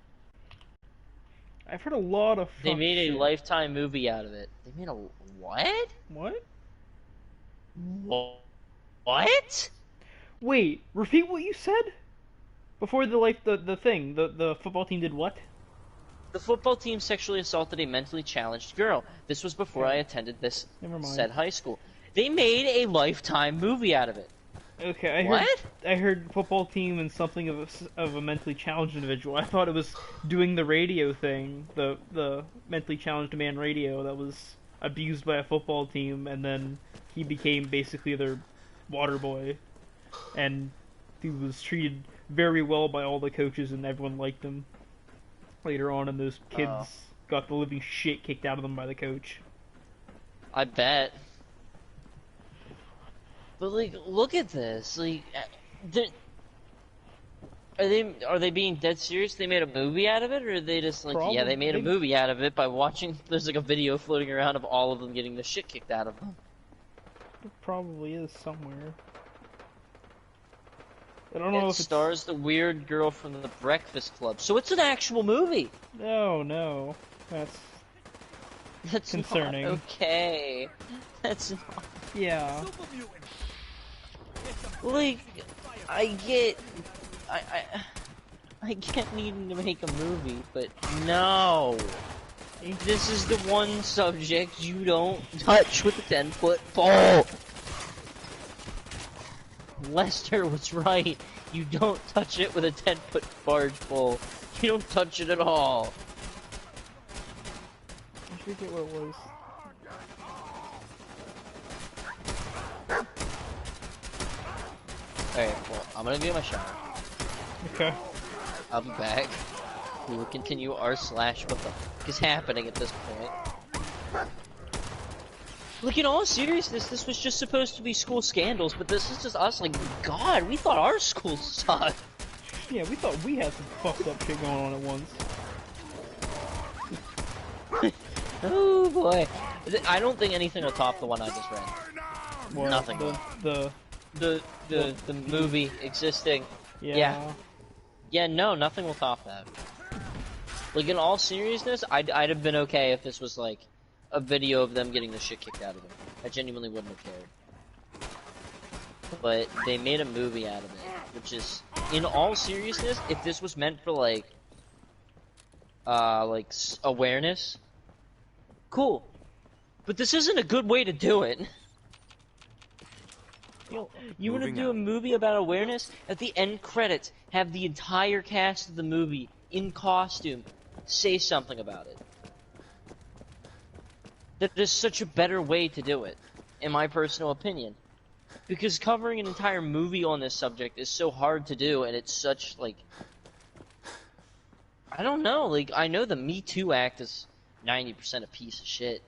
I've heard a lot of They made shit. a Lifetime movie out of it. They made a what? What? What? Wait, repeat what you said? Before the football team did what? The football team sexually assaulted a mentally challenged girl. This was before I attended this said high school. They made a Lifetime movie out of it. Okay, I heard football team and something of a mentally challenged individual. I thought it was doing the radio thing, the mentally challenged man radio that was abused by a football team, and then he became basically their water boy, and he was treated very well by all the coaches, and everyone liked him. Later on, and those kids got the living shit kicked out of them by the coach. I bet. But like, look at this. Like, are they being dead serious? They made a movie out of it, or are they just like, yeah, they made a movie out of it by watching? There's like a video floating around of all of them getting the shit kicked out of them. It probably is somewhere. I don't It know if it's... stars the weird girl from the Breakfast Club, so it's an actual movie. No. That's concerning. Not okay. That's not... Yeah. Like, I get needing to make a movie, but no. This is the one subject you don't touch with a 10-foot pole. Lester was right. You don't touch it with a 10-foot barge pole. You don't touch it at all. I forget what it was. Alright, well, I'm gonna get my shower. Okay. I'll be back. We will continue r/what the fuck is happening at this point. Look, in all seriousness, this was just supposed to be school scandals, but this is just us like, God, we thought our school sucked. Yeah, we thought we had some fucked up shit going on at once. Oh boy. I don't think anything will top the one I just read. What, Nothing. The movie existing. Yeah. Yeah, no, nothing will top that. Like, in all seriousness, I'd have been okay if this was, like, a video of them getting the shit kicked out of them. I genuinely wouldn't have cared. But they made a movie out of it, which is, in all seriousness, if this was meant for, like awareness, cool. But this isn't a good way to do it. You want to do a movie about awareness? At the end credits, have the entire cast of the movie in costume say something about it. That is such a better way to do it, in my personal opinion. Because covering an entire movie on this subject is so hard to do, and it's such, like... I don't know, like, I know the Me Too Act is 90% a piece of shit,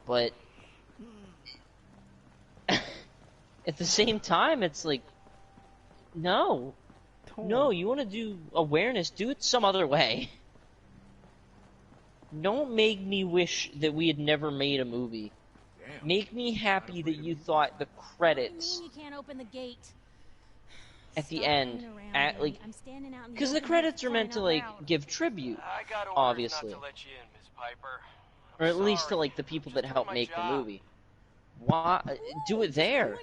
but... at the same time, it's like... No. No, you want to do awareness, do it some other way. Don't make me wish that we had never made a movie. Damn. Make me happy that you thought the credits you can't open the gate. At the end, at like, because the credits are meant to like give tribute, obviously, or at least to like the people that helped make the movie. Why do it there?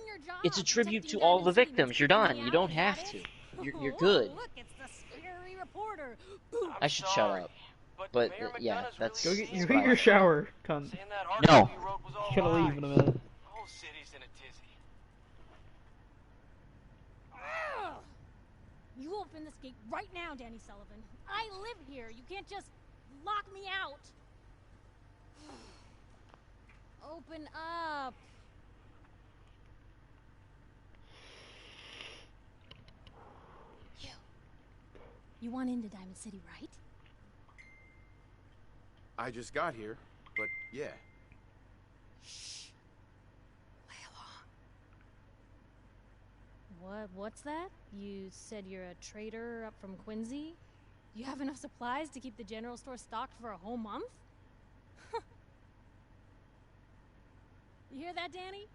It's a tribute to all the victims. You're done. You don't have to. You're good. I should shut up. But yeah, that's. Go get your shower, cunt. No. You gotta leave in a minute. You open this gate right now, Danny Sullivan. I live here. You can't just lock me out. Open up. You want into Diamond City, right? I just got here, but yeah. Shh. Play along. What's that? You said you're a trader up from Quincy? You have enough supplies to keep the general store stocked for a whole month? You hear that, Danny?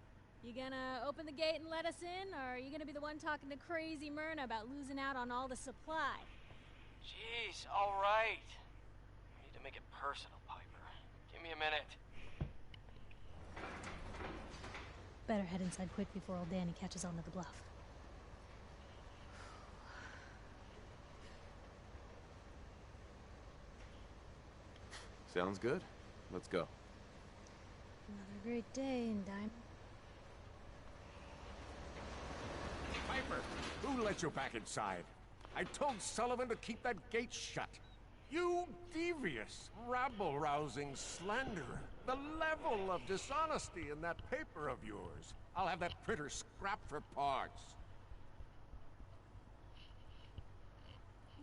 You gonna open the gate and let us in, or are you gonna be the one talking to crazy Myrna about losing out on all the supply? Jeez, all right. I need to make it personal, Piper. Give me a minute. Better head inside quick before old Danny catches on to the bluff. Sounds good. Let's go. Another great day in Diamond. Piper, who let you back inside? I told Sullivan to keep that gate shut. You devious, rabble-rousing slanderer. The level of dishonesty in that paper of yours. I'll have that printer scrapped for parts.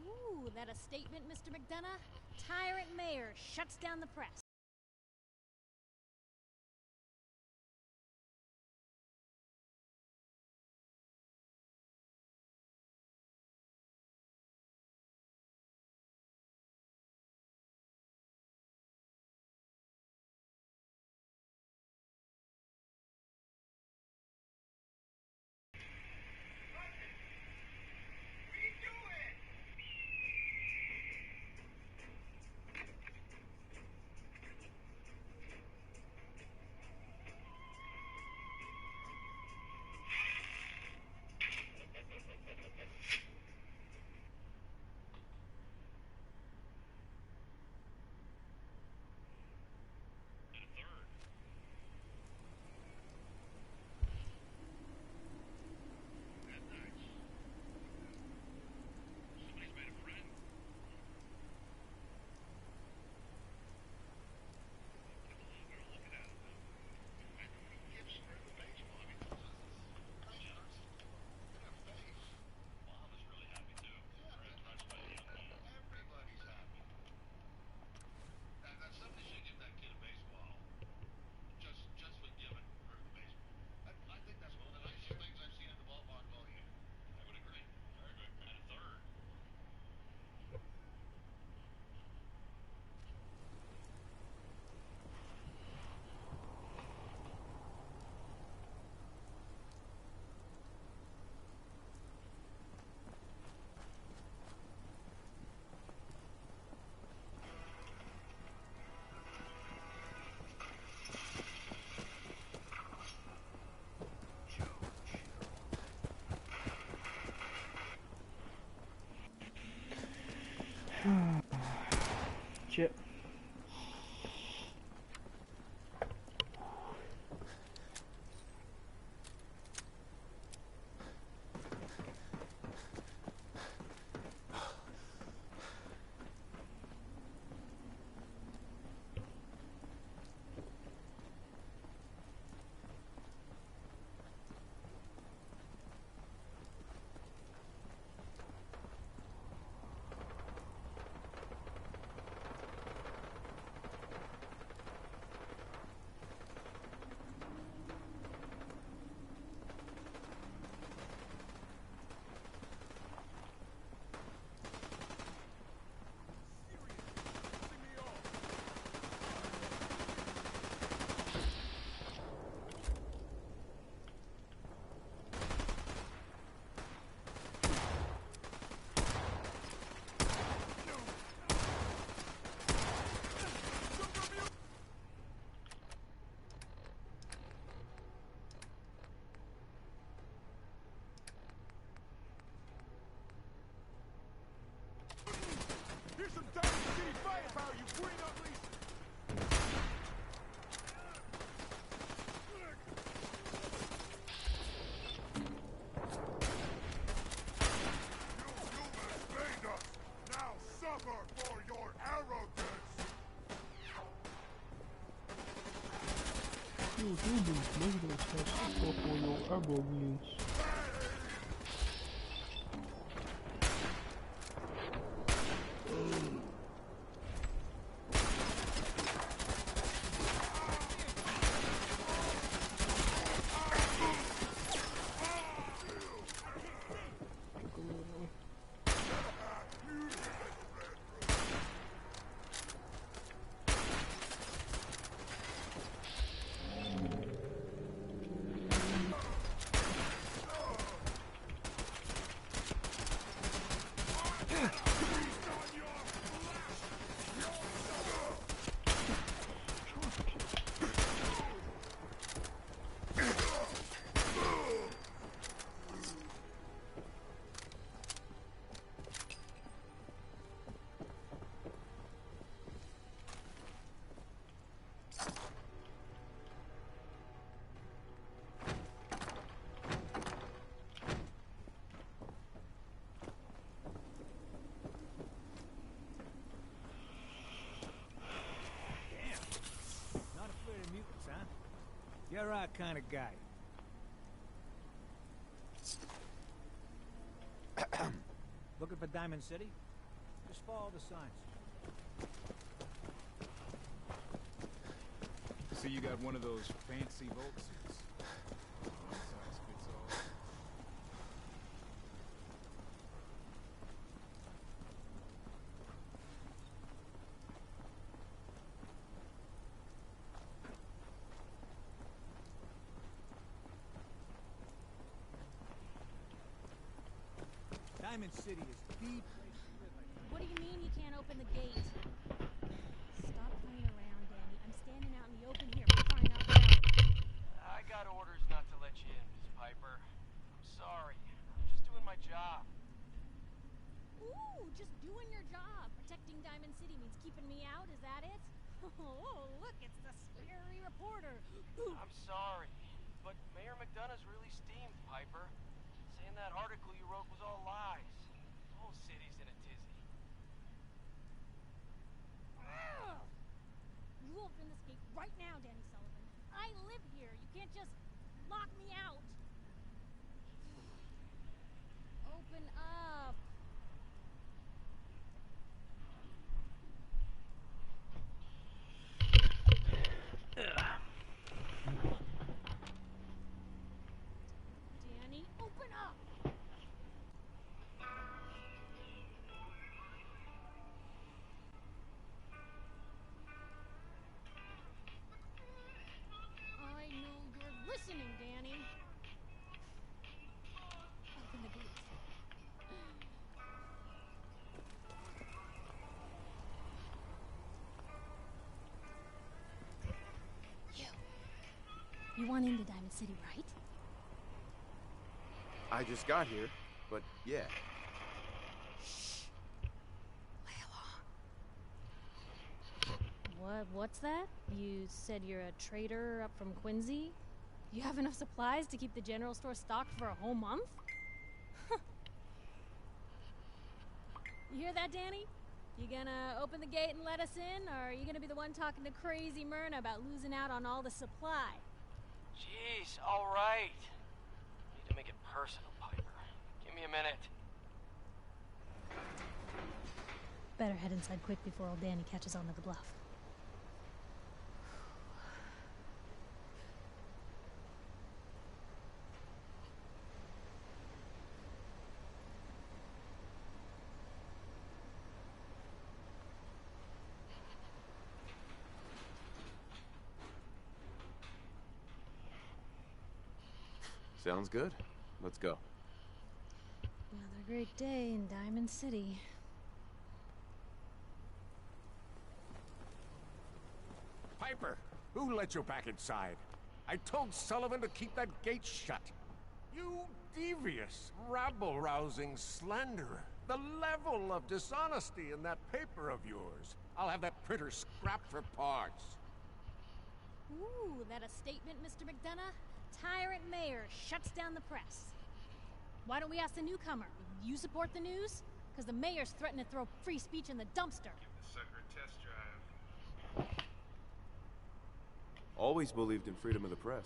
Ooh, that a statement, Mr. McDonough? Tyrant mayor shuts down the press. Chip. Here's some Diamond City firepower, you green unleashed! You humans made us! Now suffer for your arrogance! You humans made us suffer for your arrogance. Not afraid of mutants, huh? You're our kind of guy. Looking for Diamond City? Just follow the signs. So you got one of those fancy Volt suits. One size fits all. Diamond City is the place to live, I think. What do you mean you can't open the gate? Stop playing around, Danny. I'm standing out in the open here. I'm trying not to I got orders not to let you in, Miss Piper. I'm sorry. I'm just doing my job. Ooh, just doing your job. Protecting Diamond City means keeping me out, is that it? Oh, look, it's the scary reporter. I'm sorry, but Mayor McDonough's really steamed, Piper. Saying that article you wrote was all lies. The whole city's in a tizzy. You open this gate right now, Danny Sullivan. I live here. You can't just lock me out. Open up. Danny, open up. I know you're listening, Danny. Open the gate. You want into Diamond City, right? I just got here, but yeah. Lay along. What's that? You said you're a trader up from Quincy? You have enough supplies to keep the general store stocked for a whole month? You hear that, Danny? You gonna open the gate and let us in, or are you gonna be the one talking to crazy Myrna about losing out on all the supply? Jeez, all right. Need to make it personal, Piper. Give me a minute. Better head inside quick before old Danny catches on to the bluff. Sounds good. Let's go. Another great day in Diamond City. Piper, who let you back inside? I told Sullivan to keep that gate shut. You devious, rabble-rousing slanderer. The level of dishonesty in that paper of yours. I'll have that printer scrapped for parts. Ooh, that a statement, Mr. McDonough? Tyrant mayor shuts down the press. Why don't we ask the newcomer? You support the news? Because the mayor's threatened to throw free speech in the dumpster. Give the sucker a test drive. Always believed in freedom of the press.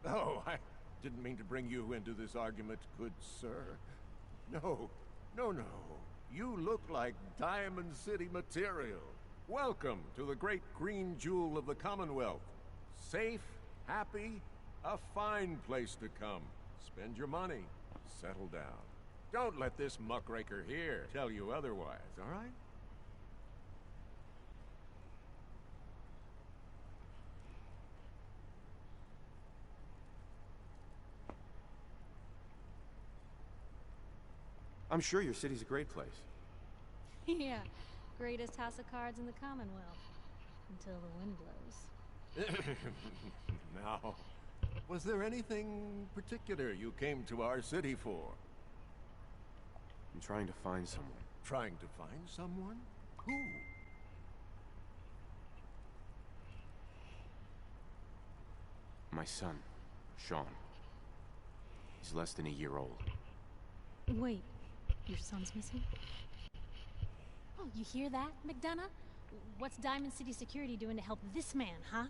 Oh, I didn't mean to bring you into this argument, good sir. No. You look like Diamond City material. Welcome to the great green jewel of the Commonwealth. Safe, happy, a fine place to come. Spend your money. Settle down. Don't let this muckraker here tell you otherwise, all right? I'm sure your city's a great place. Yeah, greatest house of cards in the Commonwealth. Until the wind blows. Now, was there anything particular you came to our city for? I'm trying to find someone. Trying to find someone? Who? My son, Sean. He's less than a year old. Wait, your son's missing? Oh, you hear that, McDonough? What's Diamond City Security doing to help this man, huh?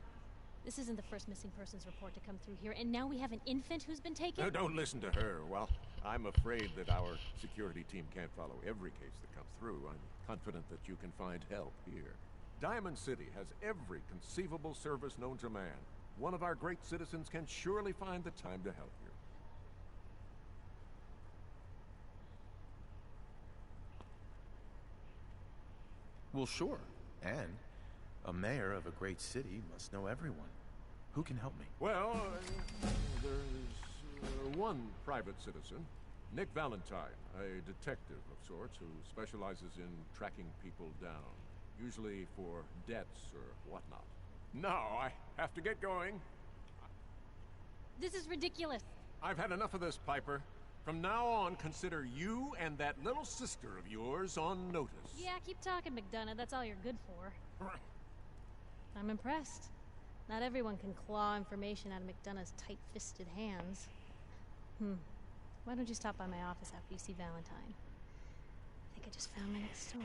This isn't the first missing persons report to come through here, and now we have an infant who's been taken? No, don't listen to her. Well, I'm afraid that our security team can't follow every case that comes through. I'm confident that you can find help here. Diamond City has every conceivable service known to man. One of our great citizens can surely find the time to help you. Well, sure. And a mayor of a great city must know everyone. Who can help me? Well, there's one private citizen, Nick Valentine, a detective of sorts who specializes in tracking people down, usually for debts or whatnot. Now, I have to get going. This is ridiculous. I've had enough of this, Piper. From now on, consider you and that little sister of yours on notice. Yeah, keep talking, McDonough. That's all you're good for. I'm impressed. Not everyone can claw information out of McDonough's tight-fisted hands. Why don't you stop by my office after you see Valentine? I think I just found my next story.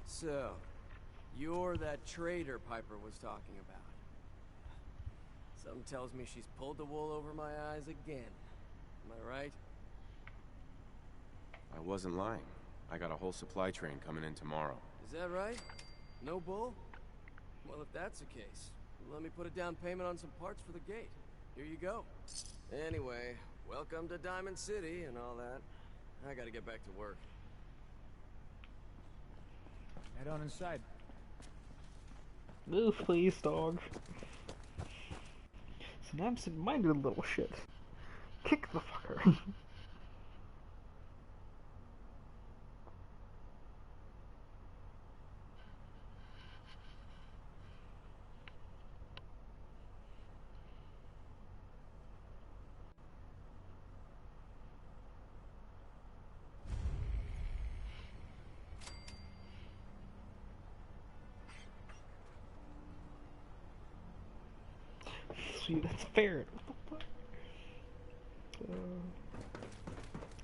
So, you're that trader Piper was talking about. Something tells me she's pulled the wool over my eyes again. Am I right? I wasn't lying. I got a whole supply train coming in tomorrow. Is that right? No bull? Well, if that's the case, let me put a down payment on some parts for the gate. Here you go. Anyway, welcome to Diamond City and all that. I gotta get back to work. Head on inside. Move, please, dog. It's an absent-minded little shit. Kick the fucker. sweet. That's fair. What the fuck?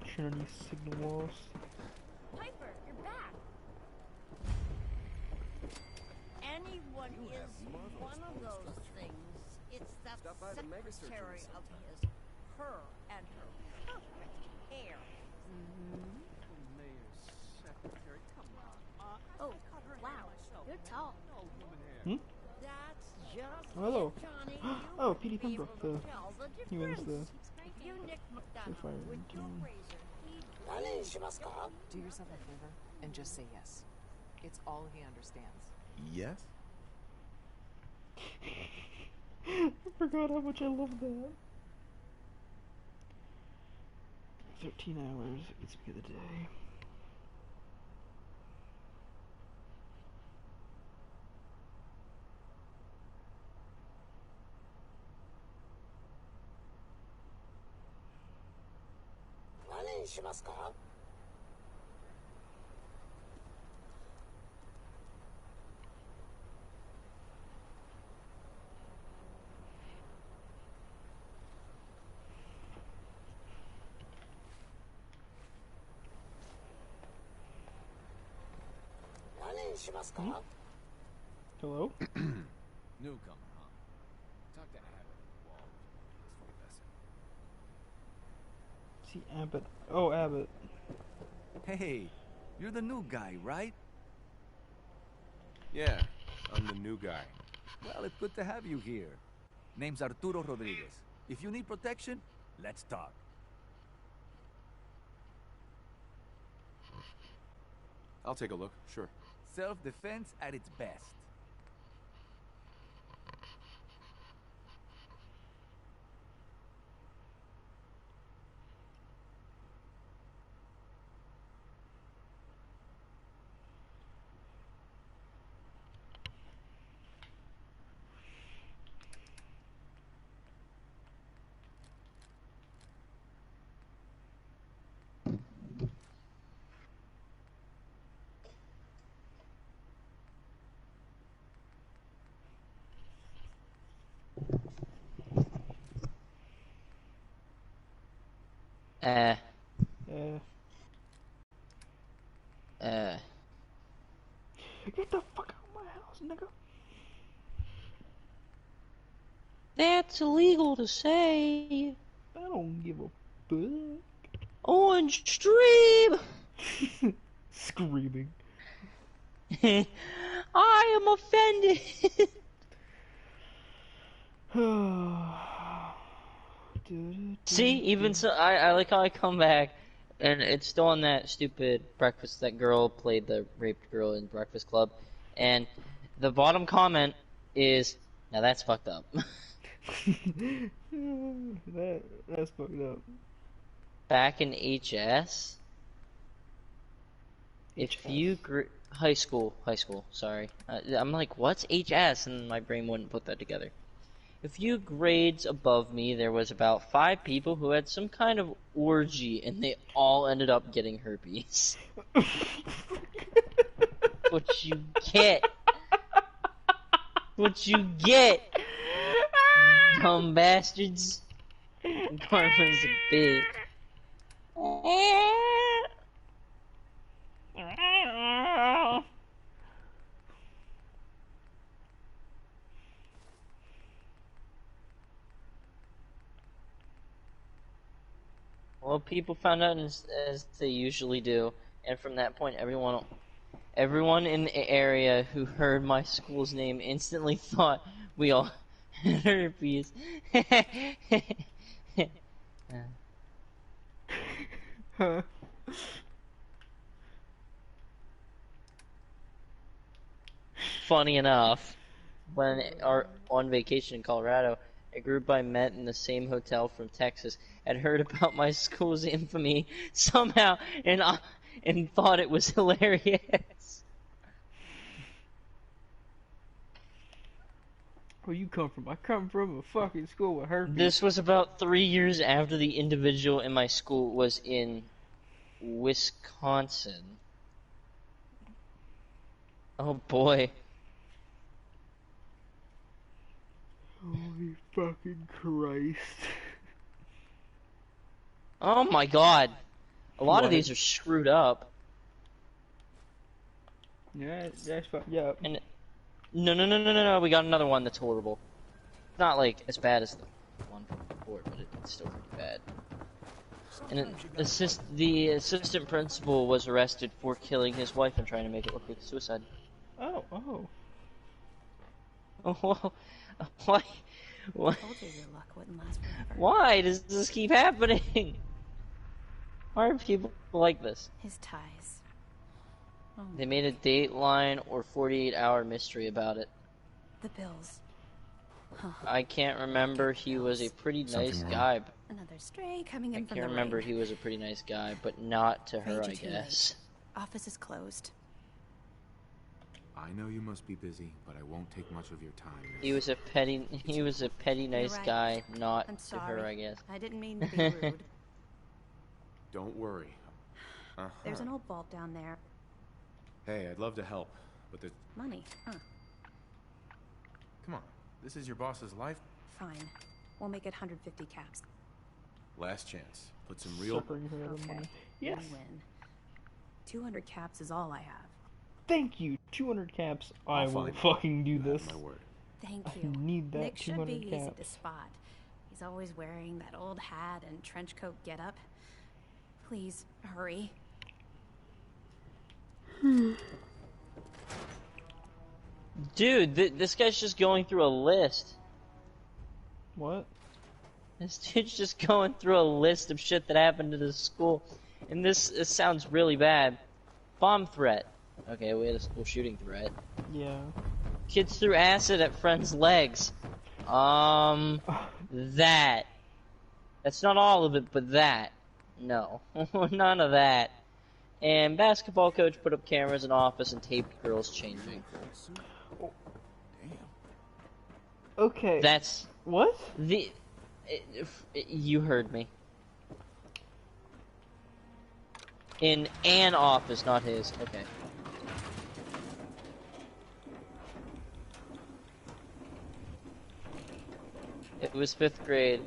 Trinity signal lost. Piper, you're back. Anyone is one of those things. It's that secretary of his. Her and her perfect hair. Mayor's secretary, come on. Oh, wow. You're tall. Hmm? That's just Hello. Johnny. Oh, Petey Pembroke. Tell the He wins the. If you Nick The fire McDonough with your team. razor, Do yourself a favor and just say yes. It's all he understands. Yes? I forgot how much I love that. 13 hours. It's me of the day. Hello? Newcomer, huh? Talk to Abbott on the wall with your history lesson. See Abbott. Oh, Abbott. Hey, you're the new guy, right? Yeah, I'm the new guy. Well, it's good to have you here. Name's Arturo Rodriguez. If you need protection, let's talk. I'll take a look, sure. Self-defense at its best. Uh. Uh. Uh. Get the fuck out of my house, nigga. That's illegal to say. I don't give a fuck. On stream. Screaming. I am offended. See, even so, I like how I come back, and it's still on that stupid breakfast. That girl played the raped girl in Breakfast Club, and the bottom comment is, "Now that's fucked up." That's fucked up. Back in HS, if you high school, sorry, I'm like, what's HS, and my brain wouldn't put that together. A few grades above me, there was about 5 people who had some kind of orgy, and they all ended up getting herpes. What you get. What you get. Dumb bastards. Karma's a bitch. Well, people found out as they usually do, and from that point, everyone in the area who heard my school's name instantly thought we all had herpes. Funny enough, when on vacation in Colorado, a group I met in the same hotel from Texas had heard about my school's infamy somehow and thought it was hilarious. Where you come from? I come from a fucking school with herpes. This was about 3 years after the individual in my school was in Wisconsin. Oh boy. Holy Fucking Christ. Oh my god. A lot of What? these are screwed up. Yeah, that's yeah. And no, we got another one that's horrible. Not like as bad as the one from before, but it's still pretty bad. And the assistant principal was arrested for killing his wife and trying to make it look like suicide. Oh. Oh, well, why? Why? Told you your luck wouldn't last forever. Why does this keep happening? Why are people like this? His ties. Oh, They made a Dateline or 48-hour mystery about it. the bills. Huh. I can't remember. He was a pretty nice guy. Another stray coming in I from can't the remember. rain. He was a pretty nice guy, but not to her, Afraid I you're too guess. late. Office is closed. I know you must be busy, but I won't take much of your time. He was a petty nice right. guy, not I'm to sorry. her, I guess. I didn't mean to be rude. Don't worry. There's an old vault down there. Hey, I'd love to help, but there's... Money, huh? Come on, this is your boss's life. Fine. We'll make it 150 caps. Last chance. Put some real... Suffering her Okay. money. Yes. Win. 200 caps is all I have. Thank you. 200 caps. I will find it. fucking do this. My word. Thank I you. need that Nick should 200 be easy caps. to spot. He's always wearing that old hat and trench coat getup. Please, hurry. Dude, this guy's just going through a list. What? This dude's just going through a list of shit that happened to this school. And this sounds really bad. Bomb threat. Okay, we had a school shooting threat. Yeah. Kids threw acid at friends' legs. That. That's not all of it, but that. No. None of that. And basketball coach put up cameras in office and taped girls changing. Okay. That's... What? You heard me. In an office, not his. Okay. It was 5th grade,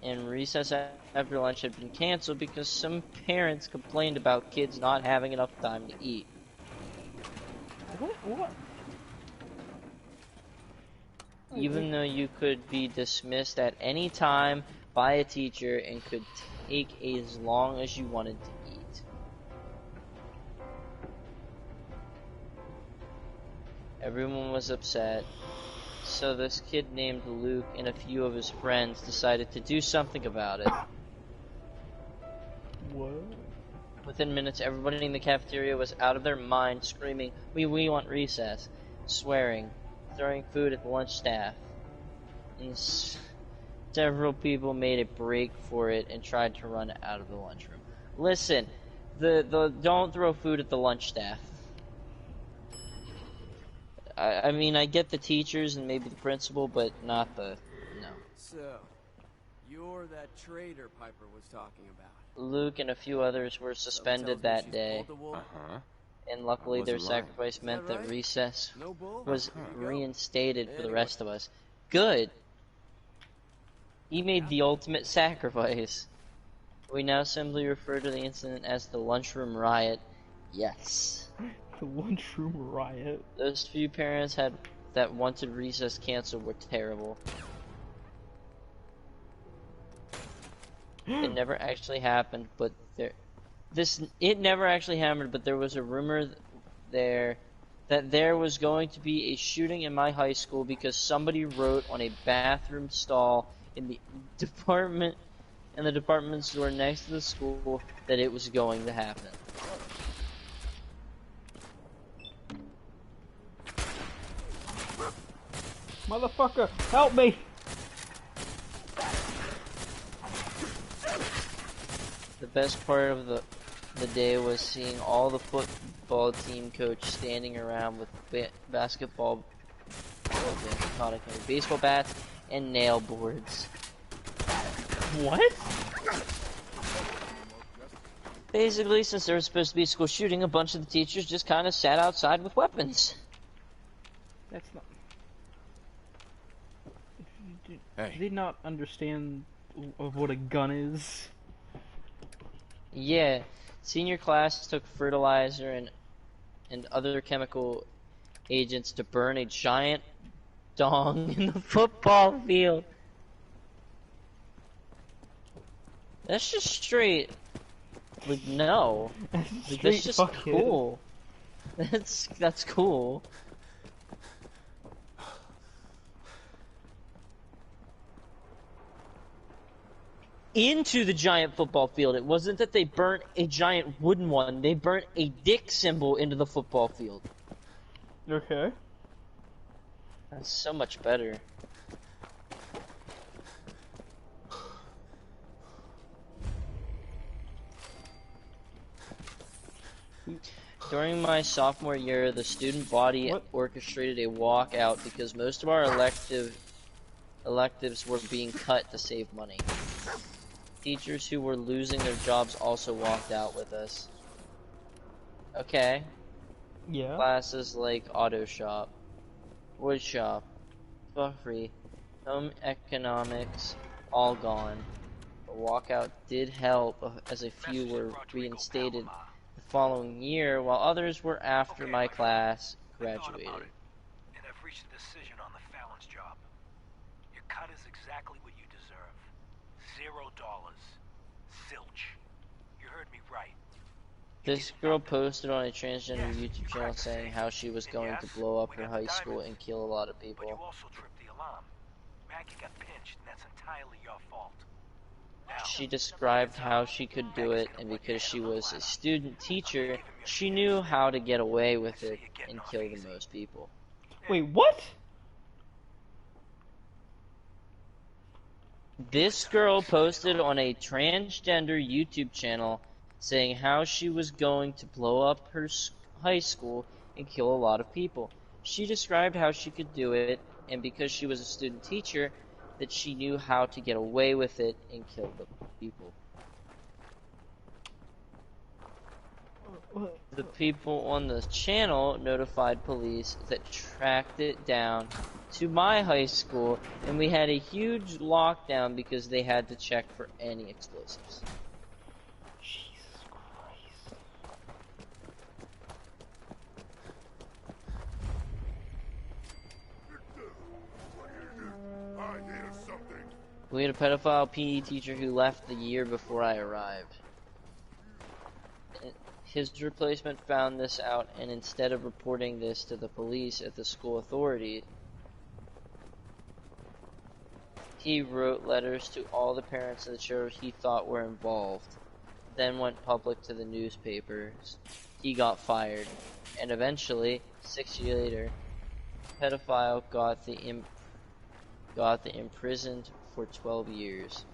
and recess after lunch had been canceled because some parents complained about kids not having enough time to eat. What? Even though you could be dismissed at any time by a teacher and could take as long as you wanted to eat. Everyone was upset, so this kid named Luke and a few of his friends decided to do something about it. What? Within minutes, everybody in the cafeteria was out of their mind, screaming, we want recess," swearing, throwing food at the lunch staff. And several people made a break for it and tried to run out of the lunchroom. Listen, the don't throw food at the lunch staff. I mean, I get the teachers and maybe the principal, but not the... no. So, you're that traitor Piper was talking about. Luke and a few others were suspended that day. And luckily their sacrifice meant that recess was reinstated for the rest of us. Good! He made the ultimate sacrifice. We now simply refer to the incident as the lunchroom riot. Yes. The lunchroom riot. Those few parents that wanted recess canceled were terrible. It never actually happened, but it never actually happened, but there was a rumor that there was going to be a shooting in my high school because somebody wrote on a bathroom stall in the department store next to the school that it was going to happen. Motherfucker, help me! The best part of the day was seeing all the football team coach standing around with baseball bats and nail boards. What? Basically, since there was supposed to be a school shooting, a bunch of the teachers just kind of sat outside with weapons. That's not... Hey. Do they not understand what a gun is? Yeah, senior class took fertilizer and other chemical agents to burn a giant dong in the football field. That's just straight. Like, no. Like, that's just cool. That's cool. Into the giant football field. It wasn't that they burnt a giant wooden one. They burnt a dick symbol into the football field. Okay. That's so much better. During my sophomore year, the student body orchestrated a walkout because most of our electives were being cut to save money. Teachers who were losing their jobs also walked out with us. Okay. Yeah. Classes like auto shop, wood shop, buffry, home economics, all gone. The walkout did help as a few were reinstated the following year, while others were after my class graduated. And I've reached a decision on the Fallon's job. Your cut is exactly what you deserve. $0. Zilch. You heard me right. This girl posted on a transgender YouTube channel saying how she was going to blow up her high school and kill a lot of people. But you also tripped the alarm. Maggie got pinched, and that's entirely your fault. She described how she could do it, and because she was a student teacher, she knew how to get away with it and kill the most people. Wait, what? This girl posted on a transgender YouTube channel saying how she was going to blow up her high school and kill a lot of people. She described how she could do it, and because she was a student teacher, that she knew how to get away with it and kill the people. The people on the channel notified police that tracked it down to my high school, and we had a huge lockdown because they had to check for any explosives. Jesus Christ. We had a pedophile PE teacher who left the year before I arrived. His replacement found this out, and instead of reporting this to the police at the school authority, he wrote letters to all the parents of the children he thought were involved, then went public to the newspapers. He got fired, and eventually, 6 years later, the pedophile got the imprisoned for 12 years.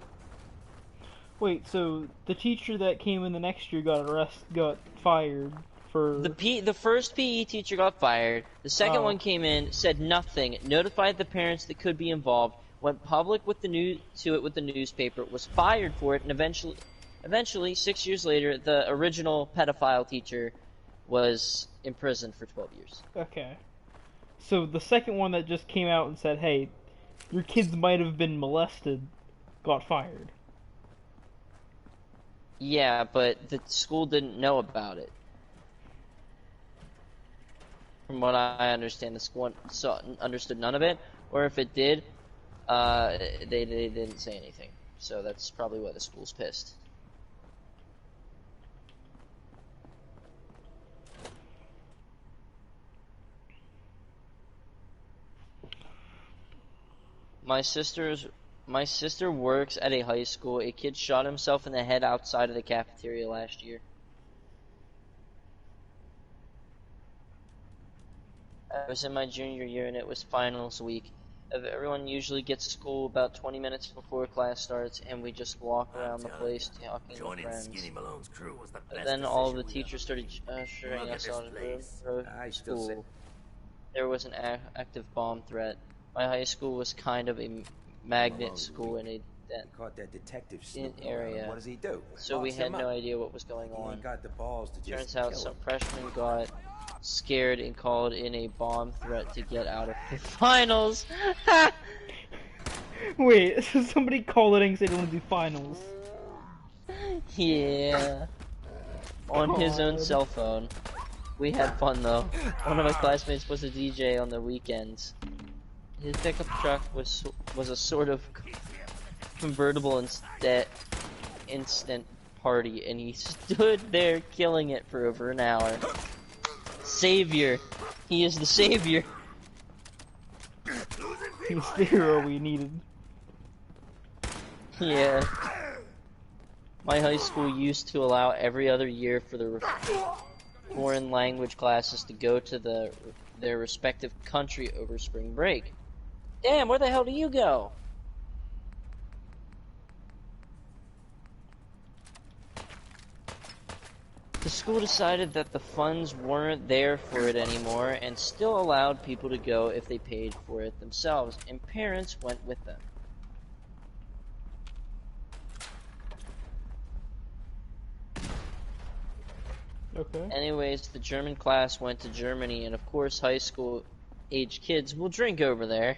Wait, so the teacher that came in the next year got fired for... The first PE teacher got fired, the second one came in, said nothing, notified the parents that could be involved, went public with the newspaper, was fired for it, and eventually 6 years later, the original pedophile teacher was imprisoned for 12 years. Okay. So the second one that just came out and said, hey, your kids might have been molested, got fired. Yeah, but the school didn't know about it. From what I understand, the school understood none of it, or if it did, they didn't say anything. So that's probably why the school's pissed. My sister works at a high school. A kid shot himself in the head outside of the cafeteria last year. I was in my junior year and it was finals week. Everyone usually gets to school about 20 minutes before class starts, and we just walk around the place talking to friends. But then all of the teachers started ushering us out of the school. There was an active bomb threat. My high school was kind of a magnet school in a area. What does he do? So we had no idea what was going on. Turns out some freshmen got scared and called in a bomb threat to get out of the finals. Wait, so somebody called it and said they want to do finals. Yeah. On his own God. cell phone. We had fun though. One of my classmates was a DJ on the weekends. His pickup truck was a sort of convertible instant party, and he stood there killing it for over an hour. Savior. He is the savior. He was the hero we needed. Yeah. My high school used to allow every other year for the foreign language classes to go to their respective country over spring break. Damn, where the hell do you go? The school decided that the funds weren't there for it anymore and still allowed people to go if they paid for it themselves, and parents went with them. Okay. Anyways, the German class went to Germany, and of course high school age kids will drink over there.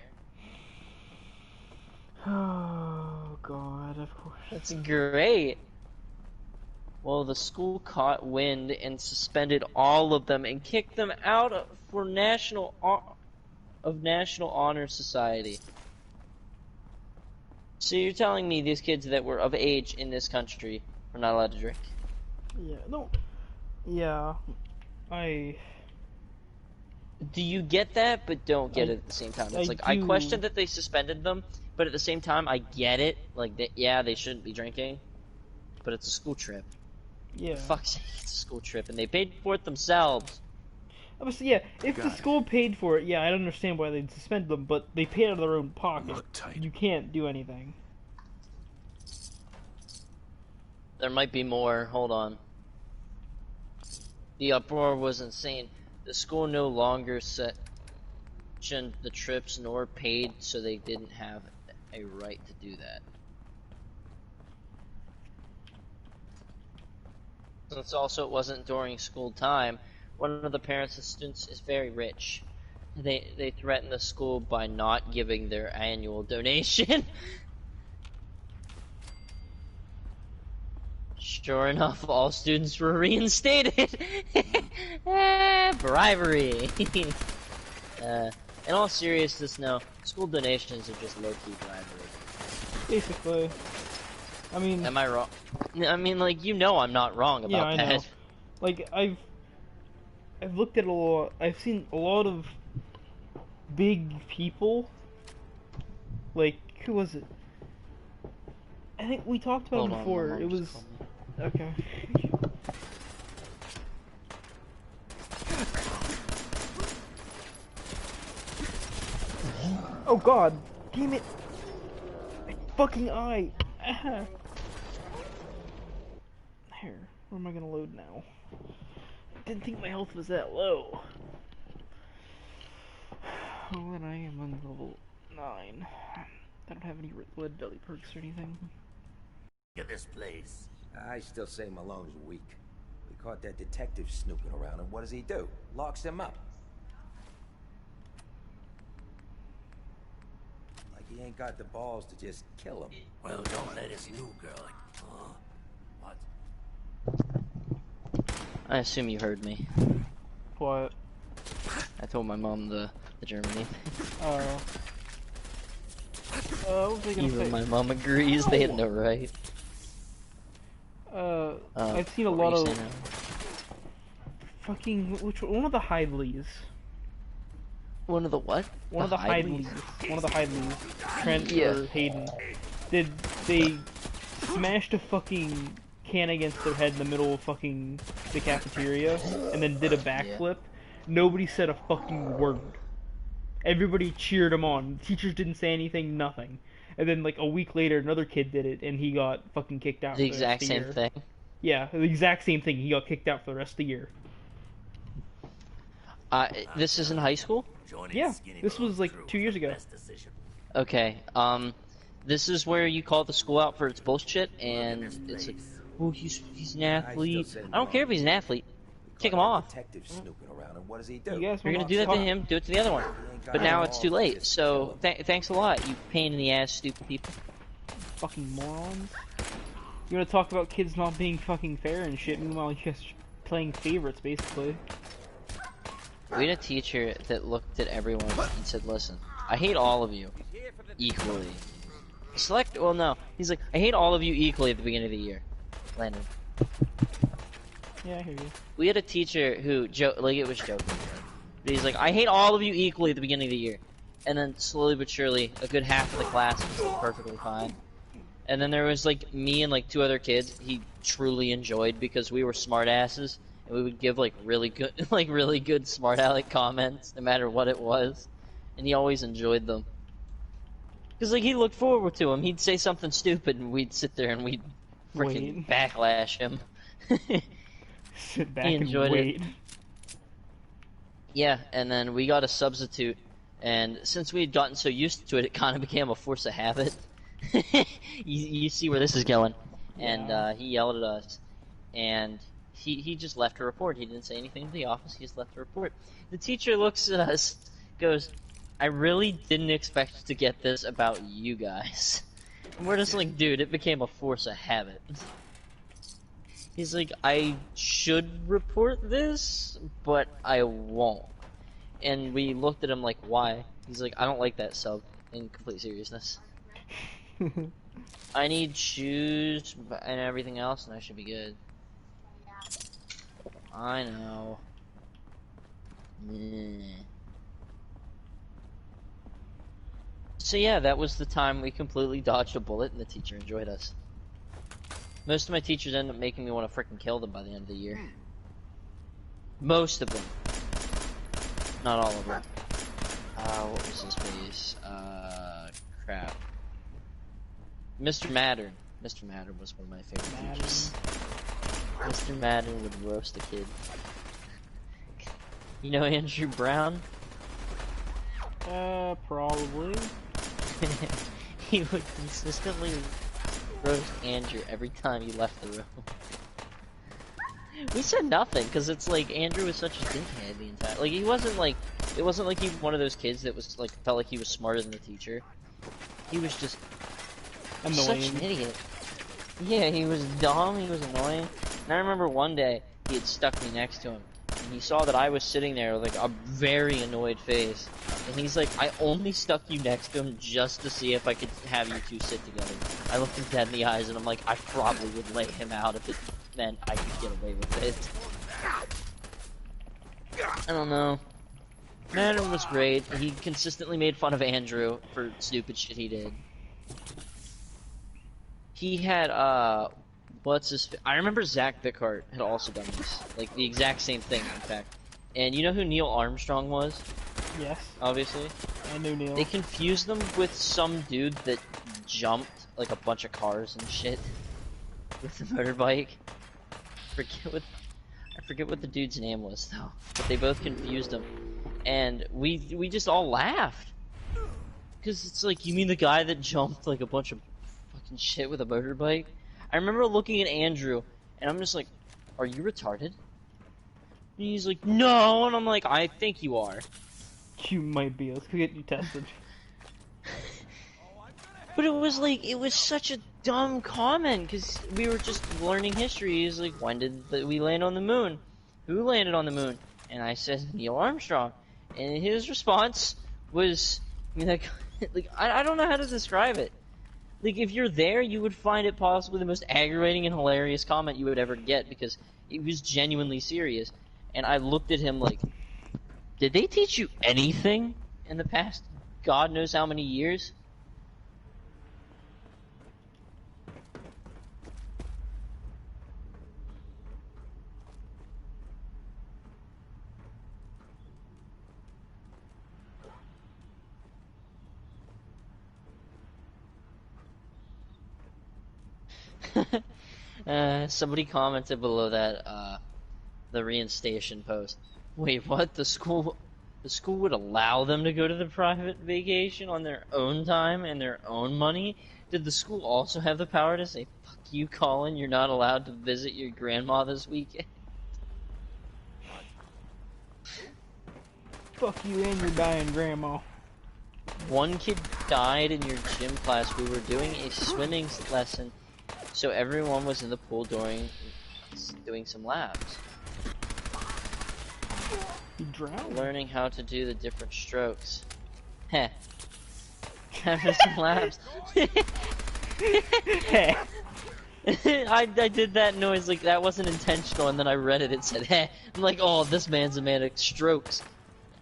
Oh god, of course. That's great. Well, the school caught wind and suspended all of them and kicked them out for National Honor Society. So you're telling me these kids that were of age in this country are not allowed to drink? Yeah, no. Yeah. Do you get that, but don't get it at the same time? It's I question that they suspended them, but at the same time, I get it. Like, yeah, they shouldn't be drinking, but it's a school trip. Yeah. For fuck's sake, it's a school trip, and they paid for it themselves. Obviously, yeah, if the school paid for it, yeah, I understand why they'd suspend them, but they paid out of their own pocket. You can't do anything. There might be more. Hold on. The uproar was insane. The school no longer sectioned the trips nor paid, so they didn't have a right to do that. Since also it wasn't during school time, one of the parents of students is very rich. They threatened the school by not giving their annual donation. Sure enough, all students were reinstated. Bribery. In all seriousness, no. School donations are just low-key bribery. Basically. I mean... Am I wrong? I mean, like, you know I'm not wrong about that. Yeah, I know. Like, I've looked at a lot... I've seen a lot of big people. Like, who was it? I think we talked about it before. It was... Okay. Oh god! Damn it! My fucking eye! Here. Where am I gonna load now? Didn't think my health was that low. Oh, and I am on level 9. I don't have any red belly perks or anything. Look at this place. I still say Malone's weak. We caught that detective snooping around, and what does he do? Locks him up. Like he ain't got the balls to just kill him. Well, don't let this new girl... What? I assume you heard me. What? I told my mom the Germany thing. Oh. What was I gonna Even say? my mom agrees, they had no right. I've seen a lot of fucking one of the Hidleys. One of the what? One of the Hidleys. One of the Hidleys. Trent or Hayden. They smashed a fucking can against their head in the middle of fucking the cafeteria and then did a backflip. Nobody said a fucking word. Everybody cheered him on. Teachers didn't say anything, nothing. And then, like, a week later, another kid did it, and he got fucking kicked out for the rest of the year. The exact same thing? Yeah, the exact same thing. He got kicked out for the rest of the year. This is in high school? Yeah, this was, like, 2 years ago. Okay, this is where you call the school out for its bullshit, and it's like, oh, he's an athlete. I don't care if he's an athlete. Kick him Caught off. that detective snooping around, and what does he do? You guys You're will gonna do that to him, do it to the other one. But now it's too late, so thanks a lot, you pain in the ass stupid people. Fucking morons. You wanna talk about kids not being fucking fair and shit, meanwhile you guys are playing favorites, basically. We had a teacher that looked at everyone and said, listen, I hate all of you equally. Well, no. He's like, I hate all of you equally at the beginning of the year. Landon. Yeah, I hear you. We had a teacher who, like, it was joking. But he's like, I hate all of you equally at the beginning of the year. And then slowly but surely, a good half of the class was perfectly fine. And then there was, like, me and, like, 2 other kids he truly enjoyed because we were smartasses. And we would give, like, really good smart aleck comments, no matter what it was. And he always enjoyed them. Because, like, he looked forward to him. He'd say something stupid, and we'd sit there and we'd freaking backlash him. Sit back he enjoyed and wait. it. Yeah, and then we got a substitute, and since we had gotten so used to it, it kind of became a force of habit. you see where this is going. And he yelled at us, and he just left a report. He didn't say anything to the office, he just left a report. The teacher looks at us, goes, I really didn't expect to get this about you guys. And we're just like, dude, it became a force of habit. He's like, I should report this, but I won't. And we looked at him like, why? He's like, I don't like that sub, in complete seriousness. I need shoes and everything else, and I should be good. I know. So yeah, that was the time we completely dodged a bullet and the teacher enjoyed us. Most of my teachers ended up making me want to frickin' kill them by the end of the year. Most of them. Not all of them. What was his face? Crap. Mr. Mattern. Mr. Mattern was one of my favorite teachers. Mr. Mattern would roast a kid. You know Andrew Brown? Probably. He would consistently roast Andrew every time he left the room. We said nothing, because it's like, Andrew was such a dickhead the entire... Like, he wasn't like... It wasn't like he was one of those kids that was like, felt like he was smarter than the teacher. He was just... annoying. Such an idiot. Yeah, he was dumb, he was annoying. And I remember one day, he had stuck me next to him. And he saw that I was sitting there with like a very annoyed face. And he's like, I only stuck you next to him just to see if I could have you 2 sit together. I looked him dead in the eyes and I'm like, I probably would lay him out if it meant I could get away with it. I don't know. Madden was great. He consistently made fun of Andrew for stupid shit he did. He had, I remember Zach Bickhart had also done this. Like, the exact same thing, in fact. And you know who Neil Armstrong was? Yes. Obviously. I knew Neil. They confused them with some dude that jumped, like, a bunch of cars and shit. With a motorbike. I forget what the dude's name was, though. But they both confused him. And we just all laughed. Because it's like, you mean the guy that jumped, like, a bunch of fucking shit with a motorbike? I remember looking at Andrew, and I'm just like, are you retarded? And he's like, no, and I'm like, I think you are. You might be, let's go get you tested. But it was like, it was such a dumb comment, because we were just learning history. He's like, when did we land on the moon? Who landed on the moon? And I said, Neil Armstrong. And his response was, like I don't know how to describe it. Like, if you're there, you would find it possibly the most aggravating and hilarious comment you would ever get, because it was genuinely serious. And I looked at him like, did they teach you anything in the past God knows how many years? Somebody commented below that, the reinstation post. Wait, what? The school would allow them to go to the private vacation on their own time and their own money? Did the school also have the power to say, fuck you, Colin, you're not allowed to visit your grandma this weekend? Fuck you and your dying grandma. One kid died in your gym class. We were doing a swimming lesson, so everyone was in the pool doing some laps. He drowned. Learning how to do the different strokes. Heh. After some laps. Heh. I did that noise like that wasn't intentional, and then I read it. It said, "Heh." I'm like, oh, this man's a man of strokes.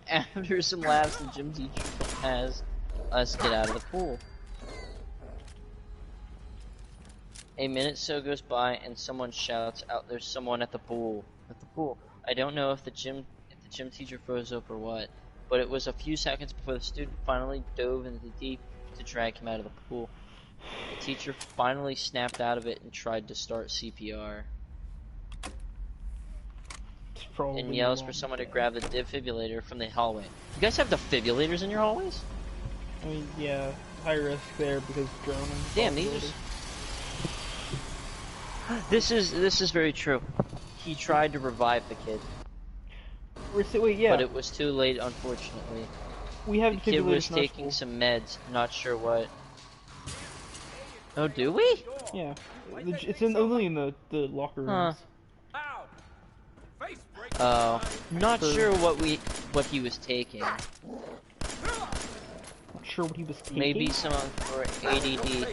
After some laps, the gym teacher has us get out of the pool. A minute so goes by, and someone shouts out, "There's someone at the pool!" At the pool. I don't know if the gym teacher froze up or what, but it was a few seconds before the student finally dove into the deep to drag him out of the pool. The teacher finally snapped out of it and tried to start CPR. And yells for someone to grab the defibrillator from the hallway. You guys have defibrillators in your hallways? I mean, yeah, high risk there because drowning. Damn, these. This is very true. He tried to revive the kid. Wait, yeah. But it was too late, unfortunately. We have the kid was taking some meds, not sure what. Oh, do we? Yeah, it's only in the locker rooms. Oh, not sure what he was taking. Not sure what he was taking. Maybe some for ADD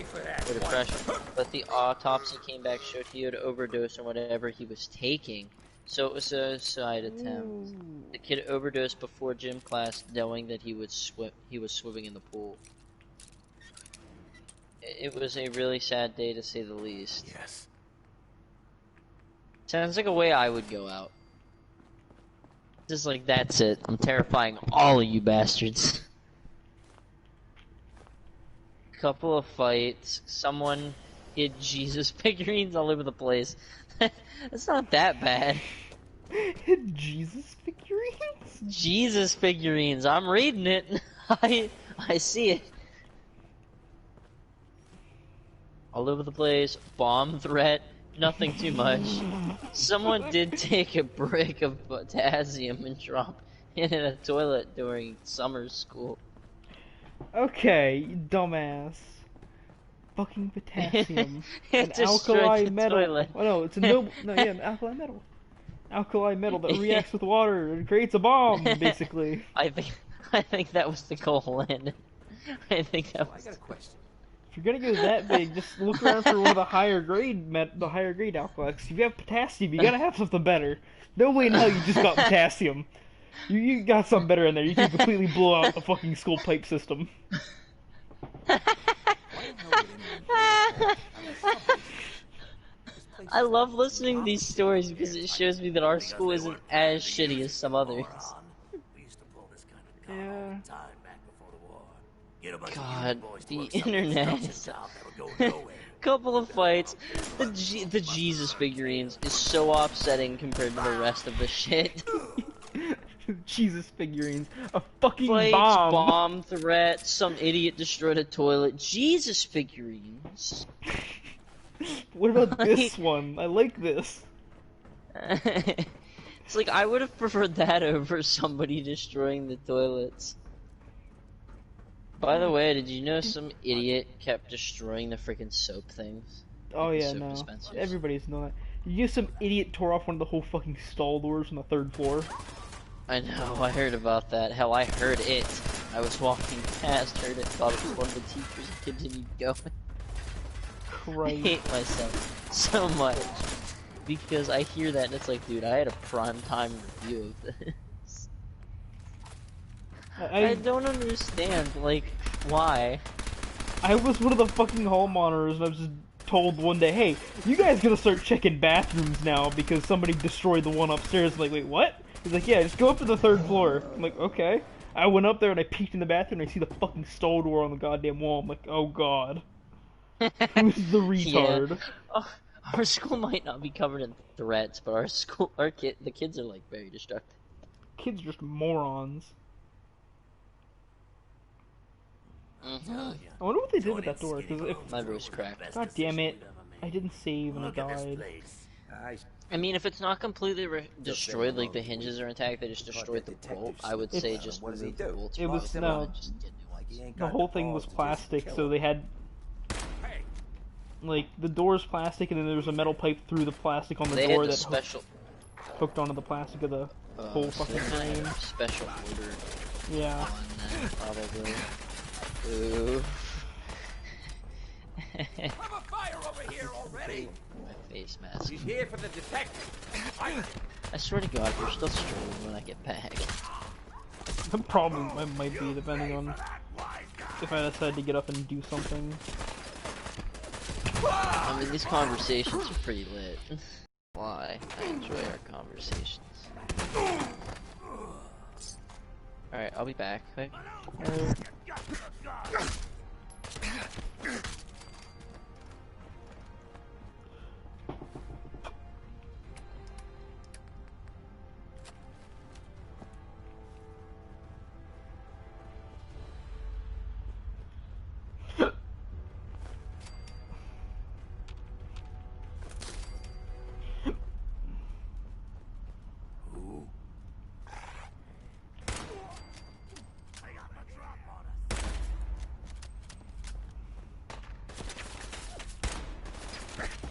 or depression, but the autopsy came back showed he had overdosed on whatever he was taking. So it was a suicide attempt. Ooh. The kid overdosed before gym class, knowing that he was swimming in the pool. It was a really sad day, to say the least. Yes. Sounds like a way I would go out. Just like, that's it. I'm terrifying all of you bastards. Couple of fights. Someone hid Jesus figurines all over the place. It's not that bad. Jesus figurines? Jesus figurines. I'm reading it. I see it. All over the place. Bomb threat. Nothing too much. Someone did take a brick of potassium and drop it in a toilet during summer school. Okay, you dumbass. Fucking potassium. An It alkali destroyed the metal. toilet. Oh no, it's a no, yeah, an alkali metal. Alkali metal that reacts with water and creates a bomb, basically. I think that was the goal, Landon. I think that was. I got a question. If you're gonna go that big, just look around for one of the higher grade alkalis. If you have potassium, you gotta have something better. No way in hell you just got potassium. You got something better in there. You can completely blow out the fucking school pipe system. I love listening to these stories because it shows me that our school isn't as shitty as some others. Yeah. God, the internet. Couple of fights. The Jesus figurines is so offsetting compared to the rest of the shit. Jesus figurines. A fucking Fights, bomb threat, some idiot destroyed a toilet. Jesus figurines. What about this one? I like this. It's like, I would have preferred that over somebody destroying the toilets. By the way, did you know some idiot kept destroying the freaking soap things? Oh Like the yeah, soap no. dispensers? Everybody's not. You some idiot tore off one of the whole fucking stall doors on the 3rd floor. I know, I heard about that. Hell, I heard it. I was walking past, heard it, thought it was one of the teachers, and continued going. I hate myself so much. Because I hear that and it's like, dude, I had a prime time review of this. I don't understand, like, why? I was one of the fucking hall monitors and I was just told one day, hey, you guys gotta start checking bathrooms now because somebody destroyed the one upstairs. I'm like, wait, what? He's like, yeah, just go up to the 3rd floor. I'm like, okay. I went up there and I peeked in the bathroom and I see the fucking stall door on the goddamn wall. I'm like, oh god. Who's the retard? Yeah. Oh, our school might not be covered in threats, but the kids are like very destructive. Kids are just morons. I wonder what they did with that door. Cause if my voice cracked. God damn it! I didn't save and I died. I mean, if it's not completely destroyed, like the Malone, hinges are intact, they just He caught destroyed that the bolt, detective I would snooping say around, just and what does he remove the do? bolts It from was the no. door and just get new Like ones. he ain't The got whole the thing balls was to plastic, just so kill they him. had like the door's plastic, and then there was a metal pipe through the plastic on the They door had the that special hooked onto the plastic of the whole so fucking they kind of frame. had a special order Yeah. on them, probably. Ooh. Have a fire over here already! My face mask. He's here for the detective. I swear to God, you're still streaming when I get back. The problem might be depending on if I decide to get up and do something. I mean, these conversations are pretty lit. Why? I enjoy our conversations. Alright, I'll be back, quick.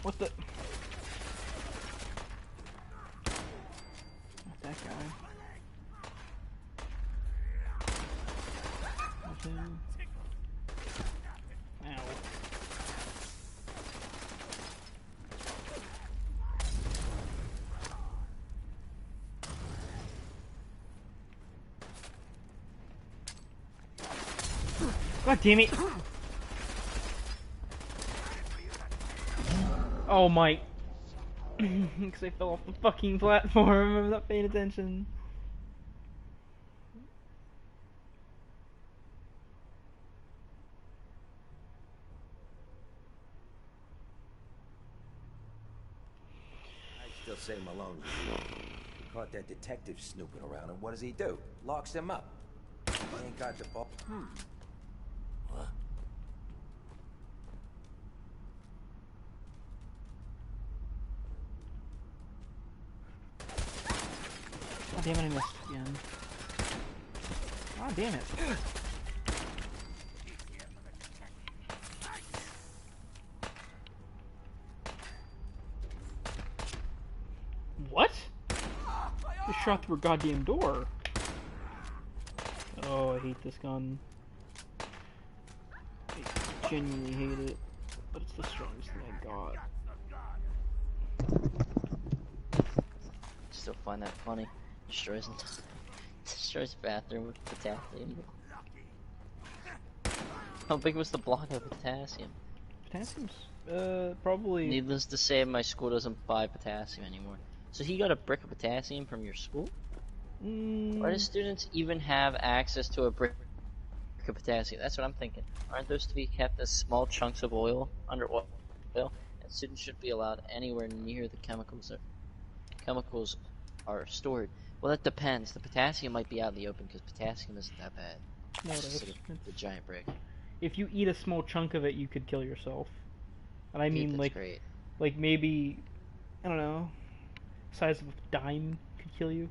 What the? Not that guy. Not him. Ow. God damn it! Oh my! Because I fell off the fucking platform. I was not paying attention. I still say Malone's weak. He caught that detective snooping around, and what does he do? Locks him up. He ain't got the ball. What? Oh damn it, I missed again. Oh damn it. What? Just shot through a goddamn door. Oh, I hate this gun. I genuinely hate it. But it's the strongest thing I got. Still find that funny. Destroys bathroom with potassium. How big was the block of potassium? Potassium's, probably... Needless to say, my school doesn't buy potassium anymore. So he got a brick of potassium from your school? Why do students even have access to a brick of potassium? That's what I'm thinking. Aren't those to be kept as small chunks of oil under oil? And students shouldn't be allowed anywhere near the chemicals are stored. Well, that depends. The potassium might be out in the open because potassium isn't that bad. No, it It's is. just the giant brick. If you eat a small chunk of it, you could kill yourself. And I mean, That's like, great. like maybe, I don't know, size of a dime could kill you.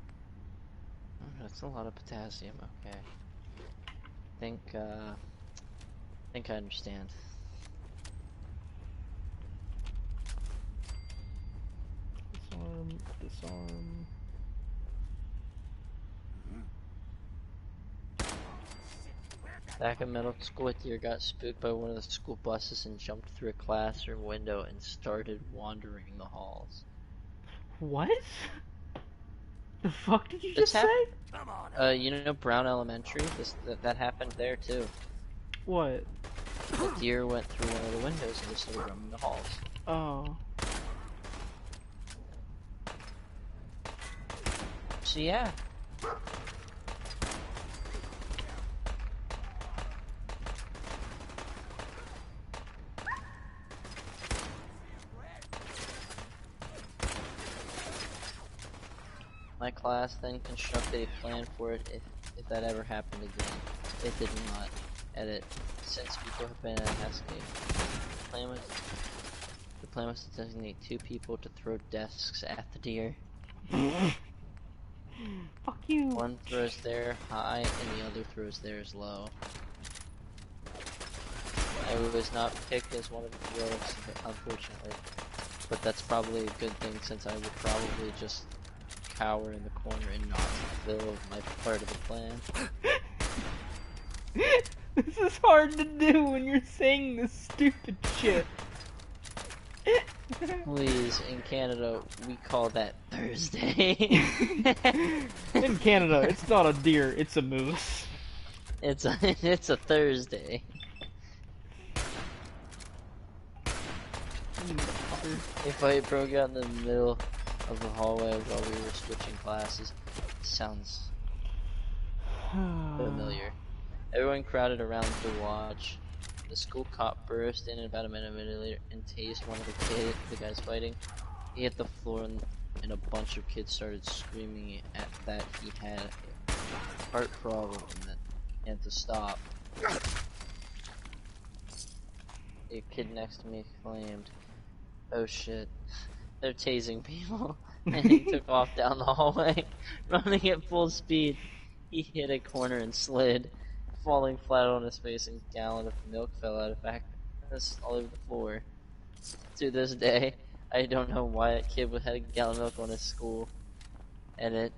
That's a lot of potassium. Okay. Think I understand. Disarm, disarm. Back in middle school, a deer got spooked by one of the school buses and jumped through a classroom window and started wandering the halls. What? The fuck did you just say? You know Brown Elementary? That happened there too. What? The deer went through one of the windows and just started roaming the halls. Oh. So yeah. My class then constructed a plan for it if that ever happened again. It did not. Edit. Since people have been at escape. The plan was to designate 2 people to throw desks at the deer. Fuck you. One throws their high and the other throws theirs low. I was not picked as one of the throwers, unfortunately. But that's probably a good thing since I would probably just cower in the corner and not fulfill my part of the plan. This is hard to do when you're saying this stupid shit. Please, in Canada, we call that Thursday. In Canada, it's not a deer, it's a moose. It's a Thursday. A fight broke out in the middle of the hallway while we were switching classes. Sounds familiar. Everyone crowded around to watch. The school cop burst in about a minute later and tased one of the guys fighting. He hit the floor and a bunch of kids started screaming at that he had a heart problem and that he had to stop. A kid next to me exclaimed, "Oh shit, they're tasing people," and he took off down the hallway, running at full speed. He hit a corner and slid, falling flat on his face, and a gallon of milk fell out of back all over the floor. To this day, I don't know why a kid would have a gallon of milk on his school. Edit.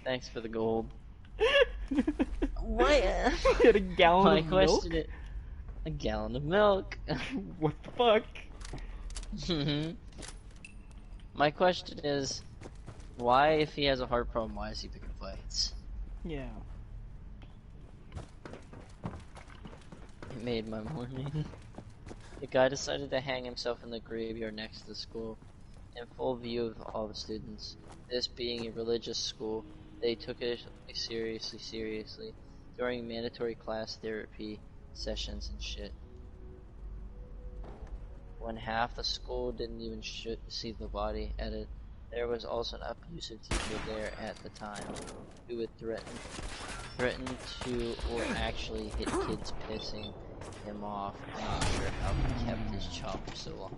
Thanks for the gold. What? Get a gallon My of question milk? is, a gallon of milk. What the fuck? My question is, why, if he has a heart problem, why is he picking fights? Yeah. It made my morning. The guy decided to hang himself in the graveyard next to the school, in full view of all the students. This being a religious school, they took it seriously, during mandatory class therapy sessions and shit. When half the school didn't even see the body, edit. There was also an abusive teacher there at the time, who would threaten to or actually hit kids pissing him off. I'm not sure how he kept his job for so long.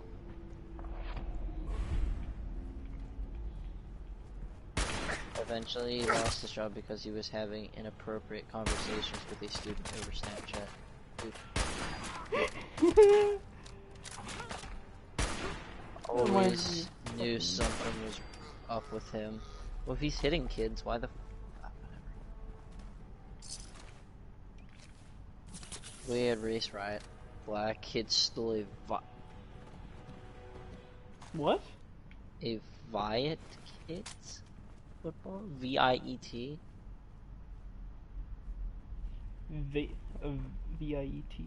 Eventually he lost his job because he was having inappropriate conversations with a student over Snapchat. Always knew something was up with him. Well, if he's hitting kids, why the We had race riot. Black kids stole a What? A Viet Kids football? V-I-E-T? V-I-E-T.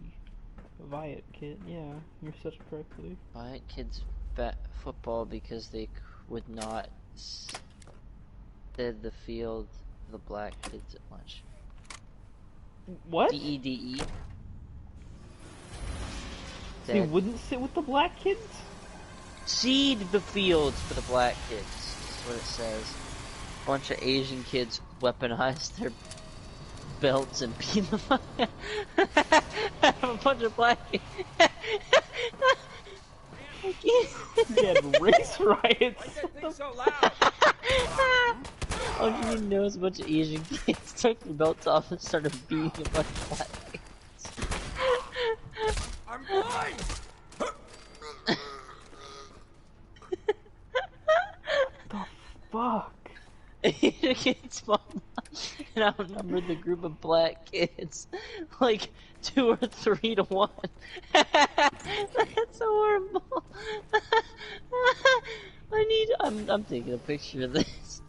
Viet kid, yeah, you're such correctly. Viet Kids bet football because they would not stead the field the black kids at lunch. What? D-E-D-E. They wouldn't sit with the black kids? Seed the fields for the black kids. That's what it says. A bunch of Asian kids weaponized their belts and beat them up. A bunch of black kids. Yeah, race riots. So loud. All you need to know is a bunch of Asian kids took their belts off and started beating a bunch of black kids. I'm blind. The fuck? Asian kids fought and outnumbered the group of black kids like 2 or 3 to 1. That's horrible. I'm taking a picture of this.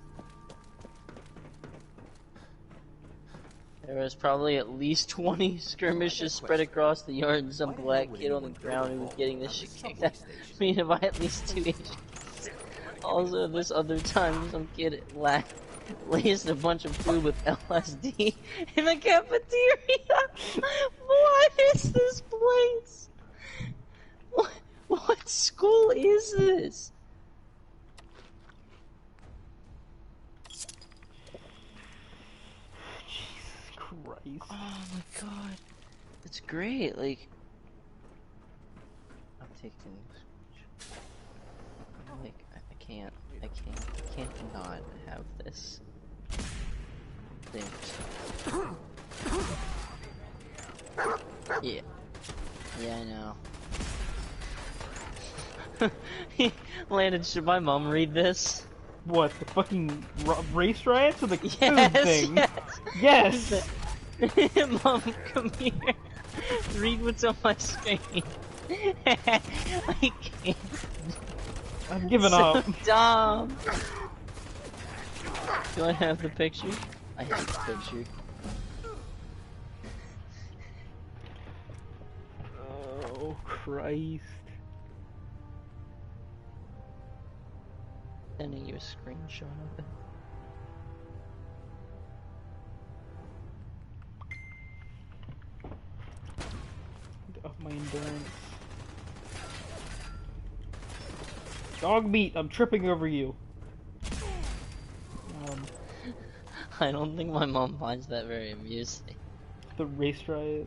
There was probably at least 20 skirmishes spread across the yard and some black kid on the ground who was getting this shit kicked out of me by at least 2 Asian kids. Also, this other time, some kid laced a bunch of food with LSD in the cafeteria. What is this place? What school is this? Jesus Christ. Oh my god. It's great, like... I'm taking... can't not have this. Things. Yeah. Yeah, I know. Landon, should my mom read this? What, the fucking race riots or the Yes, food thing? yes! Yes! Mom, come here. Read what's on my screen. I can't. I've given so up. Dumb. Do I have the picture? I have the picture. Oh, Christ. Sending you a screenshot of it. Of my endurance. Dog meat, I'm tripping over you. I don't think my mom finds that very amusing. The race riot?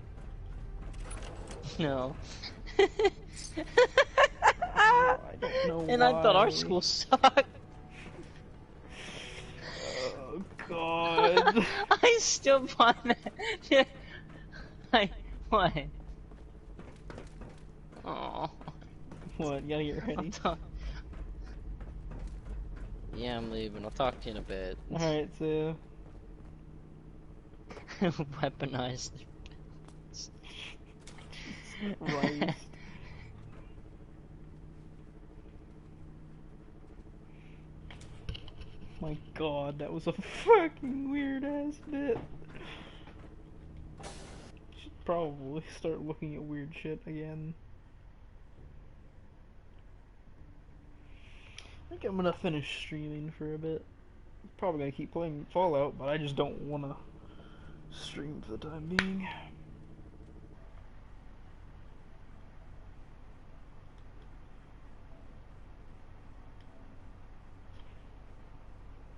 No. I don't know And why. I thought our school sucked. Oh, God. I still find that. What? Oh. What? You gotta get ready. Yeah, I'm leaving. I'll talk to you in a bit. Alright, so. Weaponized. Right. My God, that was a fucking weird ass bit. Should probably start looking at weird shit again. I think I'm gonna finish streaming for a bit. Probably gonna keep playing Fallout, but I just don't wanna stream for the time being.